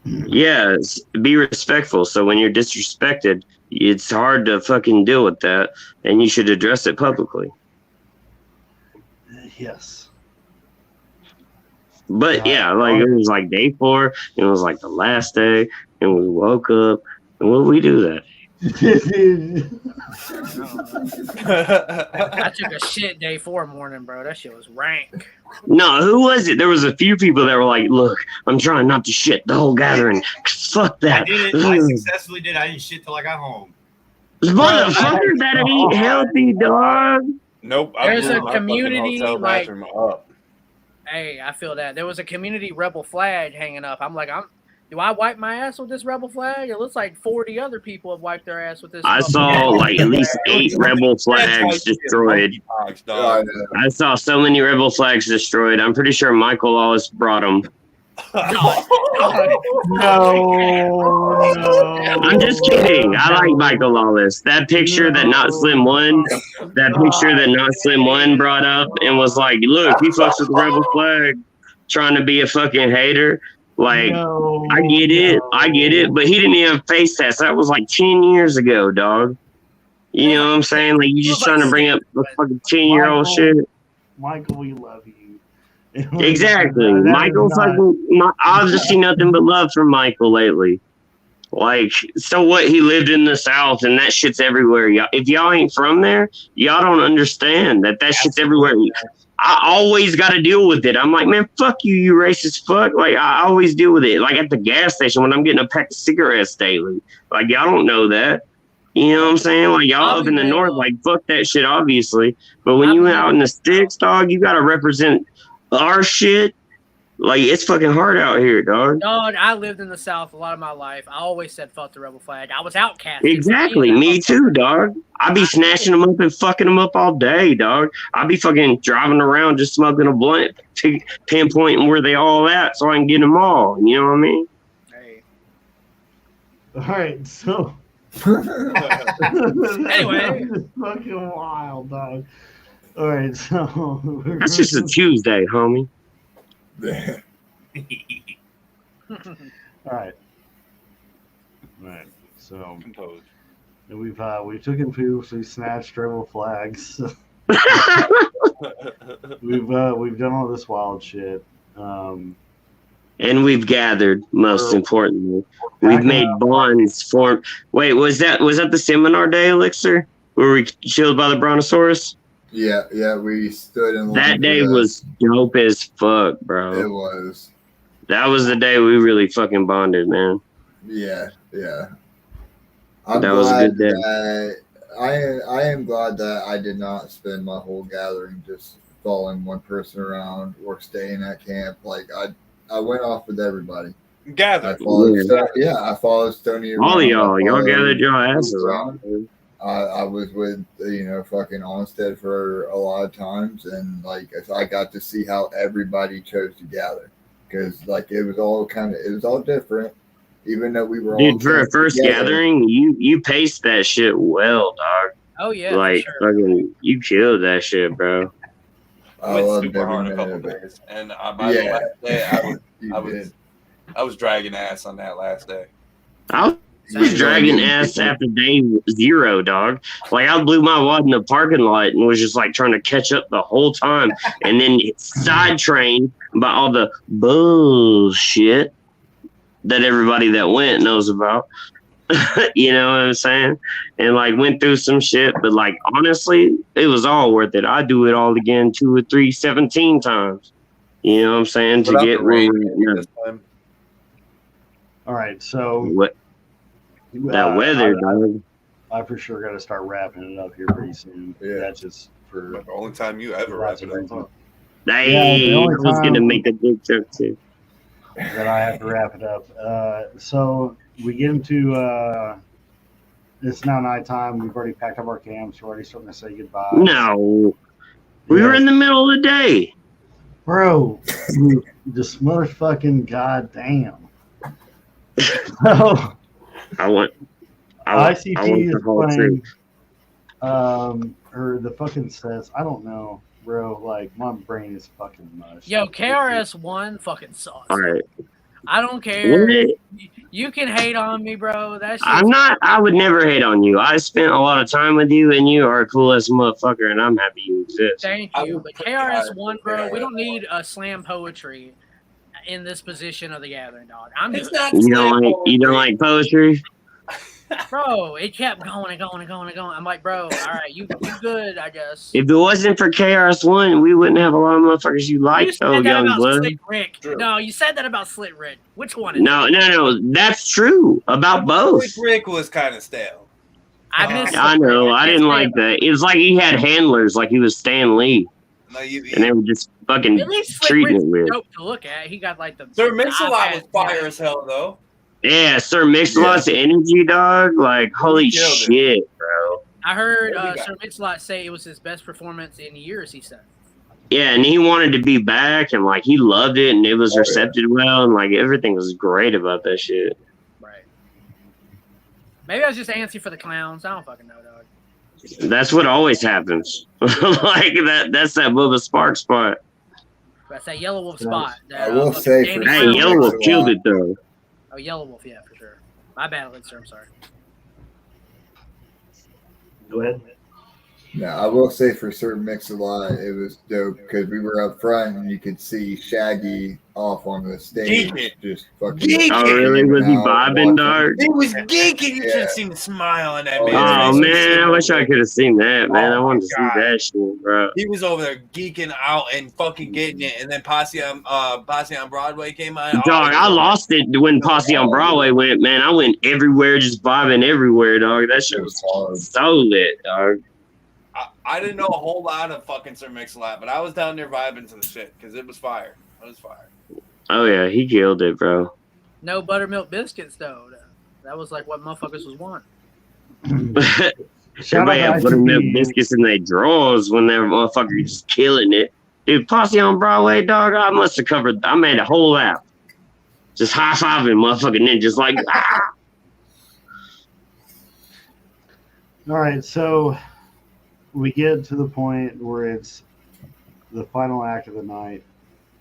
Yeah, be respectful. So when you're disrespected, it's hard to fucking deal with that, and you should address it publicly. yes. But yeah, like it was like day 4, it was like the last day, and we woke up, and what did we do that? I took a shit day 4 morning, bro. That shit was rank. No, who was it? There was a few people that were like, "Look, I'm trying not to shit the whole gathering. Fuck I that." did it. I successfully did. I didn't shit till I got home. Motherfucker, that ain't healthy, dog. Nope. There's blew a my fucking community, hotel like- bathroom up. Hey, I feel that. There was a community rebel flag hanging up. I'm like, do I wipe my ass with this rebel flag? It looks like 40 other people have wiped their ass with this. I saw like at least 8 rebel flags destroyed. Dog. I saw so many rebel flags destroyed. I'm pretty sure Michael Lawless brought them. No. I'm just kidding. I like Michael Lawless. That picture that Not Slim One brought up and was like, look, he fucks with the rebel flag, trying to be a fucking hater. Like, I get it, but he didn't even face that. So that was like 10 years ago, dog. You know what I'm saying? Like, you just trying to bring up the fucking 10-year-old shit. Michael, we love you. Exactly. Michael fucking, I've just seen nothing but love from Michael lately. Like, so what? He lived in the South and that shit's everywhere. Y'all, if y'all ain't from there, y'all don't understand that shit's everywhere. I always got to deal with it. I'm like, man, fuck you, you racist fuck. Like, I always deal with it. Like at the gas station when I'm getting a pack of cigarettes daily. Like, y'all don't know that. You know what I'm saying? Like, y'all up in the north, like, fuck that shit, obviously. But when you out in the sticks, dog, you got to represent our shit. Like, it's fucking hard out here, dog. Dog, I lived in the South a lot of my life. I always said fuck the rebel flag. I was outcast. Exactly. Me too, dog. I be snatching them up and fucking them up all day, dog. I be fucking driving around just smoking a blunt, pinpointing where they all at so I can get them all. You know what I mean? Hey. All right, so. Anyway. It's fucking wild, dog. All right, so. That's just a Tuesday, homie. All right. So Composed. we've taken poofs, we snatched rebel flags. we've done all this wild shit. And we've gathered, most importantly. We've made bonds form. Wait, was that the seminar day, Elixir? Where we chilled by the Brontosaurus? Yeah, we stood in line. That day was dope as fuck, bro. It was. That was the day we really fucking bonded, man. Yeah. That was a good day. I am glad that I did not spend my whole gathering just following one person around or staying at camp. Like, I went off with everybody. Gather. I followed Stoney around. All of y'all gathered your ass around. I was with, fucking Onstead for a lot of times, and like I got to see how everybody chose to gather, because like it was all different, even though we were all. Dude, for a first gathering, you paced that shit well, dog. Oh yeah, like fucking, you killed that shit, bro. I went super hard a couple days, and by the last day, I was dragging ass on that last day. I was dragging ass after day 0, dog. Like, I blew my wad in the parking lot and was just like trying to catch up the whole time, and then sidetrained by all the bullshit that everybody that went knows about. You know what I'm saying? And like went through some shit, but like honestly, it was all worth it. I'd do it all again 2 or 3, 17 times. You know what I'm saying? To get where we're at. All right, so what that weather, dog. I for sure got to start wrapping it up here pretty soon. Yeah. That's just for the only time you ever wrap it up. Hey, I was gonna make a big joke too. That I have to wrap it up. So we get into it's now nighttime. We've already packed up our camps. We're already starting to say goodbye. No, we were in the middle of the day, bro. This motherfucking goddamn. So ICT is playing. Or the fucking says I don't know, bro. Like my brain is fucking mush. Yo, KRS-One fucking sucks. All right. I don't care. You can hate on me, bro. I would never hate on you. I spent a lot of time with you, and you are a cool ass motherfucker, and I'm happy you exist. Thank you. But KRS-One, bro, we don't need a slam poetry in this position of the gathering, dog. You don't like poetry? Bro, it kept going and going and going and going. I'm like, bro, all right, you good, I guess. If it wasn't for KRS-One, we wouldn't have a lot of motherfuckers you like, You said though, that young about blood. Slick Rick. True. No, you said that about Slick Rick. Which one is No, that's true about both. Rick was kind of stale. I miss I Slick know. Rick. I can't didn't say like about that. It was like he had handlers, like he was Stan Lee, No, and they were just fucking At least Slick treating Rick's it weird. dope to look at. He got like the Sir Mix-a-Lot was iPad. fire as hell, though. Yeah, Sir Mix-a-Lot's energy, dog. Like, holy killed it. shit, bro. I heard What do we got? Sir Mix-a-Lot say it was his best performance in years, he said. Yeah, and he wanted to be back, and like he loved it, and it was recepted well, and like everything was great about that shit. Right. Maybe I was just antsy for the clowns. I don't fucking know, dog. That's what always happens. Like that's that Bubba Spark spot. That's that Yellow Wolf spot. I will fucking say Danny for Hey, Clown. Yellow Wolf killed it though. Oh, Yellow Wolf, yeah, for sure. My bad, Elixir, I'm sorry. Go ahead. No, I will say for Sir Mix-a-Lot, it was dope because we were up front and you could see Shaggy off on the stage, Geeking. just fucking. Geeking. Oh really? Was he vibing, dog? He was geeking. You should Yeah. have seen the smile on that Oh, man's Oh face. man, I wish I could have seen that, man. Oh, I wanted to my see that shit, bro. He was over there geeking out and fucking getting it, and then Posse on Broadway came on. Dog, I lost it when Posse on Broadway went, man. I went everywhere, just vibing everywhere, dog. That shit was hard. so lit, dog. I didn't know a whole lot of fucking Sir Mix-a-Lot, but I was down there vibing to the shit because it was fire. It was fire. Oh yeah, he killed it, bro. No buttermilk biscuits, though. That was like what motherfuckers was wanting. Shout Everybody out had to buttermilk ICP. biscuits in their drawers when that motherfucker just killing it. Dude, Posse on Broadway, dog, I must have covered, I made a whole lap. Just high-fiving motherfucking ninjas like, ah! All right, so we get to the point where it's the final act of the night.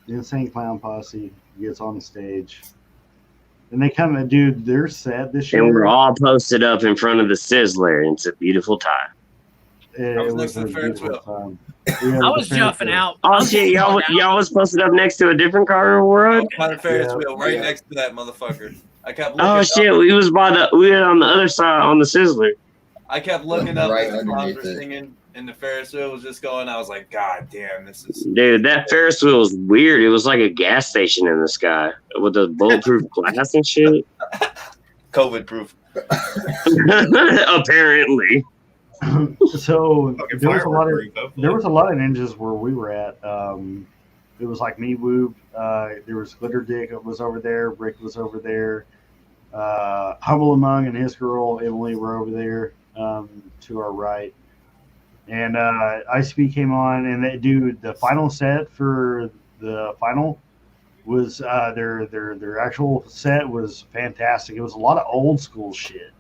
The Insane Clown Posse gets on the stage. And they come and do their set this year. And we're all posted up in front of the Sizzler, and it's a beautiful time. It I was was next to a the Ferris beautiful wheel. time. I was jumping out. Oh shit, y'all was posted up next to a different Carnival World? On the Ferris Yeah. wheel, right Yeah. next to that motherfucker. I kept looking Oh up. shit, we were on the other side on the Sizzler. I kept looking up Right as the clowns underneath were it. singing, and the Ferris wheel was just going. I was like, God damn, this is. Dude, that Ferris wheel was weird. It was like a gas station in the sky with the bulletproof glass and shit. COVID proof. Apparently. So Fucking there was a lot of firework proof, there was a lot of ninjas where we were at. It was like me, Whoop. There was Glitter Dick was over there. Rick was over there. Humble Among and his girl Emily were over there to our right. And ICP came on, and they do the final set for the final was their actual set was fantastic. It was a lot of old school shit.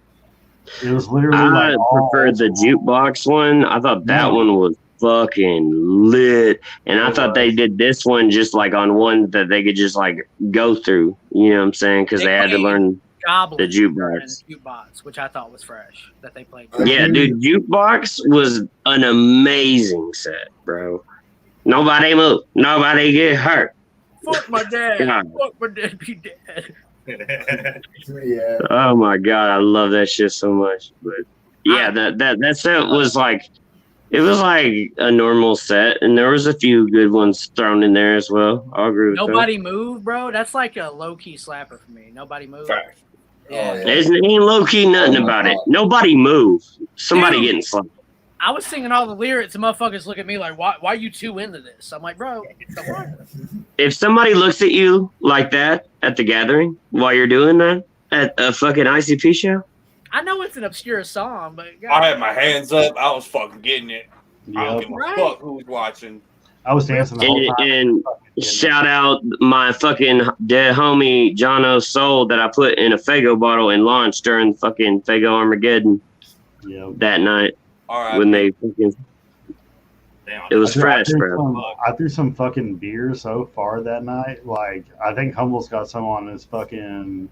It was literally I like all preferred the old school. jukebox one. I thought that No. one was fucking lit. And I It thought they was. did this one just like on one that they could just like go through. You know what I'm saying? Because They they had to played learn Goblin the jukebox. and Jukebox, which I thought was fresh that they played. Yeah, dude, jukebox was an amazing set, bro. Nobody move. Nobody get hurt. Fuck my dad. Yeah. Fuck my dad. Be dead. Yeah. Oh my god, I love that shit so much. But yeah, that set was like it was like a normal set, and there was a few good ones thrown in there as well. I'll agree with Nobody moved, bro. That's like a low key slapper for me. Nobody moved. Fact. Yeah. Oh, yeah. that. There's ain't low key nothing about it. Nobody move. Somebody Dude. getting slapped. I was singing all the lyrics, and motherfuckers look at me like, "Why are you too into this?" I'm like, "Bro, the what?" If somebody looks at you like that at the gathering while you're doing that at a fucking ICP show, I know it's an obscure song, but I had my hands up. I was fucking getting it. I don't Yep. give a Right. fuck who was watching. I was dancing the whole time. and shout out my fucking dead homie Jono Soul that I put in a Fago bottle and launched during fucking Fago Armageddon Yep. that night All right. when they fucking Damn. it was I fresh, threw bro. some- I threw some fucking beer so far that night. Like I think Humble's got some on his fucking.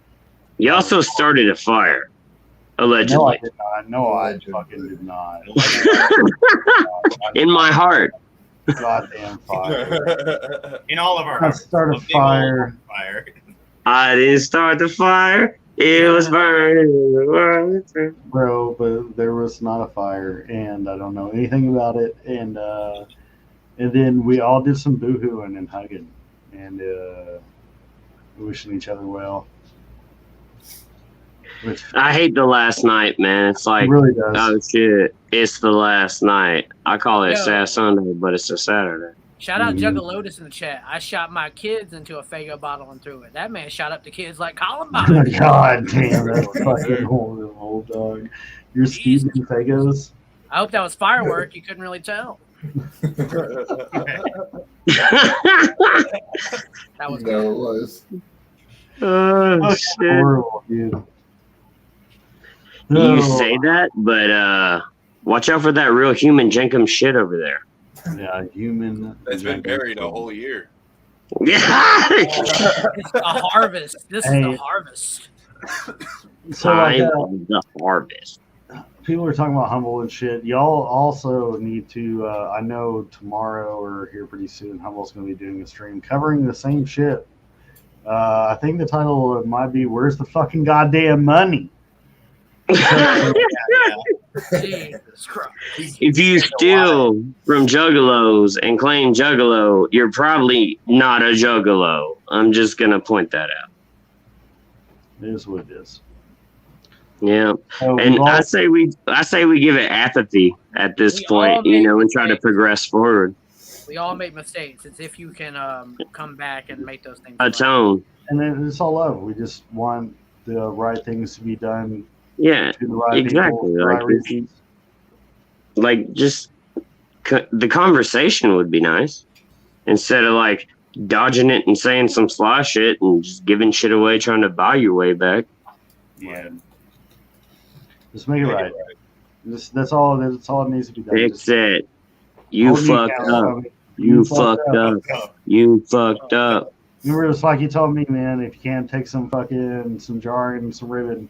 You also started a fire, No, I allegedly, did not. No, I Allegedly. fucking did not. in my heart. Goddamn fire! In all of our I hearts. started A big old fire. fire. I didn't start the fire. It was burning. Bro, but there was not a fire, and I don't know anything about it. And then we all did some boohooing and hugging, and wishing each other well. Which I hate the last night, man. It's like, really does. oh shit, it's the last night. I call it Yo. Sad Sunday, but it's a Saturday. Shout out Juggalotus in the chat. I shot my kids into a Faygo bottle and threw it. That man shot up the kids like Columbine. God damn, that's fucking horrible, dog. You're speeding Fagos? I hope that was firework. You couldn't really tell. That was No, it was. Oh That's shit. horrible, dude. You say that, but watch out for that real human Jenkum shit over there. Yeah, human. That's been buried a whole year. Yeah. It's a harvest. This is Hey. the harvest. So like, Time of the harvest. people are talking about Humble and shit. Y'all also need to. I know tomorrow or here pretty soon, Humble's going to be doing a stream covering the same shit. I think the title might be "Where's the fucking goddamn money?" Jesus Christ. If you steal from juggalos and claim juggalo, you're probably not a juggalo. I'm just gonna point that out. It is what it is. Yeah, So and we've all- I say we give it apathy at this We all point, you make know, and try to mistakes. progress forward. We all make mistakes. It's if you can come back and make those things right. Atone. and then it's all love. We just want the right things to be done Yeah, to the right exactly. people, for the Like, right reasons. like just the conversation would be nice instead of like dodging it and saying some sly shit and just giving shit away, trying to buy your way back. Yeah. Just make it right. That's all. That's all it needs to be done. Fix Just it. You hold me fucked accountable. up. You fucked up. You fucked up. Remember, it's like you told me, man. If you can't take some jarring and some ribbon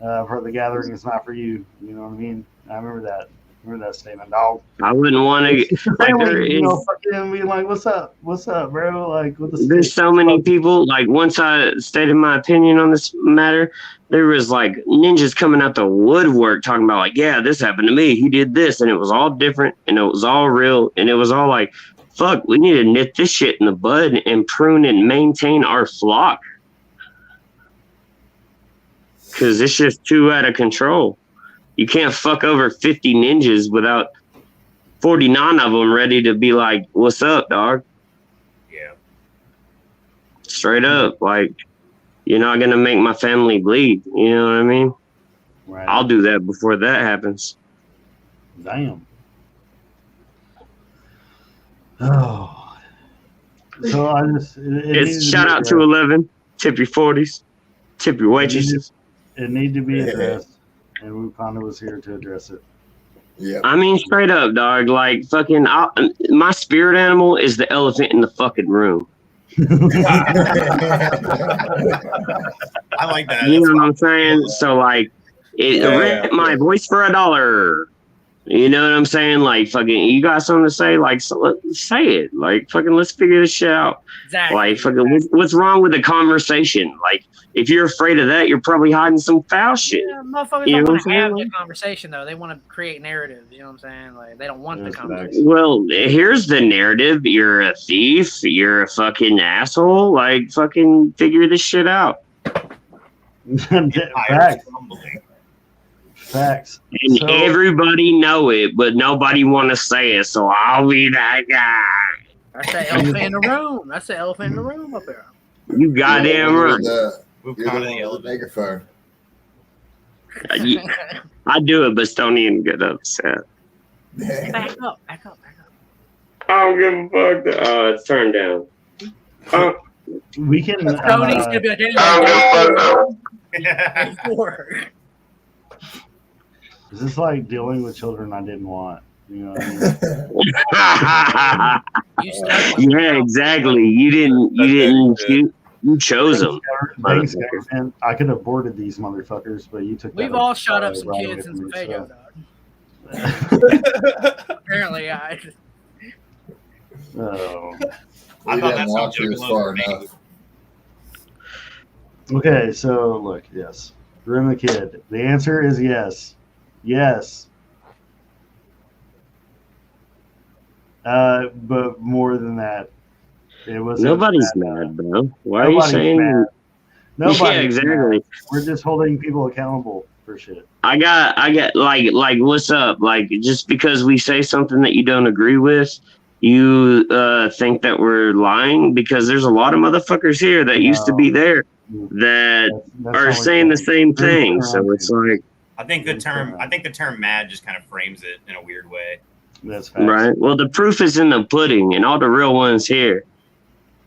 for the gathering, it's not for you. You know what I mean? I remember that. Remember that statement, dog. I wouldn't want to. Like, there you know, is. fucking being like, "What's up? What's up, bro?" Like, what the There's so many people. Like, once I stated my opinion on this matter, there was like ninjas coming out the woodwork talking about like, yeah, this happened to me. He did this, and it was all different, and it was all real, and it was all like, fuck, we need to nip this shit in the bud and prune and maintain our flock, because it's just too out of control. You can't fuck over 50 ninjas without 49 of them ready to be like, what's up, dog? Yeah. Straight up, like, you're not gonna make my family bleed. You know what I mean? Right. I'll do that before that happens. Damn. Oh. So I just. It's shout out to 11. Tip your 40s. Tip your waitresses. It need to be addressed, and Wukanda was here to address it. Yeah. I mean, straight up, dog. Like, fucking, my spirit animal is the elephant in the fucking room. I like that. You know what I'm saying? So, like, rent my voice for $1. You know what I'm saying? Like, fucking, you got something to say? Like, so say it. Like, fucking, let's figure this shit out. Exactly. Like, fucking, what's wrong with the conversation? Like, if you're afraid of that, you're probably hiding some foul shit. Yeah, motherfuckers You know don't what want to I'm have saying? the conversation though. They want to create narratives. You know what I'm saying? Like they don't want the conversation. Well, here's the narrative. You're a thief. You're a fucking asshole. Like, fucking figure this shit out. Facts. Facts. And So- everybody know it, but nobody want to say it. So I'll be that guy. That's the elephant in the room. That's the elephant in the room up there. You goddamn right. You're the one with the megaphone. I do it, but don't even get upset. Back up, back up, back up. I don't give a fuck. Oh, it's turned down. Oh, We can. Tony's gonna be like, Is this like dealing with children I didn't want? You know what I mean? yeah, exactly. You didn't. You chose them. Thanks, government. I could have boarded these motherfuckers, but you took. We've that all shot up some right kids away in some from me, Faygo, so. dog. Apparently, Oh. I We thought didn't that's watch how it as Juggalo far made. enough. Okay, so look, yes. Grim the Kid. The answer is yes. Yes. But more than that, it was Nobody's mad, bro. Why are you nobody's saying? mad. Nobody's Yeah, exactly. mad. We're just holding people accountable for shit. I got like what's up? Like just because we say something that you don't agree with, you think that we're lying? Because there's a lot of motherfuckers here that used to be there that That's are not what saying we're the same doing. thing. So it's like, I think the term mad just kind of frames it in a weird way. That's facts. right? Well, the proof is in the pudding, and all the real ones here.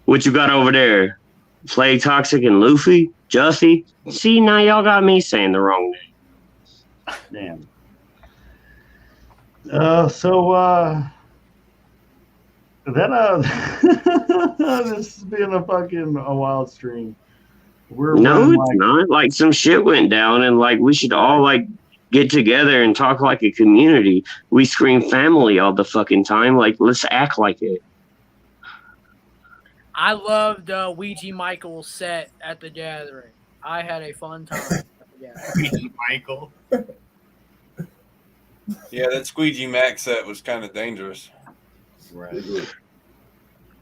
What you got over there? Play Toxic and Luffy, Juffy. See, now y'all got me saying the wrong name. Damn. This has been a wild stream. No, it's not. Like some shit went down, and like we should all like get together and talk like a community. We scream family all the fucking time. Like let's act like it. I loved Ouija Michael's set at the gathering. I had a fun time at the gathering. Ouija Michael. Yeah, that Squeegee Max set was kind of dangerous. Right.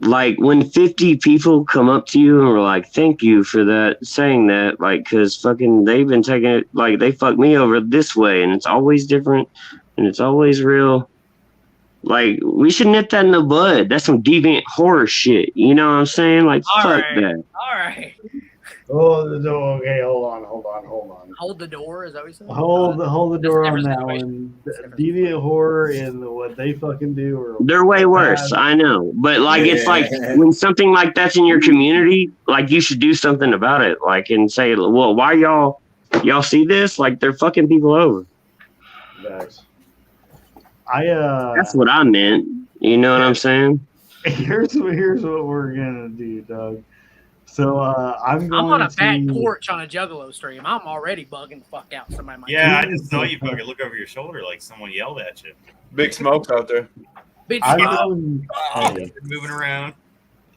Like when 50 people come up to you and were like, "Thank you for that," saying that, like, because fucking they've been taking it, like they fucked me over this way, and it's always different, and it's always real. Like we should nip that in the bud. That's some deviant horror shit. You know what I'm saying? Like All fuck right. that. All right. Oh, okay. Hold on. Hold the door. Is that what you said? Hold the door on that situation. one. Deviant horror and what they fucking do are They're way worse. I know, but like it's like when something like that's in your community, like you should do something about it. Like and say, well, why y'all see this? Like they're fucking people over. Facts. That's what I meant. You know what I'm saying? Here's what we're gonna do, Doug. So I'm on a back porch on a Juggalo stream. I'm already bugging the fuck out. Somebody might. Yeah, I just saw you fucking look over your shoulder like someone yelled at you. Big smokes out there. Big Moving around.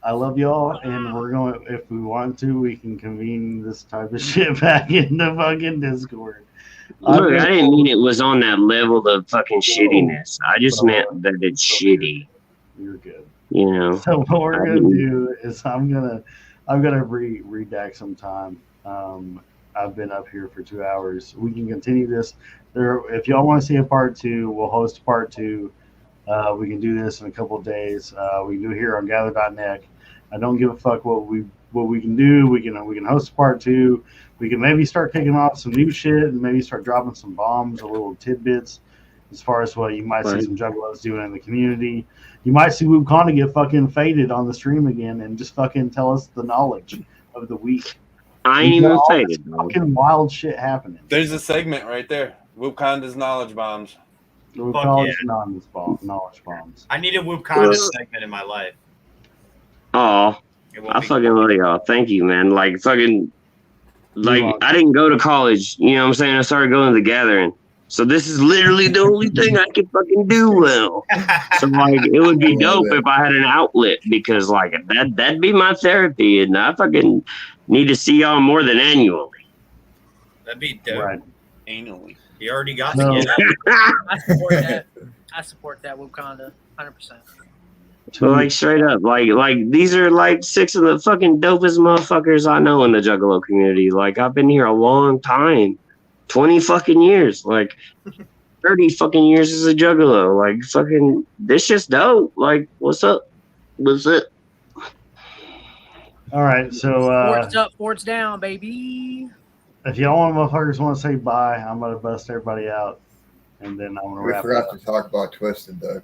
I love y'all, and we're going. If we want to, we can convene this type of shit back into fucking Discord. Look, I didn't mean it was on that level of fucking shittiness. I just meant that it's shitty. You're good. You know. So what we're gonna do is I'm gonna redact some time. I've been up here for 2 hours. We can continue this. If y'all want to see a part 2, we'll host part 2. We can do this in a couple of days. We can do it here on Gather.net. I don't give a fuck what we can do. We can host part 2. We can maybe start kicking off some new shit and maybe start dropping some bombs or little tidbits as far as what you might see some juggalos doing in the community. You might see Wukanda get fucking faded on the stream again and just fucking tell us the knowledge of the week. I ain't even faded. Fucking wild shit happening. There's a segment right there. Wukanda's knowledge bombs. Knowledge bombs. I need a Wukanda segment in my life. Oh, I fucking love y'all. Thank you, man. Like fucking, like I didn't go to college. You know what I'm saying? I started going to the gathering. So this is literally the only thing I can fucking do well. So like it would be dope if I had an outlet because like that'd be my therapy, and I fucking need to see y'all more than annually. That'd be dope. Right. Annually. You already got No. I support that. I support that Wakanda 100%. So like straight up, like these are like 6 of the fucking dopest motherfuckers I know in the Juggalo community. Like I've been here a long time. 20 fucking years, like 30 fucking years as a Juggalo. Like fucking this just dope. Like what's up? What's it? All right, so Forts up, forts down, baby. if y'all motherfuckers want to say bye, I'm gonna bust everybody out, and then I'm gonna We wrap it forgot up. to talk about Twisted, though.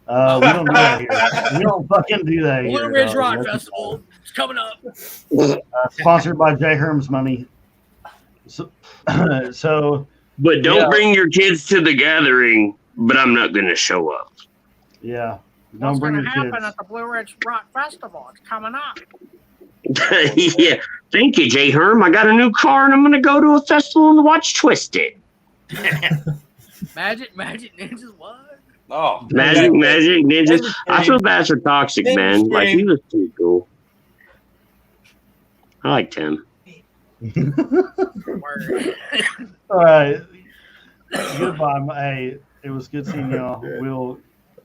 We don't do that here. We don't fucking do that here. Blue Ridge dog. Rock That's- Festival is coming up. Sponsored by J. Herm's money. So, But don't bring your kids to the gathering. But I'm not gonna show up. yeah, What's don't bring going your to happen kids. at the Blue Ridge Rock Festival? It's coming up. Yeah, thank you, J. Herm. I got a new car, and I'm gonna go to a festival and watch Twisted. Magic Ninjas, what? Oh, Magic Ninjas. I feel bad for Toxic, man. Like he was too cool. I liked him. Word. All right. Goodbye. Hey, it was good seeing y'all. Will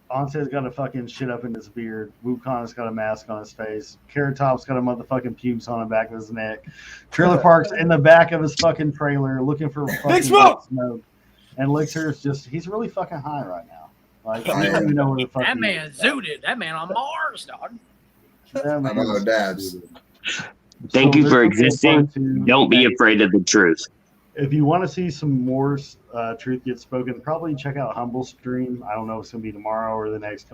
Onset's got a fucking shit up in his beard. Wukon's got a mask on his face. Carrot Top's got a motherfucking pubes on the back of his neck. Trailer Park's in the back of his fucking trailer looking for fucking smoke. smoke. And Elixir's he's really fucking high right now. Like, I don't even know where the fuck That he man is. zooted. That man on Mars, dog. Yeah, man, I know, Dabs. Thank So you for there's existing. part two. Don't be Hey, afraid of the truth. if you want to see some more truth get spoken, probably check out Humble's stream. I don't know if it's going to be tomorrow or the next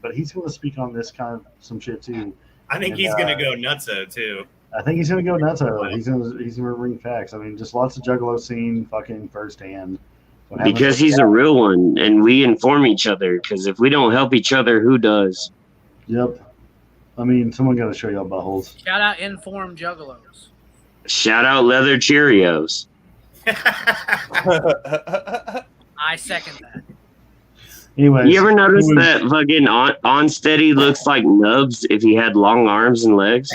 but he's going to speak on this kind of some shit too. I think And, he's gonna go nutso too. I think he's going to go nutso. He's going to bring facts. I mean, just lots of Juggalo scene fucking firsthand. What happens Because with he's that? a real one, and we inform each other. Because if we don't help each other, who does? Yep. I mean, someone got to show y'all buttholes. Shout out Informed Juggalos. Shout out Leather Cheerios. I second that. Anyways, You ever notice that fucking on steady looks like Nubs if he had long arms and legs?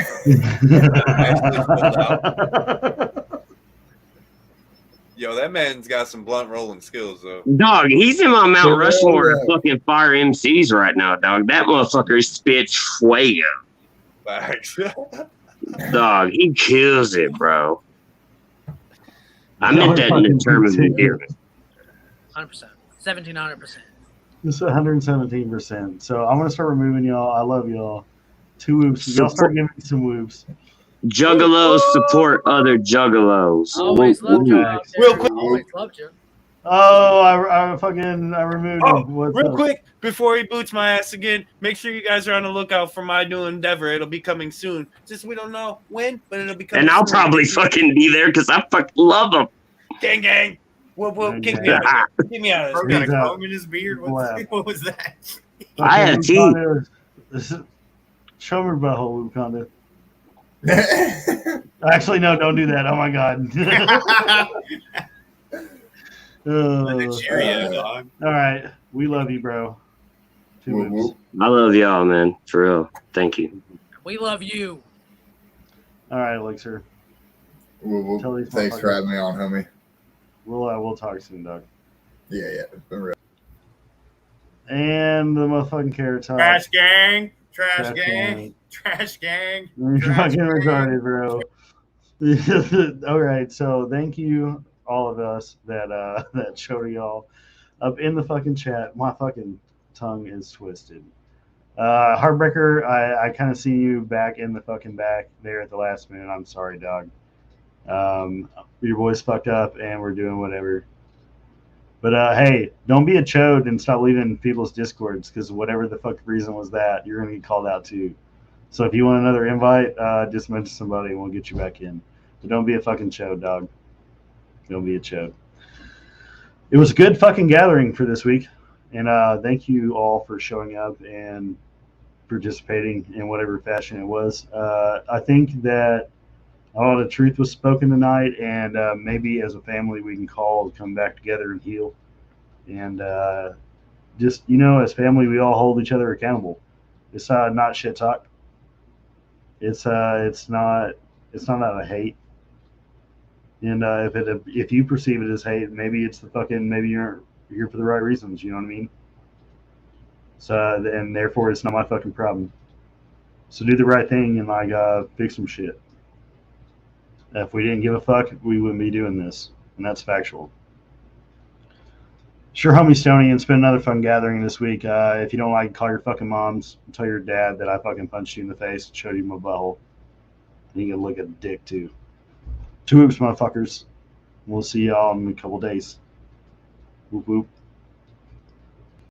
Yo, that man's got some blunt rolling skills though. Dog, he's in my Mount For real, Rushmore of yeah. fucking fire MCs right now, dog. That motherfucker spits fuego. Facts. Dog, he kills it, bro. I meant that in the term of endearment. 100%. 1700%. It's 117%. So I'm gonna start removing y'all. I love y'all. 2 whoops. Y'all start giving me some whoops. Juggalos support other juggalos. Always loved you out there. Real quick. Always loved you. Oh, I removed Oh, him. What's real up? quick, before he boots my ass again, make sure you guys are on the lookout for my new endeavor. It'll be coming soon. Just we don't know when, but it'll be coming And I'll soon. probably fucking be there because I fucking love him. Gang, gang. Whoop, whoop. Kick me Gang. out of here. Get me out of Bro here. got a He's out. comb in his beard. Wow. What was that? I have Okay, teeth. Wakanda, show me butthole, Wakanda. Actually, no, don't do that. Oh my god. The Cheerio, dog. All right, we love you, bro. 2 Whoop, whoops. whoop. I love y'all, man. For real. Thank you. We love you. All right, Elixir. Whoop, whoop. Tell these Thanks for motherfuckers. having me on, homie. We'll talk soon, Doug. Yeah, it's been real. And the motherfucking Carrot Top. Trash gang. Trash Trash gang. gang. Trash gang. You're Trash fucking gang. retarded, bro. All right, so thank you, all of us that showed y'all up in the fucking chat. My fucking tongue is twisted. Heartbreaker, I kind of see you back in the fucking back there at the last minute. I'm sorry, dog. Your boy's fucked up, and we're doing whatever. But hey, don't be a chode and stop leaving people's discords, because whatever the fuck reason was that, you're gonna get called out too. So if you want another invite, just mention somebody and we'll get you back in. But don't be a fucking chode, dog. Don't be a chode. It was a good fucking gathering for this week. And thank you all for showing up and participating in whatever fashion it was. I think that a lot of truth was spoken tonight, and maybe as a family we can come back together and heal. And just, as family, we all hold each other accountable. It's not shit talk. It's not out of hate. And if you perceive it as hate, maybe you're here for the right reasons. You know what I mean? So and therefore it's not my fucking problem. So do the right thing and fix some shit. If we didn't give a fuck, we wouldn't be doing this, and that's factual. Sure, homie Stoney, and spend another fun gathering this week. If you don't like it, call your fucking moms and tell your dad that I fucking punched you in the face and showed you my butthole. And you can look at the dick too. 2 whoops, motherfuckers. We'll see y'all in a couple days. Whoop whoop.